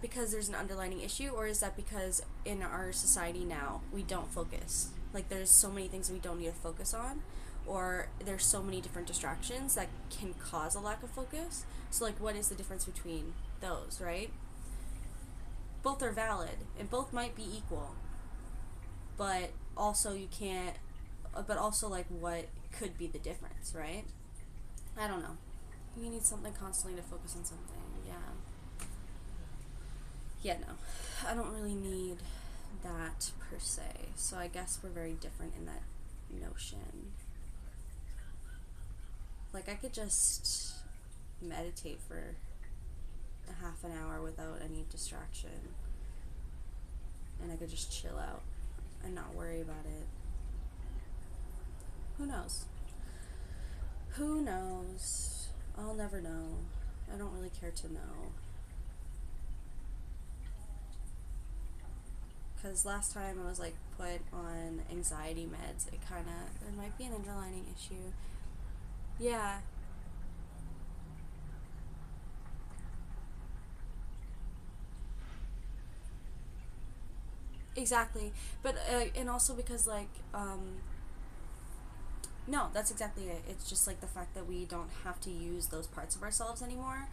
because there's an underlying issue, or is that because in our society now we don't focus? Like there's so many things we don't need to focus on, or there's so many different distractions that can cause a lack of focus. So like what is the difference between those, right? Both are valid and both might be equal, but also you can't, but also like what could be the difference, right? I don't know. You need something constantly to focus on something. Yeah, no, I don't really need that per se, so I guess we're very different in that notion. Like I could just meditate for a half an hour without any distraction and I could just chill out and not worry about it. Who knows? Who knows? I'll never know. I don't really care to know. Because last time I was like put on anxiety meds, there might be an underlying issue. Yeah. Exactly. But, and also because like, no, that's exactly it. It's just like the fact that we don't have to use those parts of ourselves anymore.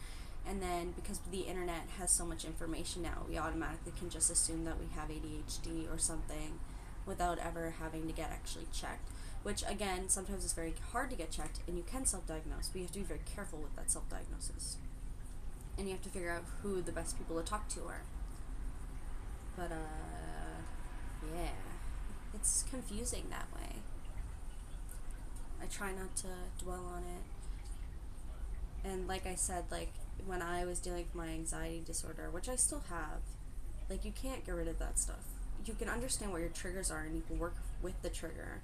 And then because the internet has so much information now, we automatically can just assume that we have ADHD or something without ever having to get actually checked. Which again, sometimes it's very hard to get checked and you can self-diagnose, but you have to be very careful with that self-diagnosis. And you have to figure out who the best people to talk to are. But yeah, it's confusing that way. I try not to dwell on it. And like I said, like when I was dealing with my anxiety disorder, which I still have, like you can't get rid of that stuff. You can understand what your triggers are and you can work with the trigger.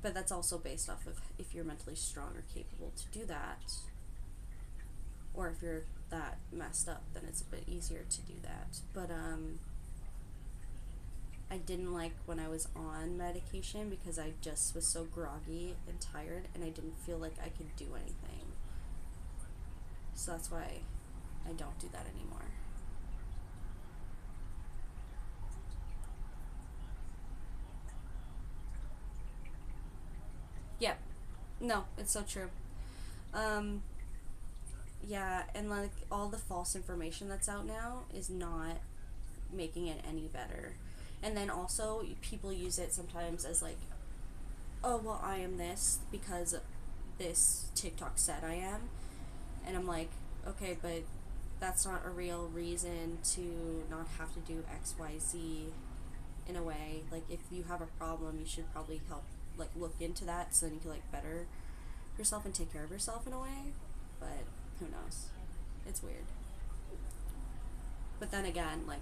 But that's also based off of if you're mentally strong or capable to do that. or if you're that messed up, then it's a bit easier to do that. But I didn't like when I was on medication because I just was so groggy and tired, and I didn't feel like I could do anything. So that's why I don't do that anymore. Yep. No, it's so true. Um, yeah, and like all the false information that's out now is not making it any better. And then also, people use it sometimes as like, oh, well, I am this because this TikTok said I am. And I'm like, okay, but that's not a real reason to not have to do XYZ in a way. Like, if you have a problem, you should probably help, like, look into that so then you can, like, better yourself and take care of yourself in a way. But who knows? It's weird. But then again, like,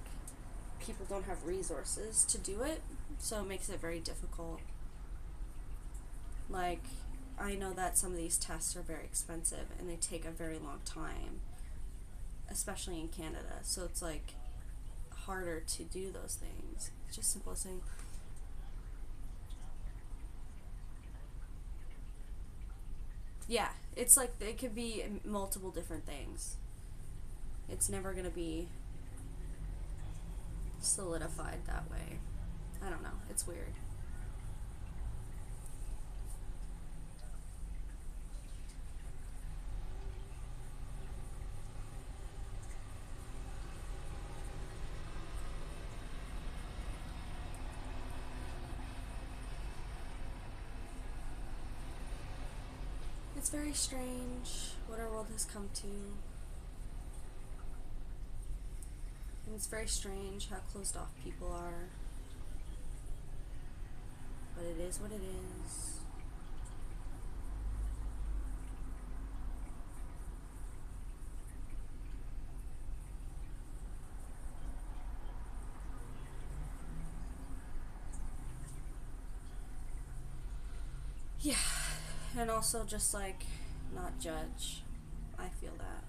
people don't have resources to do it, so it makes it very difficult. Like, I know that some of these tests are very expensive and they take a very long time, especially in Canada. So it's like harder to do those things. It's just simple as saying, yeah, it's like it could be multiple different things. It's never gonna be solidified that way. I don't know. It's weird. It's very strange what our world has come to. And it's very strange how closed off people are. But it is what it is. Yeah. And also just like not judge. I feel that.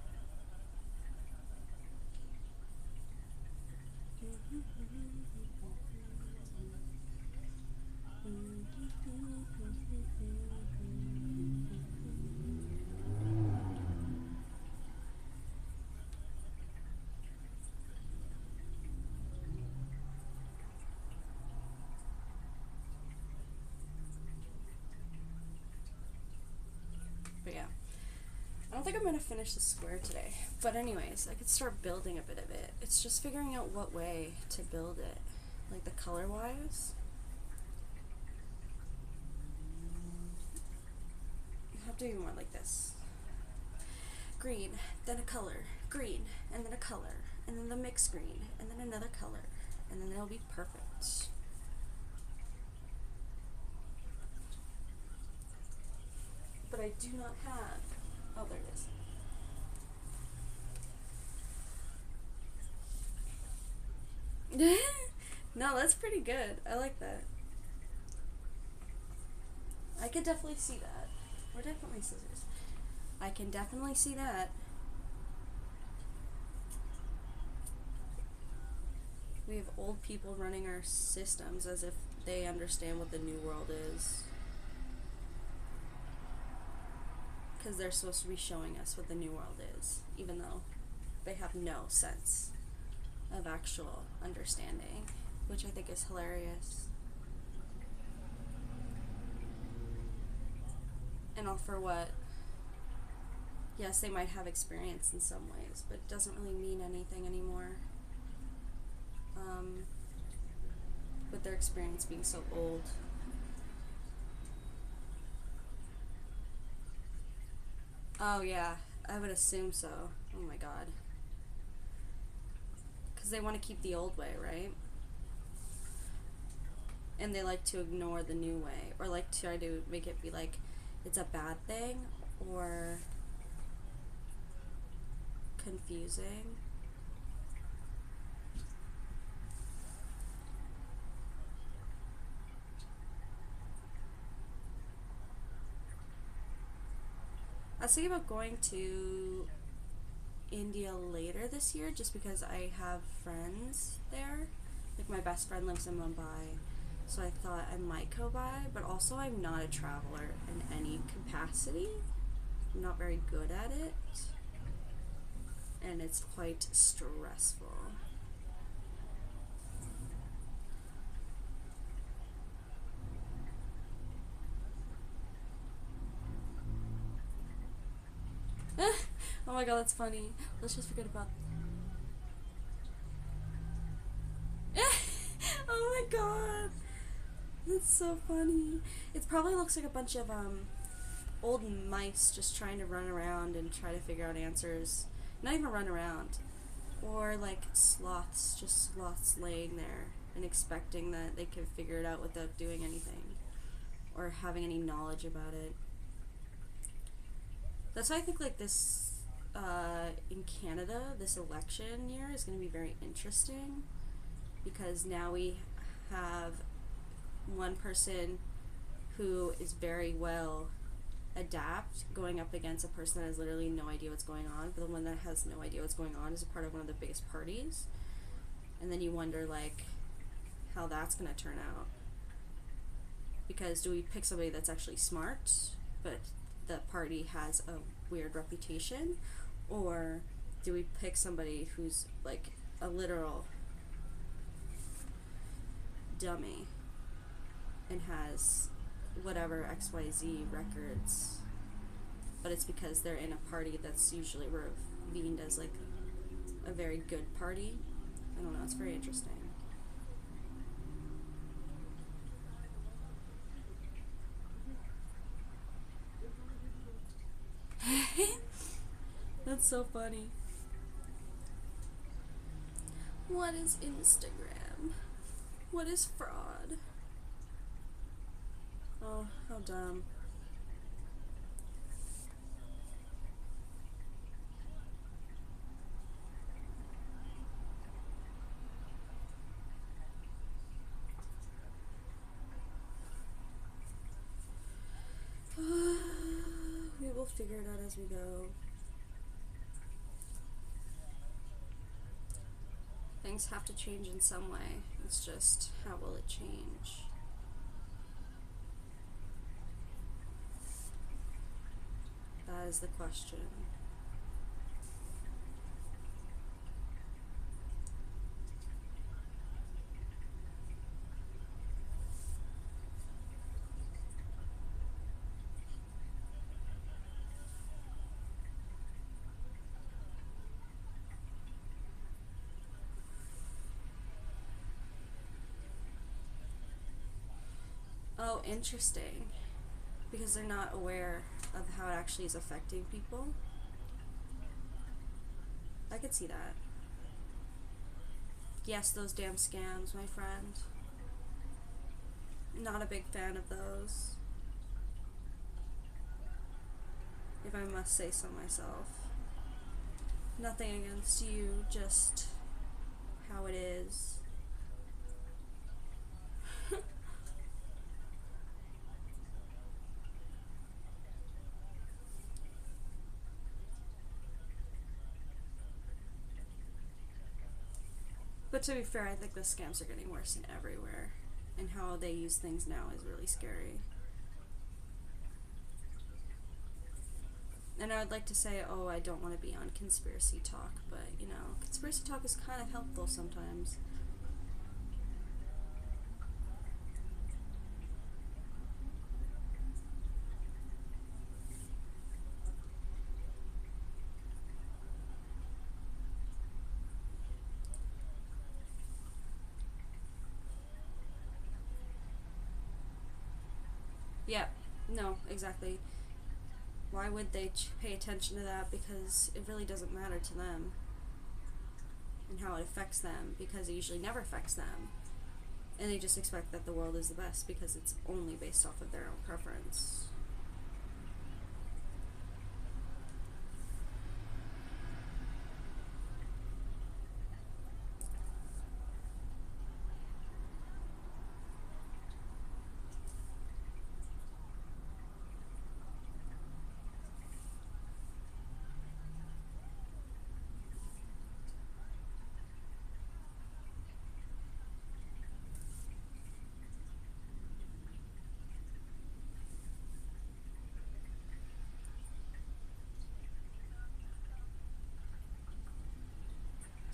But yeah. I don't think I'm gonna finish the square today. But anyways, I could start building a bit of it. It's just figuring out what way to build it. Like the color wise. You have to be more like this. Green, then a color, green, and then a color, and then the mixed green, and then another color, and then it'll be perfect. But I do not have. Oh, there it is. No, that's pretty good. I like that. I could definitely see that. We're definitely scissors. I can definitely see that. We have old people running our systems as if they understand what the new world is. Because they're supposed to be showing us what the new world is, even though they have no sense of actual understanding, which I think is hilarious. And all for what? Yes, they might have experience in some ways, but it doesn't really mean anything anymore. With their experience being so old. Oh yeah, I would assume so. Oh my god. Because they want to keep the old way, right? And they like to ignore the new way, or like try to make it be like it's a bad thing, or confusing. I was thinking about going to India later this year just because I have friends there. Like my best friend lives in Mumbai, so I thought I might go by, but also I'm not a traveler in any capacity. I'm not very good at it, and it's quite stressful. Oh my god, that's funny. Let's just forget about. Oh my god, that's so funny. It probably looks like a bunch of old mice just trying to run around and try to figure out answers. Not even run around. Or like sloths, just sloths laying there and expecting that they can figure it out without doing anything or having any knowledge about it. That's why I think like this in Canada, this election year is going to be very interesting because now we have one person who is very well adapt going up against a person that has literally no idea what's going on, but the one that has no idea what's going on is a part of one of the biggest parties. And then you wonder like how that's going to turn out. Because do we pick somebody that's actually smart, but the party has a weird reputation, or do we pick somebody who's like a literal dummy and has whatever XYZ records, but it's because they're in a party that's usually deemed as like a very good party. I don't know, it's very interesting. That's so funny. What is Instagram? What is fraud? Oh, how dumb. We will figure it out as we go. Things have to change in some way. It's just, how will it change? That is the question. Oh, interesting. Because they're not aware of how it actually is affecting people. I could see that. Yes, those damn scams, my friend. Not a big fan of those. If I must say so myself. Nothing against you, just how it is. But to be fair, I think the scams are getting worse in everywhere. And how they use things now is really scary. And I would like to say, oh, I don't want to be on conspiracy talk, but, you know, conspiracy talk is kind of helpful sometimes. Yeah, no, exactly. Why would they pay attention to that? Because it really doesn't matter to them and how it affects them, because it usually never affects them. And they just expect that the world is the best because it's only based off of their own preference.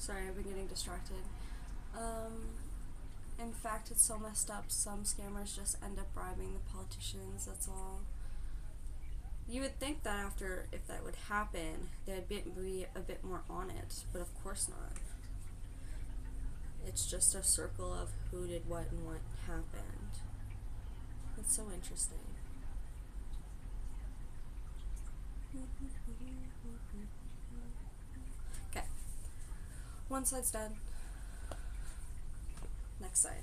Sorry, I've been getting distracted. In fact, it's so messed up. Some scammers just end up bribing the politicians, that's all. You would think that after, if that would happen, they'd be a bit more on it, but of course not. It's just a circle of who did what and what happened. It's so interesting. Okay. One side's done. Next side.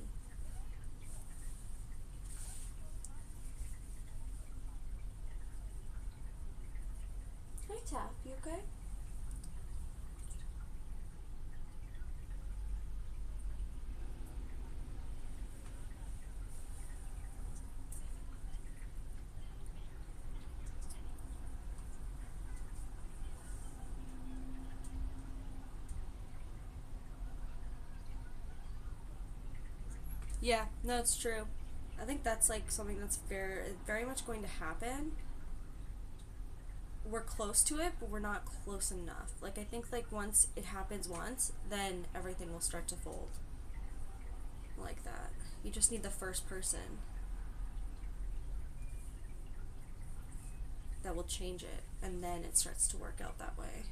Hi, Tap. You okay? Yeah, no, it's true. I think that's like something that's very much going to happen. We're close to it, but we're not close enough. Like, I think like once it happens once, then everything will start to fold. Like that. You just need the first person that will change it, and then it starts to work out that way.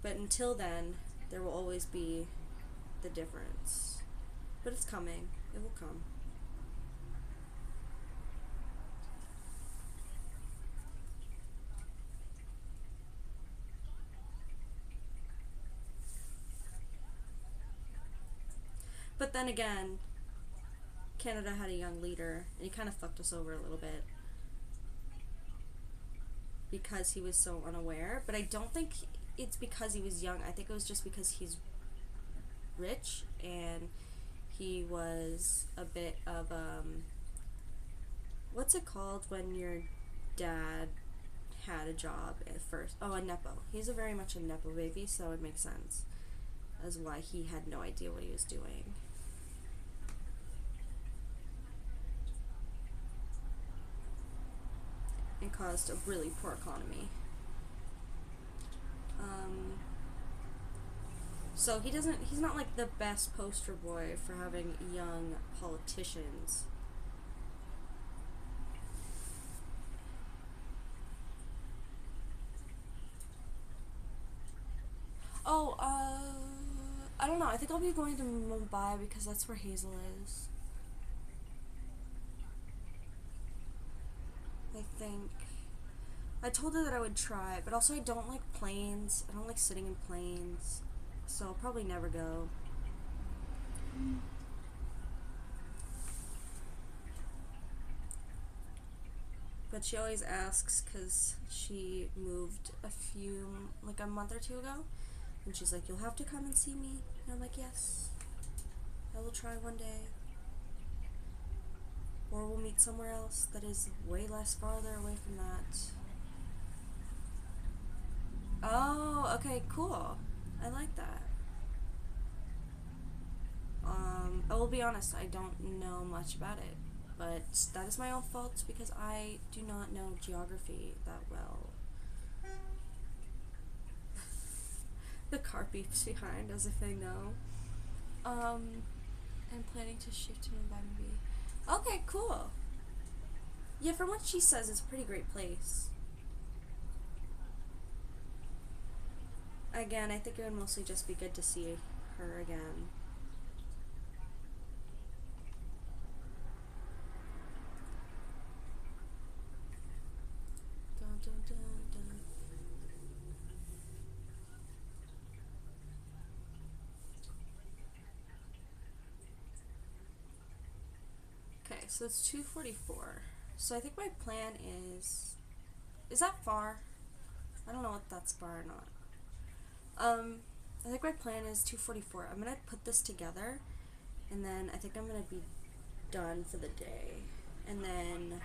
But until then, there will always be the difference. But it's coming. It will come. But then again, Canada had a young leader, and he kind of fucked us over a little bit because he was so unaware. But I don't think it's because he was young. I think it was just because he's rich and he was a bit of what's it called when your dad had a job at first? Oh, a nepo. He's very much a nepo baby, so it makes sense as why he had no idea what he was doing. And caused a really poor economy. So he's not like the best poster boy for having young politicians. Oh, I don't know. I think I'll be going to Mumbai because that's where Hazel is. I think. I told her that I would try, but also I don't like planes. I don't like sitting in planes. So I'll probably never go. But she always asks because she moved like a month or two ago. And she's like, you'll have to come and see me. And I'm like, yes. I will try one day. Or we'll meet somewhere else that is way less farther away from that. Oh, okay, cool. I like that. I will be honest, I don't know much about it. But that is my own fault because I do not know geography that well. The car beeps behind as if they know. I'm planning to shift to Mumbai maybe. Okay, cool. Yeah, from what she says, it's a pretty great place. Again, I think it would mostly just be good to see her again. Dun, dun, dun, dun. Okay, so it's 2:44. So I think my plan is that far? I don't know if that's far or not. I think my plan is 2:44. I'm gonna put this together, and then I think I'm gonna be done for the day. And then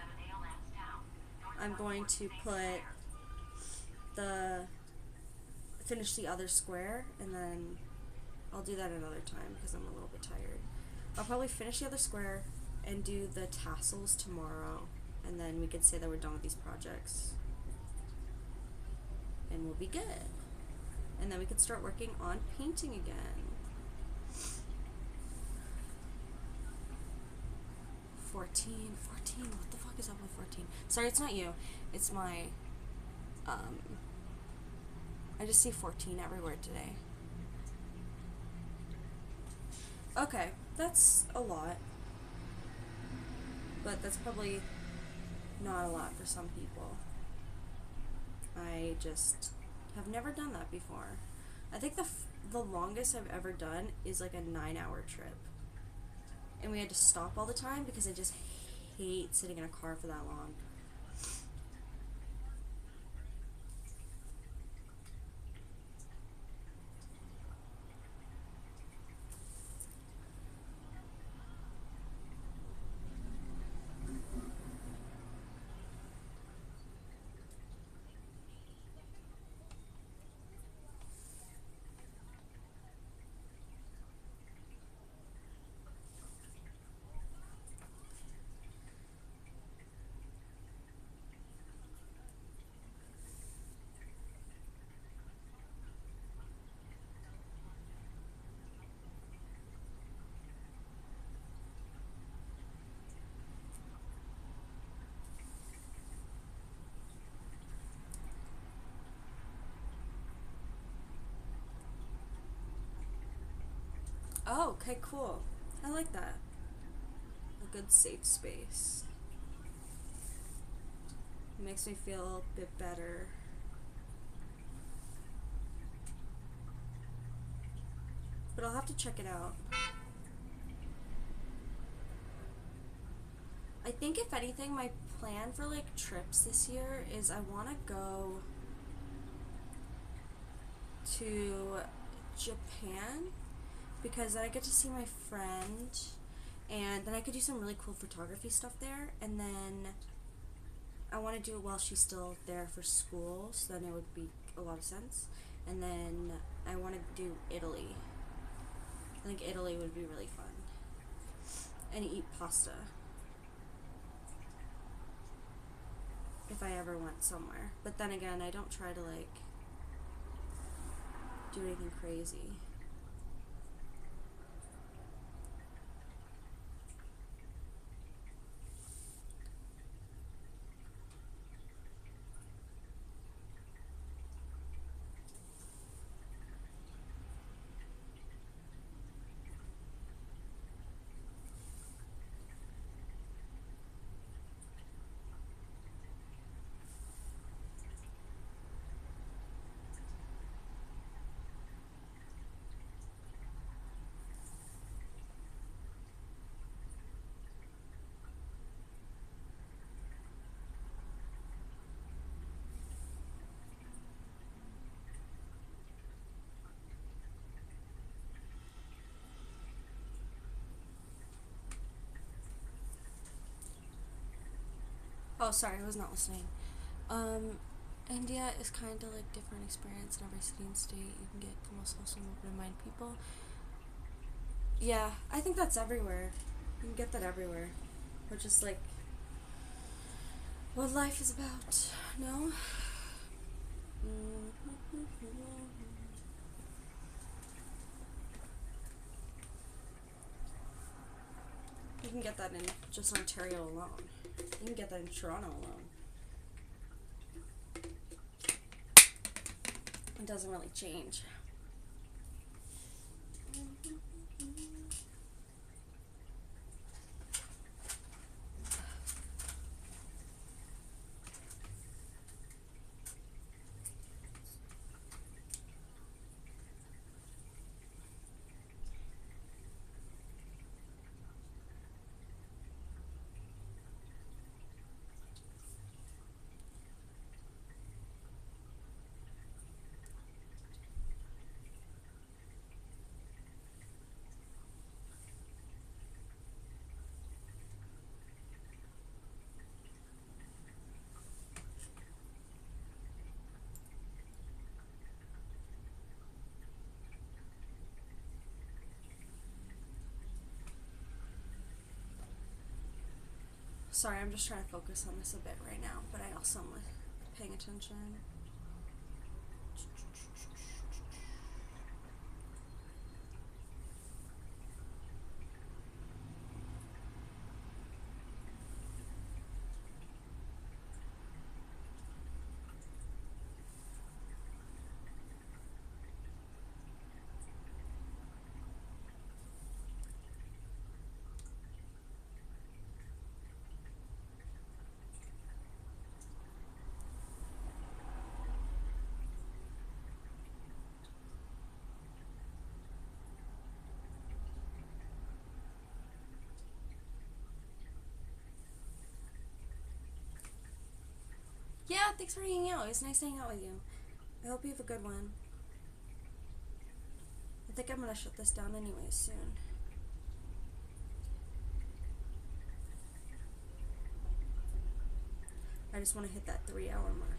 I'm going to finish the other square, and then I'll do that another time because I'm a little bit tired. I'll probably finish the other square and do the tassels tomorrow, and then we could say that we're done with these projects. And we'll be good. and then we could start working on painting again. 14, what the fuck is up with 14? Sorry, it's not you. It's my, I just see 14 everywhere today. Okay, that's a lot. But that's probably not a lot for some people. I just have never done that before. I think the longest I've ever done is like a 9-hour trip. And we had to stop all the time because I just hate sitting in a car for that long. Oh, okay, cool. I like that. A good safe space. It makes me feel a bit better. But I'll have to check it out. I think if anything, my plan for like trips this year is I want to go to Japan, because then I get to see my friend, and then I could do some really cool photography stuff there, and then I want to do it while she's still there for school, so then it would be a lot of sense. And then I want to do Italy. I think Italy would be really fun. And eat pasta. If I ever went somewhere. But then again, I don't try to like do anything crazy. Oh, sorry, I was not listening. India is kind of like different experience in every city and state. You can get the most wholesome, open-minded people. Yeah, I think that's everywhere. You can get that everywhere. Or just like what life is about, no? You can get that in just Ontario alone. You can get that in Toronto alone. It doesn't really change. Sorry, I'm just trying to focus on this a bit right now, but I also am like paying attention. thanks for hanging out. It was nice hanging out with you. I hope you have a good one. I think I'm gonna shut this down anyways soon. I just want to hit that 3-hour mark.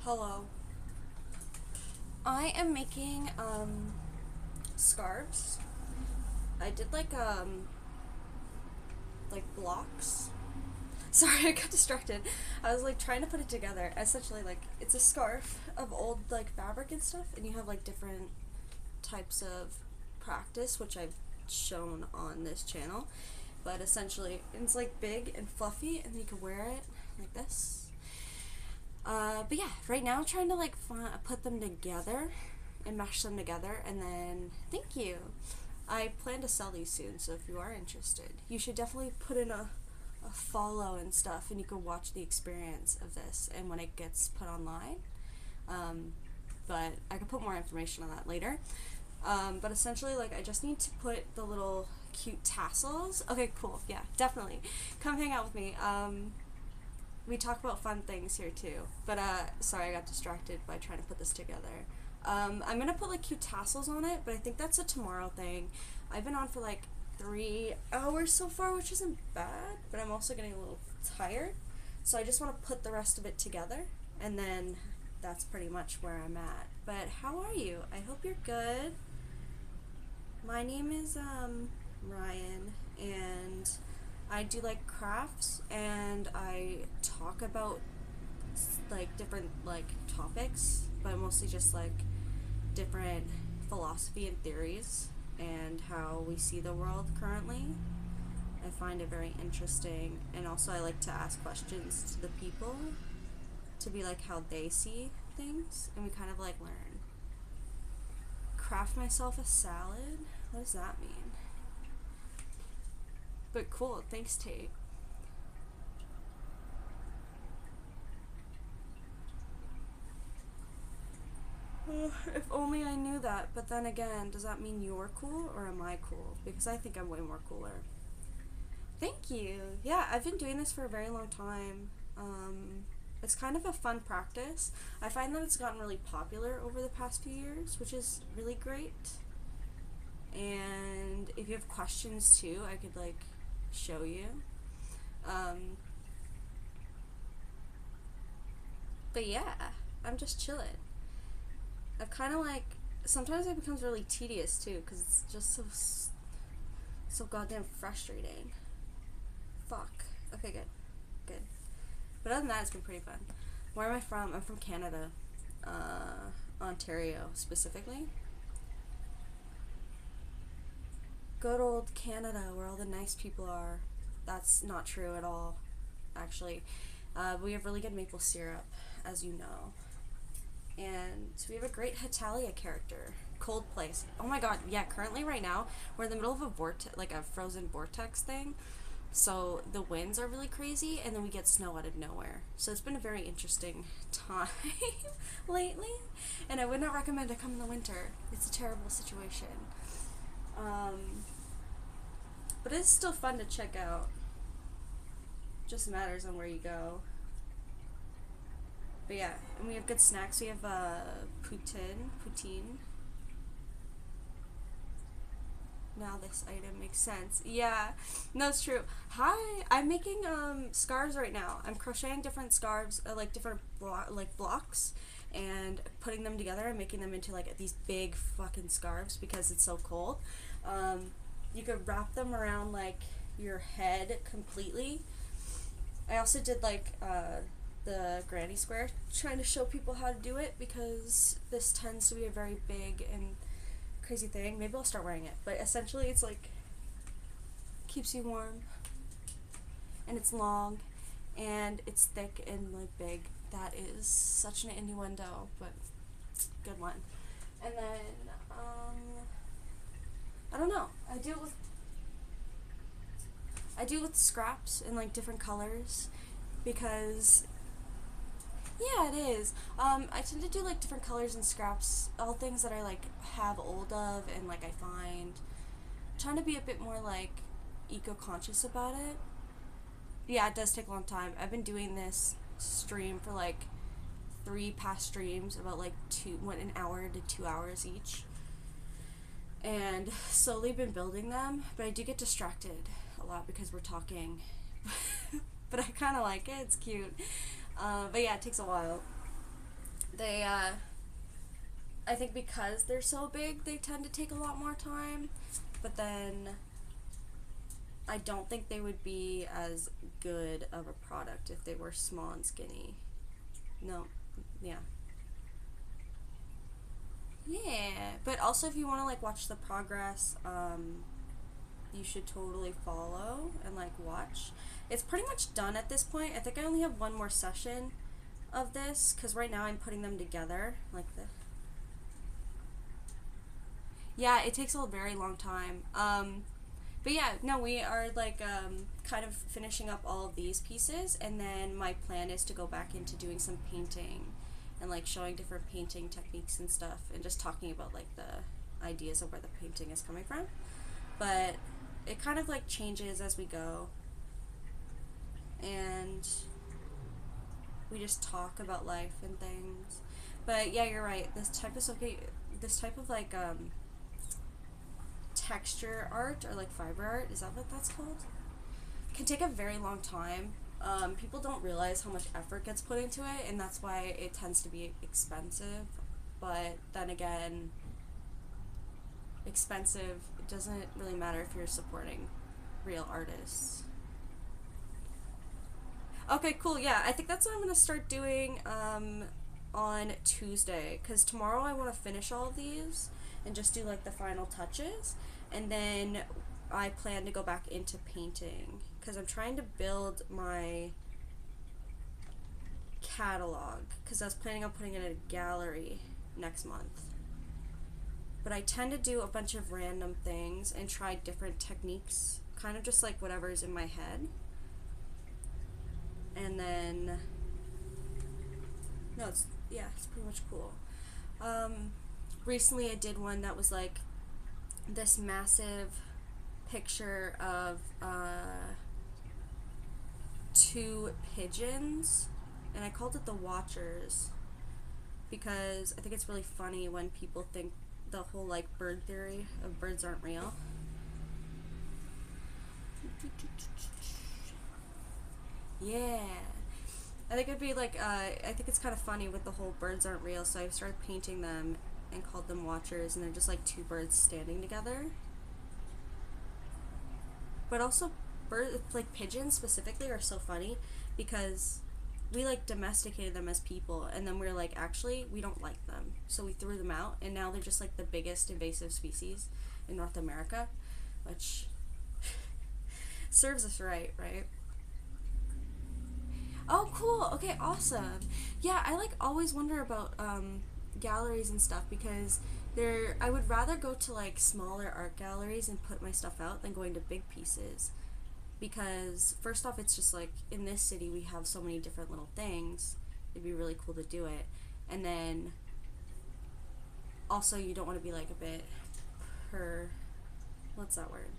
Hello. I am making scarves. I did like blocks. Sorry, I got distracted. I was like trying to put it together. Essentially, like it's a scarf of old like fabric and stuff, and you have like different types of practice, which I've shown on this channel. But essentially, it's like big and fluffy, and then you can wear it like this. But yeah, right now I'm trying to like put them together and mash them together, and then thank you. I plan to sell these soon, so if you are interested, you should definitely put in a follow and stuff, and you can watch the experience of this and when it gets put online. But I can put more information on that later. But essentially, like, I just need to put the little cute tassels. Okay, cool. Yeah, definitely. Come hang out with me. We talk about fun things here too. But sorry, I got distracted by trying to put this together. I'm gonna put like cute tassels on it, but I think that's a tomorrow thing. I've been on for like 3 hours so far, which isn't bad, but I'm also getting a little tired. So I just want to put the rest of it together, and then that's pretty much where I'm at. But how are you? I hope you're good. My name is Ryan, and I do like crafts, and I talk about like different like topics, but mostly just like different philosophy and theories and how we see the world currently. I find it very interesting, and also I like to ask questions to the people to be like how they see things, and we kind of like learn. Craft myself a salad? What does that mean? But cool, thanks, Tate. If only I knew that, but then again, does that mean you're cool or am I cool? Because I think I'm way more cooler. Thank you. Yeah, I've been doing this for a very long time. It's kind of a fun practice. I find that it's gotten really popular over the past few years, which is really great. And if you have questions too, I could like show you. But yeah, I'm just chilling. I've kind of like, sometimes it becomes really tedious too, because it's just so goddamn frustrating. Fuck. Okay, good. But other than that, it's been pretty fun. Where am I from? I'm from Canada, Ontario specifically. Good old Canada, where all the nice people are. That's not true at all, actually. We have really good maple syrup, as you know. And we have a great Hetalia character. Cold place. Oh my god, yeah, currently right now, we're in the middle of a vortex, like a frozen vortex thing. So the winds are really crazy, and then we get snow out of nowhere. So it's been a very interesting time lately, and I would not recommend to come in the winter. It's a terrible situation. But it's still fun to check out. Just matters on where you go. But yeah, and we have good snacks. We have poutine. Now this item makes sense. Yeah, no, it's true. Hi, I'm making scarves right now. I'm crocheting different scarves, like different blocks, and putting them together and making them into like these big fucking scarves because it's so cold. You could wrap them around like your head completely. I also did like the granny square, trying to show people how to do it because this tends to be a very big and crazy thing. Maybe I'll start wearing it, but essentially it's like keeps you warm, and it's long, and it's thick and like big. That is such an innuendo, but good one. And then I don't know. I do it with scraps in like different colors because yeah, it is. I tend to do like different colors and scraps, all things that I like have old of, and like I find trying to be a bit more like eco-conscious about it. Yeah, it does take a long time. I've been doing this stream for like 3 past streams, about like 1 hour to 2 hours each, and slowly been building them, but I do get distracted a lot because we're talking. But I kind of like it. It's cute. But yeah, it takes a while. They, I think because they're so big, they tend to take a lot more time. But then I don't think they would be as good of a product if they were small and skinny. No, yeah. Yeah, but also if you want to like watch the progress, you should totally follow and like watch. It's pretty much done at this point. I think I only have one more session of this because right now I'm putting them together like this. Yeah, it takes a very long time. But yeah, no, we are like kind of finishing up all of these pieces, and then my plan is to go back into doing some painting and like showing different painting techniques and stuff, and just talking about like the ideas of where the painting is coming from. But it kind of like changes as we go, and we just talk about life and things. But yeah, you're right. This type of like texture art or like fiber art, is that what that's called? Can take a very long time. People don't realize how much effort gets put into it, and that's why it tends to be expensive. But then again, expensive, it doesn't really matter if you're supporting real artists. Okay, cool. Yeah, I think that's what I'm gonna start doing on Tuesday, because tomorrow I want to finish all of these and just do like the final touches, and then I plan to go back into painting because I'm trying to build my catalog, because I was planning on putting it in a gallery next month. But I tend to do a bunch of random things and try different techniques, kind of just like whatever's in my head. And then, no, it's pretty much cool. Recently I did one that was like this massive picture of two pigeons, and I called it the Watchers because I think it's really funny when people think the whole like bird theory of birds aren't real. Yeah, I think it'd be like I think it's kind of funny with the whole birds aren't real, so I started painting them and called them Watchers, and they're just like two birds standing together. But also like pigeons specifically are so funny because we like domesticated them as people, and then we were like, actually we don't like them, so we threw them out, and now they're just like the biggest invasive species in North America, which serves us right? Oh, cool. Okay, awesome. Yeah, I like always wonder about galleries and stuff, because I would rather go to like smaller art galleries and put my stuff out than going to big pieces, because first off, it's just like in this city we have so many different little things. It'd be really cool to do it. And then also you don't want to be like a bit what's that word?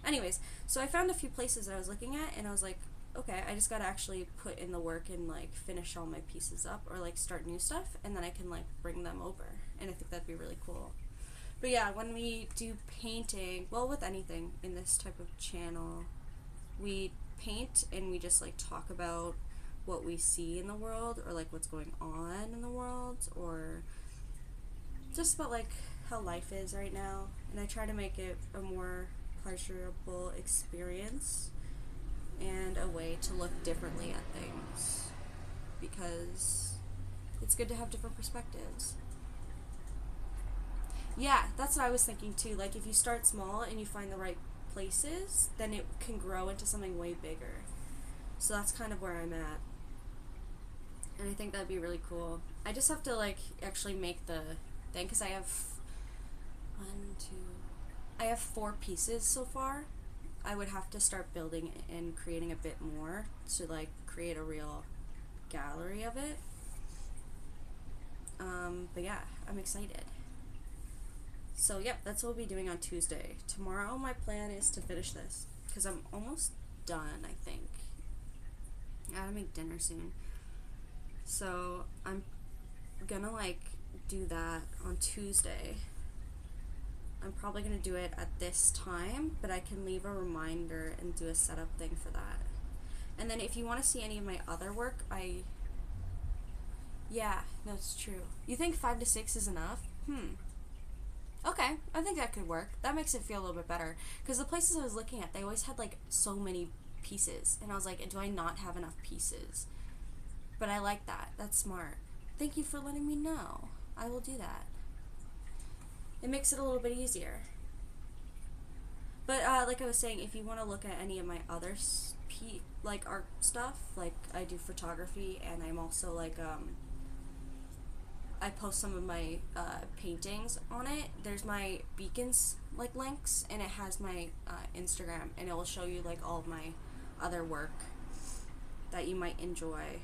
Anyways, so I found a few places that I was looking at, and I was like, okay, I just gotta actually put in the work and like finish all my pieces up, or like start new stuff, and then I can like bring them over, and I think that'd be really cool. But yeah, when we do painting, well, with anything in this type of channel, we paint and we just like talk about what we see in the world, or like what's going on in the world, or just about like how life is right now, and I try to make it a more pleasurable experience and a way to look differently at things, because it's good to have different perspectives. Yeah, that's what I was thinking too. Like, if you start small and you find the right places, then it can grow into something way bigger. So that's kind of where I'm at, and I think that'd be really cool. I just have to like actually make the thing, because I have I have 4 pieces so far. I would have to start building and creating a bit more to like create a real gallery of it. But yeah, I'm excited. So yep, that's what we'll be doing on Tuesday. Tomorrow my plan is to finish this, because I'm almost done, I think. I gotta make dinner soon. So I'm gonna like do that on Tuesday. I'm probably going to do it at this time, but I can leave a reminder and do a setup thing for that. And then if you want to see any of my other work, yeah, no, it's true. You think 5 to 6 is enough? Okay, I think that could work. That makes it feel a little bit better, because the places I was looking at, they always had like so many pieces, and I was like, do I not have enough pieces? But I like that. That's smart. Thank you for letting me know. I will do that. It makes it a little bit easier. But like I was saying, if you want to look at any of my other like art stuff, like I do photography, and I'm also like I post some of my paintings on it. There's my beacons like links, and it has my Instagram, and it will show you like all of my other work that you might enjoy.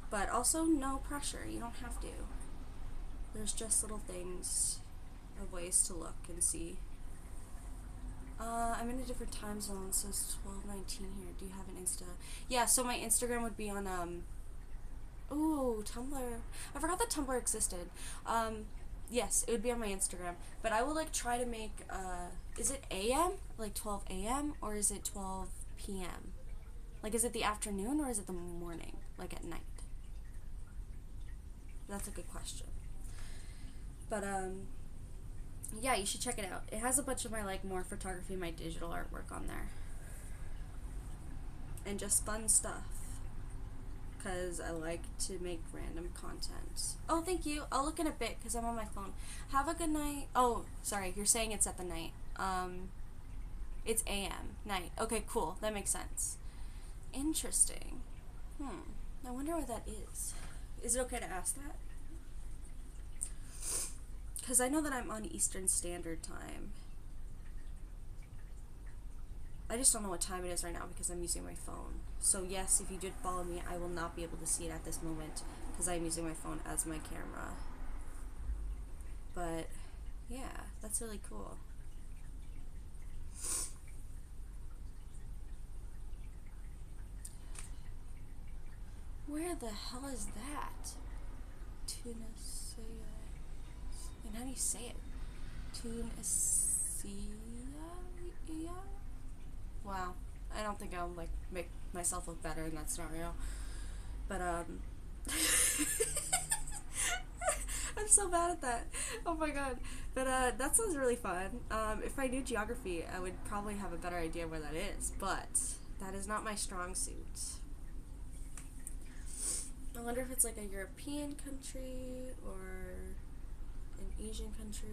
But also no pressure. You don't have to. There's just little things of ways to look and see. I'm in a different time zone, so it's 12:19 here. Do you have an Insta? Yeah, so my Instagram would be on ooh, Tumblr. I forgot that Tumblr existed. Yes, it would be on my Instagram. But I will like try to make is it AM? Like 12 AM or is it 12 PM? Like is it the afternoon or is it the morning? Like at night? That's a good question. But yeah, you should check it out. It has a bunch of my like more photography, my digital artwork on there. And just fun stuff. Because I like to make random content. Oh, thank you. I'll look in a bit because I'm on my phone. Have a good night. Oh, sorry. You're saying it's at the night. It's AM, night. Okay, cool. That makes sense. Interesting. I wonder what that is. Is it okay to ask that? Because I know that I'm on Eastern Standard Time. I just don't know what time it is right now because I'm using my phone. So yes, if you did follow me, I will not be able to see it at this moment because I'm using my phone as my camera. But yeah, that's really cool. Where the hell is that? Tunisia. And how do you say it? Tunisia? Wow. I don't think I'll like make myself look better in that scenario. But I'm so bad at that. Oh my god. But that sounds really fun. If I knew geography, I would probably have a better idea where that is. But that is not my strong suit. I wonder if it's like a European country or an Asian country.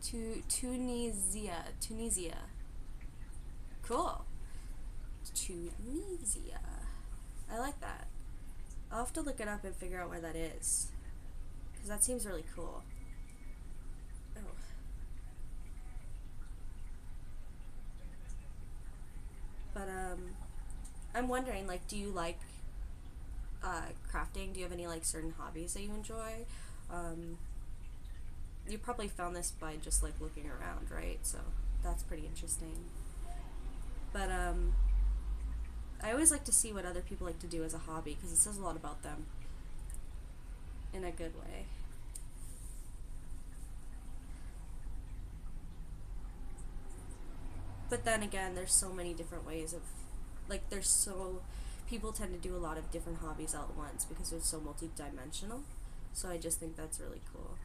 Tunisia. Cool. Tunisia. I like that. I'll have to look it up and figure out where that is. Because that seems really cool. Oh. But, I'm wondering, like, do you like, crafting? Do you have any, like, certain hobbies that you enjoy? You probably found this by just, like, looking around, right? So, that's pretty interesting. But, I always like to see what other people like to do as a hobby, because it says a lot about them. In a good way. But then again, there's so many different ways of, like, people tend to do a lot of different hobbies all at once because it's so multi-dimensional. So I just think that's really cool.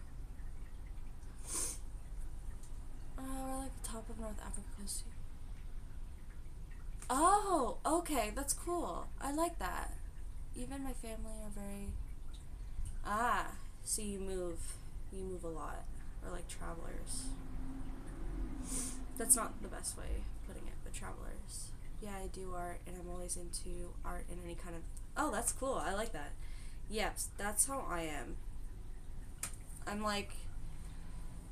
We're like the top of North Africa coast. Oh, okay, that's cool. I like that. Even my family are very... so you move a lot, or like travelers. That's not the best way of putting it, but travelers. Yeah, I do art, and I'm always into art in any kind of... Oh, that's cool. I like that. Yes, that's how I am. I'm like,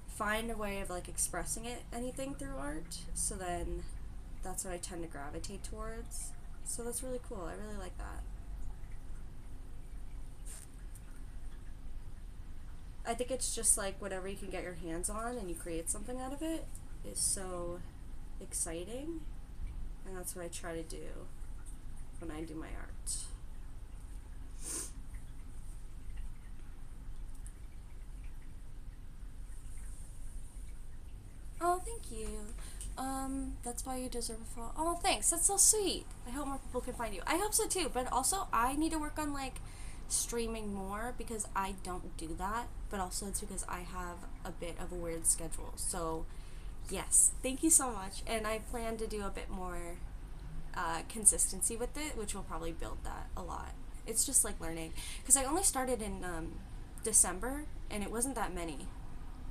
find a way of like expressing anything through art, so then that's what I tend to gravitate towards. So that's really cool. I really like that. I think it's just like whatever you can get your hands on and you create something out of it is so exciting, and that's what I try to do when I do my art. Oh, thank you. That's why you deserve a follow. Oh, thanks. That's so sweet. I hope more people can find you. I hope so too, but also I need to work on like streaming more because I don't do that, but also it's because I have a bit of a weird schedule. So, yes, thank you so much. And I plan to do a bit more consistency with it, which will probably build that a lot. It's just like learning. Because I only started in December, and it wasn't that many.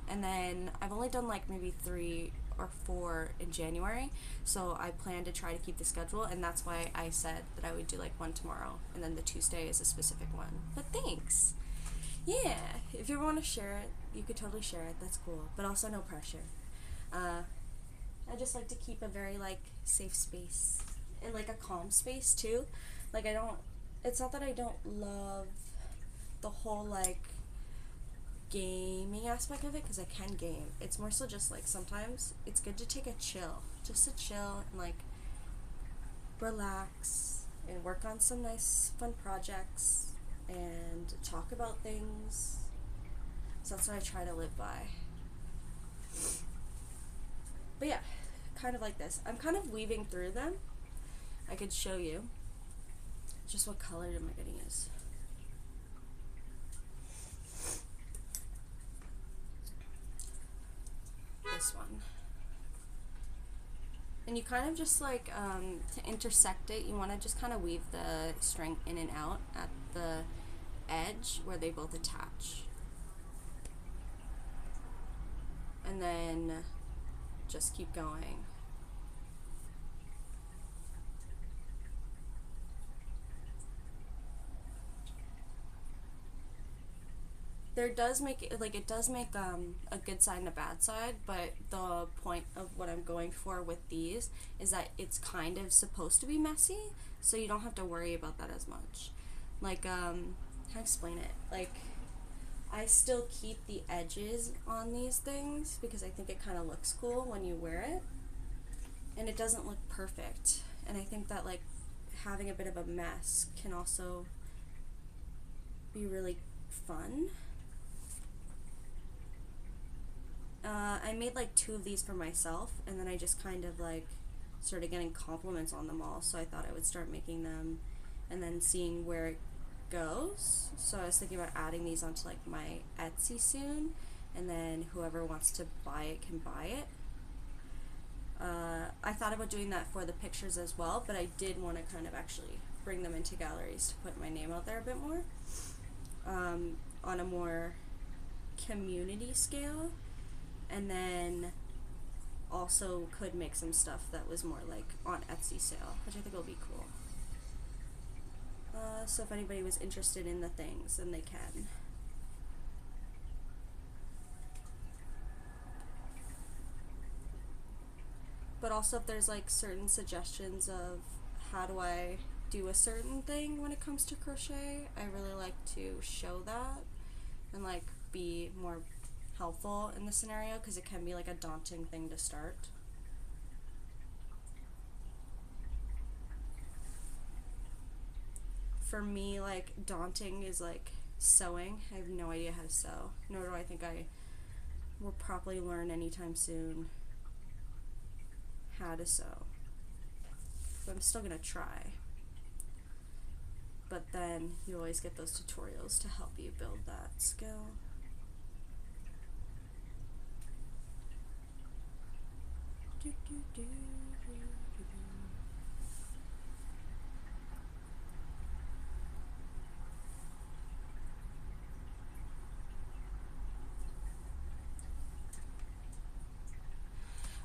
And then I've only done like maybe 3 or 4 in January, so I plan to try to keep the schedule, and that's why I said that I would do like one tomorrow, and then the Tuesday is a specific one. But thanks. Yeah, if you want to share it, you could totally share it. That's cool, but also no pressure. I just like to keep a very like safe space and like a calm space too. Like it's not that I don't love the whole like gaming aspect of it, because I can game. It's more so just like sometimes it's good to take a chill, just to chill and like relax and work on some nice fun projects and talk about things. So that's what I try to live by. But yeah, kind of like this. I'm kind of weaving through them. I could show you. Just what color am I going to use? This one. And you kind of just like, to intersect it, you want to just kind of weave the string in and out at the edge where they both attach. And then just keep going. There does make it, like, it does make a good side and a bad side, but the point of what I'm going for with these is that it's kind of supposed to be messy, so you don't have to worry about that as much. Like, how to explain it? Like, I still keep the edges on these things because I think it kind of looks cool when you wear it, and it doesn't look perfect. And I think that, like, having a bit of a mess can also be really fun. I made like 2 of these for myself, and then I just kind of like started getting compliments on them all, so I thought I would start making them and then seeing where it goes. So I was thinking about adding these onto like my Etsy soon, and then whoever wants to buy it can buy it. I thought about doing that for the pictures as well, but I did want to kind of actually bring them into galleries to put my name out there a bit more, on a more community scale. And then also could make some stuff that was more like on Etsy sale, which I think will be cool. So if anybody was interested in the things, then they can. But also if there's like certain suggestions of how do I do a certain thing when it comes to crochet, I really like to show that and like be more helpful in the scenario, because it can be like a daunting thing to start. For me, like, daunting is like sewing. I have no idea how to sew, nor do I think I will probably learn anytime soon how to sew. But I'm still gonna try. But then you always get those tutorials to help you build that skill.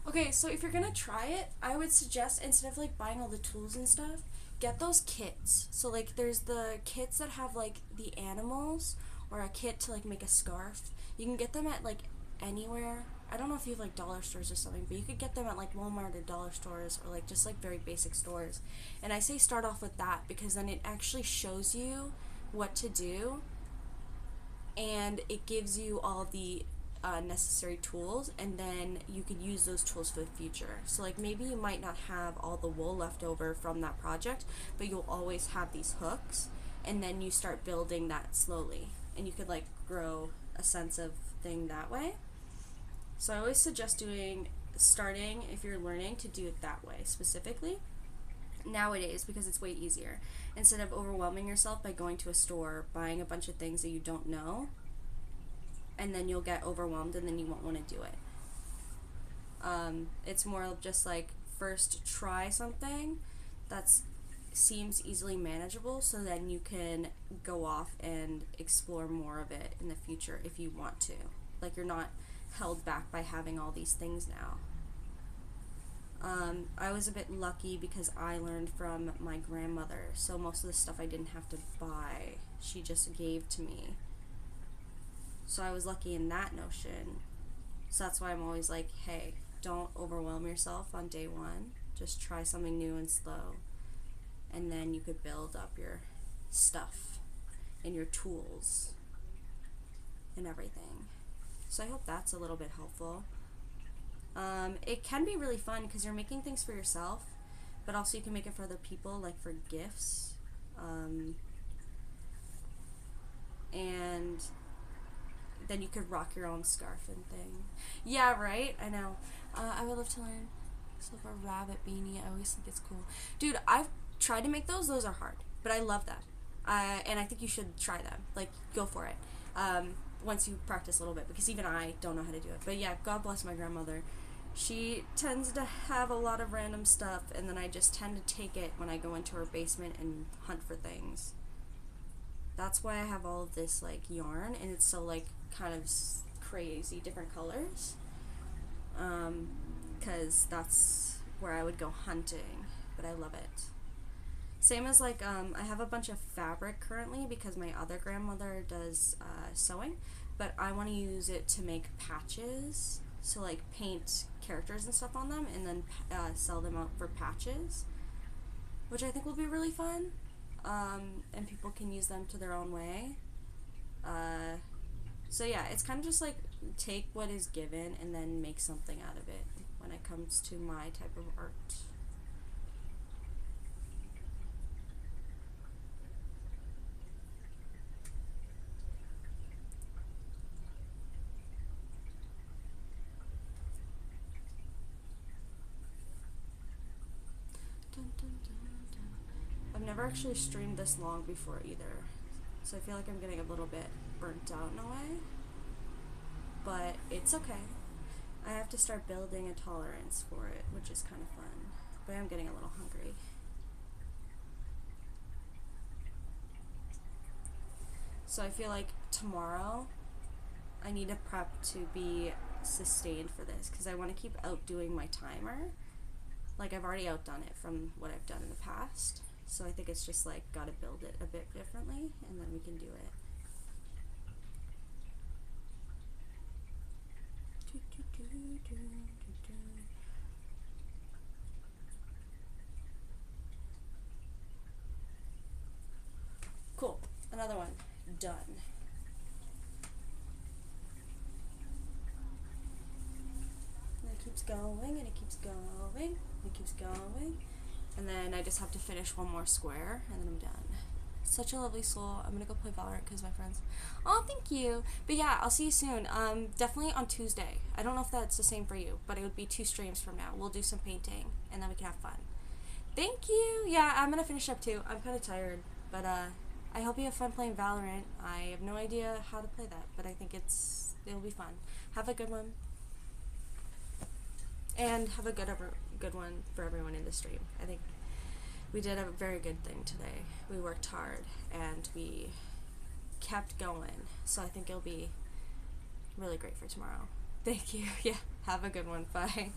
Okay, so if you're gonna try it, I would suggest, instead of like buying all the tools and stuff, get those kits. So like there's the kits that have like the animals, or a kit to like make a scarf. You can get them at like anywhere. I don't know if you have like dollar stores or something, but you could get them at like Walmart or dollar stores, or like just like very basic stores. And I say start off with that because then it actually shows you what to do, and it gives you all the necessary tools, and then you could use those tools for the future. So like maybe you might not have all the wool left over from that project, but you'll always have these hooks, and then you start building that slowly, and you could like grow a sense of thing that way. So I always suggest starting, if you're learning, to do it that way specifically nowadays, because it's way easier, instead of overwhelming yourself by going to a store, buying a bunch of things that you don't know, and then you'll get overwhelmed and then you won't want to do it. It's more of just like, first try something that seems easily manageable, so then you can go off and explore more of it in the future if you want to. Like, you're not held back by having all these things now. I was a bit lucky because I learned from my grandmother, so most of the stuff I didn't have to buy. She just gave to me. So I was lucky in that notion. So that's why I'm always like, hey, don't overwhelm yourself on day one. Just try something new and slow. And then you could build up your stuff and your tools and everything. So I hope that's a little bit helpful. It can be really fun because you're making things for yourself, but also you can make it for other people, like for gifts. then you could rock your own scarf and thing. Yeah, right? I know. I would love to learn. So for a rabbit beanie, I always think it's cool. Dude, I've tried to make those. Those are hard, but I love them. And I think you should try them. Like, go for it. Once you practice a little bit, because even I don't know how to do it. But yeah, God bless my grandmother. She tends to have a lot of random stuff, and then I just tend to take it when I go into her basement and hunt for things. That's why I have all of this, like, yarn, and it's so, like, kind of crazy different colors. Because that's where I would go hunting, but I love it. Same as, like, I have a bunch of fabric currently because my other grandmother does sewing, but I want to use it to make patches, so, like, paint characters and stuff on them, and then sell them out for patches, which I think will be really fun, and people can use them to their own way. So yeah, it's kind of just like take what is given and then make something out of it when it comes to my type of art. Dun, dun, dun, dun. I've never actually streamed this long before either, so I feel like I'm getting a little bit burnt out in a way, but it's okay. I have to start building a tolerance for it, which is kind of fun, but I'm getting a little hungry. So I feel like tomorrow I need to prep to be sustained for this, because I want to keep outdoing my timer. Like, I've already outdone it from what I've done in the past, so I think it's just like gotta build it a bit differently, and then we can do it. Cool. Another one. Done. And it keeps going, and it keeps going, and it keeps going. And then I just have to finish one more square, and then I'm done. Such a lovely soul. I'm gonna go play Valorant because my friends. Oh, thank you. But yeah, I'll see you soon. Definitely on Tuesday. I don't know if that's the same for you, but it would be 2 streams from now. We'll do some painting, and then we can have fun. Thank you. Yeah, I'm gonna finish up too. I'm kind of tired, but I hope you have fun playing Valorant. I have no idea how to play that, but I think it'll be fun. Have a good one, and have a good one for everyone in the stream. I think we did a very good thing today. We worked hard and we kept going, so I think it'll be really great for tomorrow. Thank you. Yeah, have a good one. Bye.